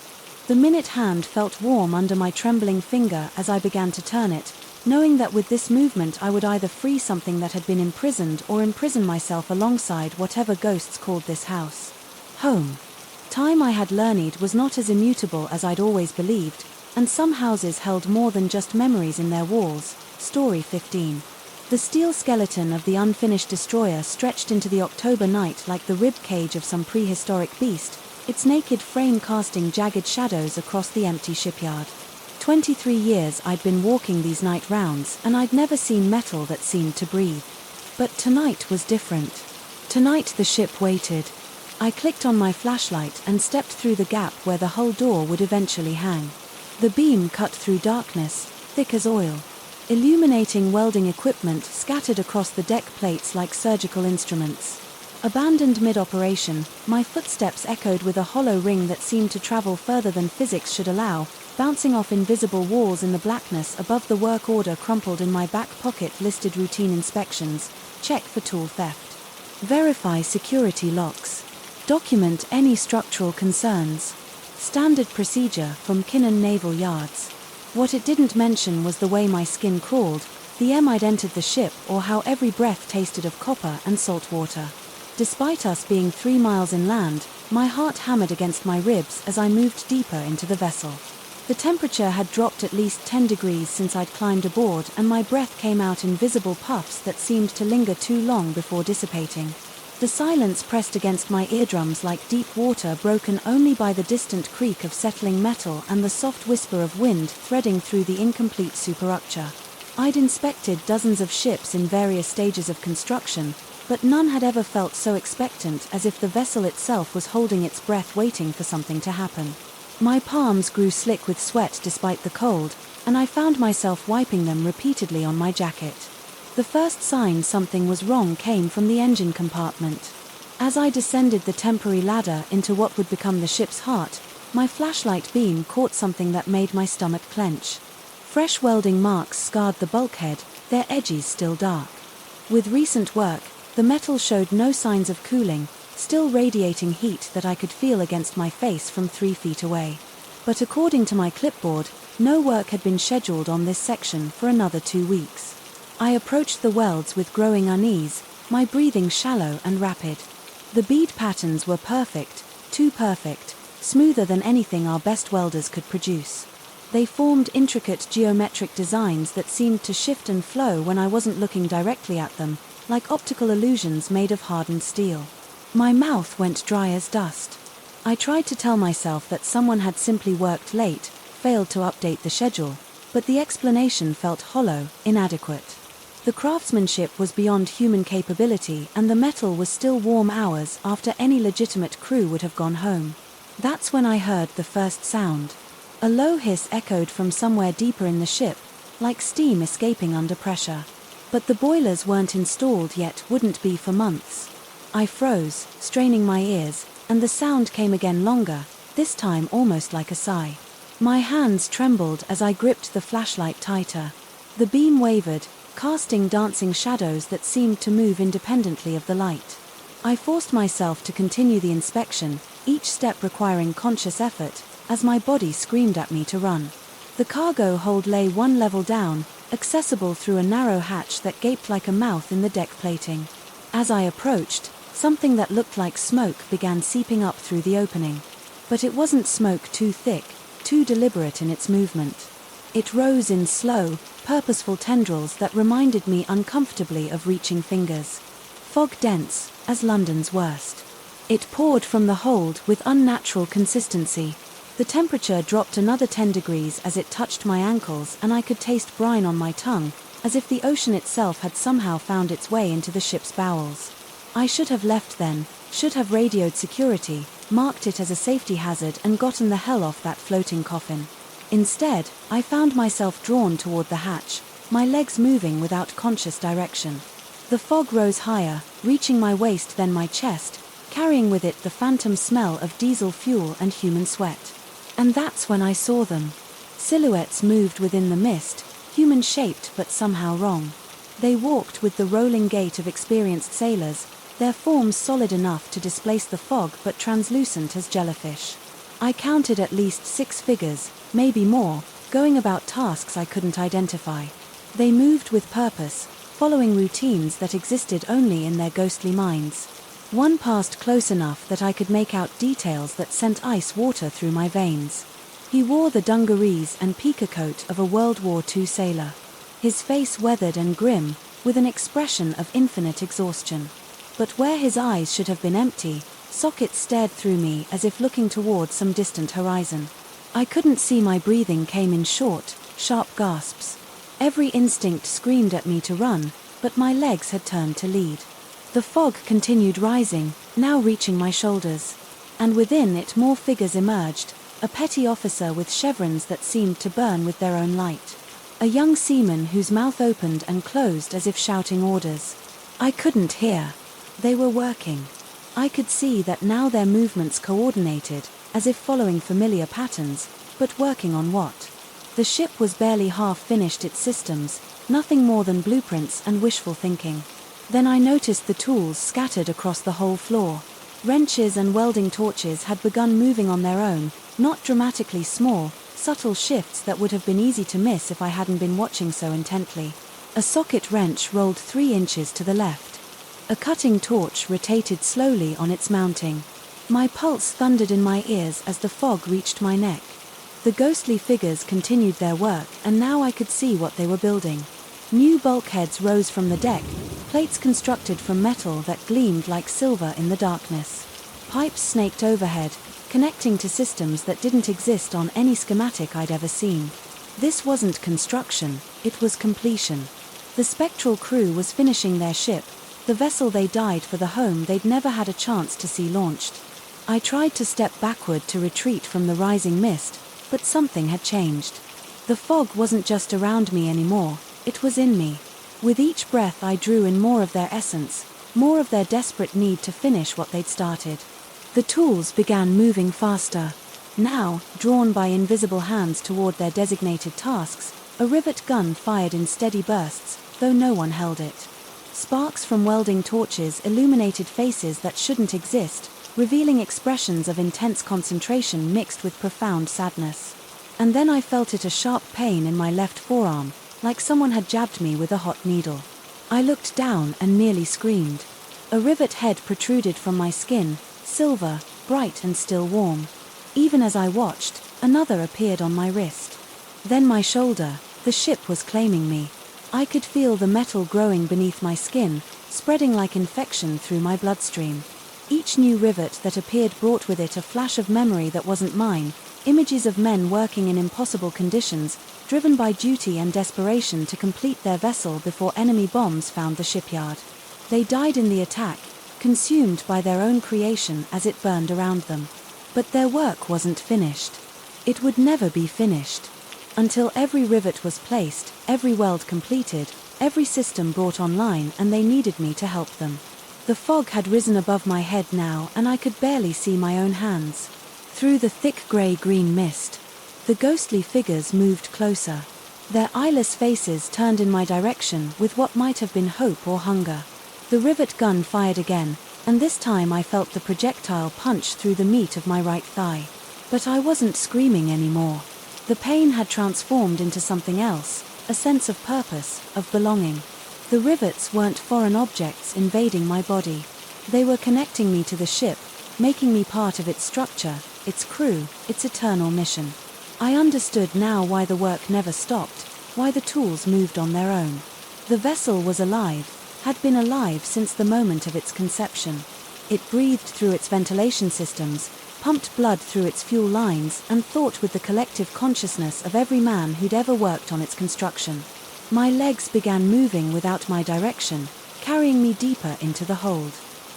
The minute hand felt warm under my trembling finger as I began to turn it, knowing that with this movement I would either free something that had been imprisoned or imprison myself alongside whatever ghosts called this house home. Time, I had learned, was not as immutable as I'd always believed, and some houses held more than just memories in their walls. Story 15. The steel skeleton of the unfinished destroyer stretched into the October night like the rib cage of some prehistoric beast, its naked frame casting jagged shadows across the empty shipyard. 23 years I'd been walking these night rounds, and I'd never seen metal that seemed to breathe. But tonight was different. Tonight the ship waited. I clicked on my flashlight and stepped through the gap where the hull door would eventually hang. The beam cut through darkness, thick as oil, illuminating welding equipment scattered across the deck plates like surgical instruments. Abandoned mid-operation, my footsteps echoed with a hollow ring that seemed to travel further than physics should allow, bouncing off invisible walls in the blackness above. The work order crumpled in my back pocket listed routine inspections, check for tool theft, verify security locks, document any structural concerns. Standard procedure from Kinnan Naval Yards. What it didn't mention was the way my skin crawled, the I'd entered the ship, or how every breath tasted of copper and salt water. Despite us being 3 miles inland, my heart hammered against my ribs as I moved deeper into the vessel. The temperature had dropped at least 10 degrees since I'd climbed aboard, and my breath came out in visible puffs that seemed to linger too long before dissipating. The silence pressed against my eardrums like deep water, broken only by the distant creak of settling metal and the soft whisper of wind threading through the incomplete superstructure. I'd inspected dozens of ships in various stages of construction, but none had ever felt so expectant, as if the vessel itself was holding its breath waiting for something to happen. My palms grew slick with sweat despite the cold, and I found myself wiping them repeatedly on my jacket. The first sign something was wrong came from the engine compartment. As I descended the temporary ladder into what would become the ship's heart, my flashlight beam caught something that made my stomach clench. Fresh welding marks scarred the bulkhead, their edges still dark. With recent work, the metal showed no signs of cooling, still radiating heat that I could feel against my face from 3 feet away. But according to my clipboard, no work had been scheduled on this section for another 2 weeks. I approached the welds with growing unease, my breathing shallow and rapid. The bead patterns were perfect, too perfect, smoother than anything our best welders could produce. They formed intricate geometric designs that seemed to shift and flow when I wasn't looking directly at them, like optical illusions made of hardened steel. My mouth went dry as dust. I tried to tell myself that someone had simply worked late, failed to update the schedule, but the explanation felt hollow, inadequate. The craftsmanship was beyond human capability, and the metal was still warm hours after any legitimate crew would have gone home. That's when I heard the first sound. A low hiss echoed from somewhere deeper in the ship, like steam escaping under pressure. But the boilers weren't installed yet, wouldn't be for months. I froze, straining my ears, and the sound came again, longer, this time almost like a sigh. My hands trembled as I gripped the flashlight tighter. The beam wavered, casting dancing shadows that seemed to move independently of the light. I forced myself to continue the inspection, each step requiring conscious effort, as my body screamed at me to run. The cargo hold lay 1 level down, accessible through a narrow hatch that gaped like a mouth in the deck plating. As I approached, something that looked like smoke began seeping up through the opening. But it wasn't smoke too thick, too deliberate in its movement. It rose in slow, purposeful tendrils that reminded me uncomfortably of reaching fingers. Fog dense, as London's worst. It poured from the hold with unnatural consistency. The temperature dropped another 10 degrees as it touched my ankles, and I could taste brine on my tongue, as if the ocean itself had somehow found its way into the ship's bowels. I should have left then, should have radioed security, marked it as a safety hazard, and gotten the hell off that floating coffin. Instead, I found myself drawn toward the hatch, my legs moving without conscious direction. The fog rose higher, reaching my waist, then my chest, carrying with it the phantom smell of diesel fuel and human sweat. And that's when I saw them. Silhouettes moved within the mist, human-shaped but somehow wrong. They walked with the rolling gait of experienced sailors, their forms solid enough to displace the fog but translucent as jellyfish. I counted at least 6 figures, maybe more, going about tasks I couldn't identify. They moved with purpose, following routines that existed only in their ghostly minds. One passed close enough that I could make out details that sent ice water through my veins. He wore the dungarees and pica coat of a World War II sailor. His face weathered and grim, with an expression of infinite exhaustion. But where his eyes should have been empty, sockets stared through me as if looking towards some distant horizon. I couldn't see. My breathing came in short, sharp gasps. Every instinct screamed at me to run, but my legs had turned to lead. The fog continued rising, now reaching my shoulders. And within it more figures emerged, a petty officer with chevrons that seemed to burn with their own light. A young seaman whose mouth opened and closed as if shouting orders. I couldn't hear. They were working. I could see that now their movements coordinated, as if following familiar patterns, but working on what? The ship was barely half finished its systems, nothing more than blueprints and wishful thinking. Then I noticed the tools scattered across the whole floor. Wrenches and welding torches had begun moving on their own, not dramatically small, subtle shifts that would have been easy to miss if I hadn't been watching so intently. A socket wrench rolled 3 inches to the left. A cutting torch rotated slowly on its mounting. My pulse thundered in my ears as the fog reached my neck. The ghostly figures continued their work, and now I could see what they were building. New bulkheads rose from the deck, plates constructed from metal that gleamed like silver in the darkness. Pipes snaked overhead, connecting to systems that didn't exist on any schematic I'd ever seen. This wasn't construction, it was completion. The spectral crew was finishing their ship, the vessel they died for, the home they'd never had a chance to see launched. I tried to step backward to retreat from the rising mist, but something had changed. The fog wasn't just around me anymore, it was in me. With each breath I drew in more of their essence, more of their desperate need to finish what they'd started. The tools began moving faster. Now, drawn by invisible hands toward their designated tasks, a rivet gun fired in steady bursts, though no one held it. Sparks from welding torches illuminated faces that shouldn't exist, revealing expressions of intense concentration mixed with profound sadness. And then I felt a sharp pain in my left forearm, like someone had jabbed me with a hot needle. I looked down and nearly screamed. A rivet head protruded from my skin, silver, bright and still warm. Even as I watched, another appeared on my wrist. Then my shoulder. The ship was claiming me. I could feel the metal growing beneath my skin, spreading like infection through my bloodstream. Each new rivet that appeared brought with it a flash of memory that wasn't mine, images of men working in impossible conditions, driven by duty and desperation to complete their vessel before enemy bombs found the shipyard. They died in the attack, consumed by their own creation as it burned around them. But their work wasn't finished. It would never be finished. Until every rivet was placed, every weld completed, every system brought online, and they needed me to help them. The fog had risen above my head now, and I could barely see my own hands. Through the thick grey-green mist, the ghostly figures moved closer. Their eyeless faces turned in my direction with what might have been hope or hunger. The rivet gun fired again, and this time I felt the projectile punch through the meat of my right thigh. But I wasn't screaming anymore. The pain had transformed into something else, a sense of purpose, of belonging. The rivets weren't foreign objects invading my body. They were connecting me to the ship, making me part of its structure, its crew, its eternal mission. I understood now why the work never stopped, why the tools moved on their own. The vessel was alive, had been alive since the moment of its conception. It breathed through its ventilation systems, pumped blood through its fuel lines, and thought with the collective consciousness of every man who'd ever worked on its construction. My legs began moving without my direction, carrying me deeper into the hold.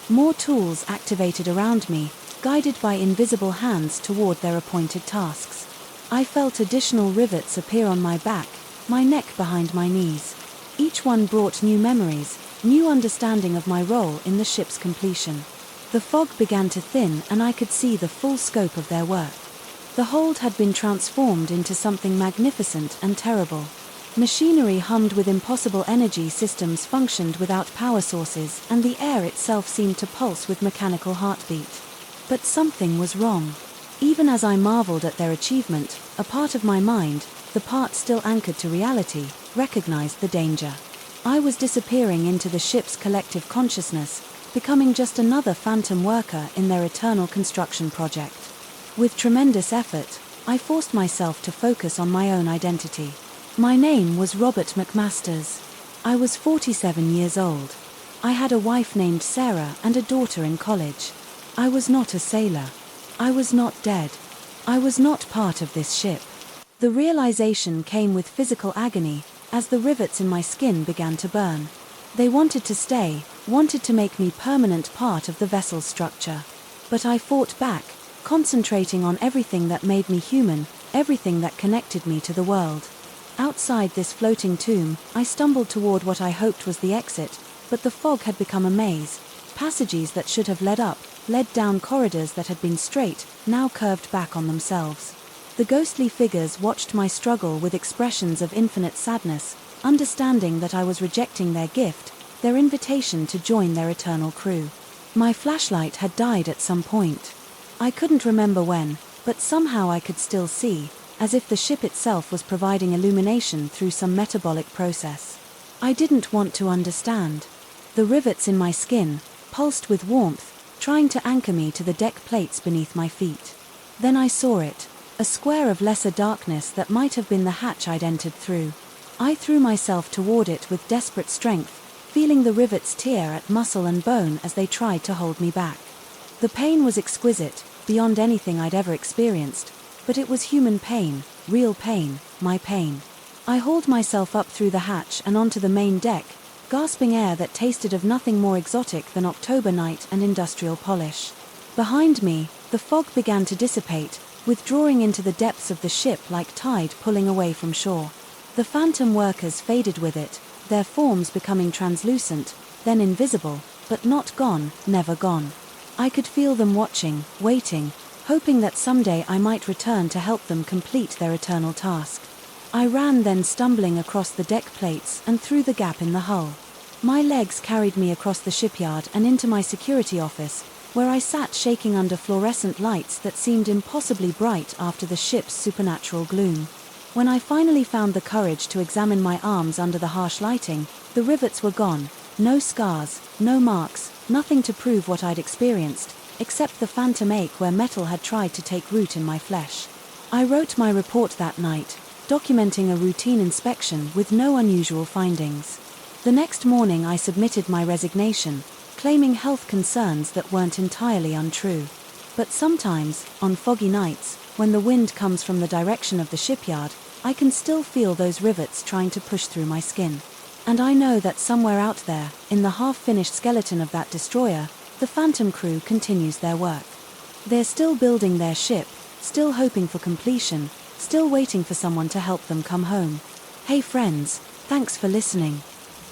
More tools activated around me, guided by invisible hands toward their appointed tasks. I felt additional rivets appear on my back, my neck behind my knees. Each one brought new memories, new understanding of my role in the ship's completion. The fog began to thin, and I could see the full scope of their work. The hold had been transformed into something magnificent and terrible. Machinery hummed with impossible energy, systems functioned without power sources, and the air itself seemed to pulse with mechanical heartbeat. But something was wrong. Even as I marveled at their achievement, a part of my mind, the part still anchored to reality, recognized the danger. I was disappearing into the ship's collective consciousness, becoming just another phantom worker in their eternal construction project. With tremendous effort, I forced myself to focus on my own identity. My name was Robert McMasters. I was 47 years old. I had a wife named Sarah and a daughter in college. I was not a sailor. I was not dead. I was not part of this ship. The realization came with physical agony, as the rivets in my skin began to burn. They wanted to stay, wanted to make me permanent part of the vessel's structure. But I fought back, concentrating on everything that made me human, everything that connected me to the world. Outside this floating tomb, I stumbled toward what I hoped was the exit, but the fog had become a maze. Passages that should have led down corridors that had been straight, now curved back on themselves. The ghostly figures watched my struggle with expressions of infinite sadness, understanding that I was rejecting their gift, their invitation to join their eternal crew. My flashlight had died at some point. I couldn't remember when, but somehow I could still see, as if the ship itself was providing illumination through some metabolic process. I didn't want to understand. The rivets in my skin pulsed with warmth, trying to anchor me to the deck plates beneath my feet. Then I saw it, a square of lesser darkness that might have been the hatch I'd entered through. I threw myself toward it with desperate strength, feeling the rivets tear at muscle and bone as they tried to hold me back. The pain was exquisite, beyond anything I'd ever experienced, but it was human pain, real pain, my pain. I hauled myself up through the hatch and onto the main deck, gasping air that tasted of nothing more exotic than October night and industrial polish. Behind me, the fog began to dissipate, withdrawing into the depths of the ship like tide pulling away from shore. The phantom workers faded with it, their forms becoming translucent, then invisible, but not gone, never gone. I could feel them watching, waiting, hoping that someday I might return to help them complete their eternal task. I ran then, stumbling across the deck plates and through the gap in the hull. My legs carried me across the shipyard and into my security office, where I sat shaking under fluorescent lights that seemed impossibly bright after the ship's supernatural gloom. When I finally found the courage to examine my arms under the harsh lighting, the rivets were gone. No scars, no marks, nothing to prove what I'd experienced, except the phantom ache where metal had tried to take root in my flesh. I wrote my report that night, documenting a routine inspection with no unusual findings. The next morning I submitted my resignation, claiming health concerns that weren't entirely untrue. But sometimes, on foggy nights, when the wind comes from the direction of the shipyard, I can still feel those rivets trying to push through my skin. And I know that somewhere out there, in the half-finished skeleton of that destroyer, the Phantom crew continues their work. They're still building their ship, still hoping for completion, still waiting for someone to help them come home. Hey friends, thanks for listening.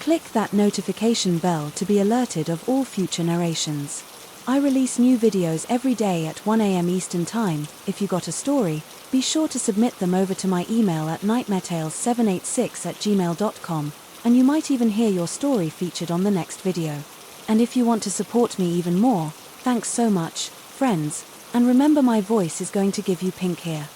Click that notification bell to be alerted of all future narrations. I release new videos every day at 1 a.m. Eastern Time. If you got a story, be sure to submit them over to my email at nightmaretales786@gmail.com, and you might even hear your story featured on the next video. And if you want to support me even more, thanks so much, friends, and remember my voice is going to give you pink here.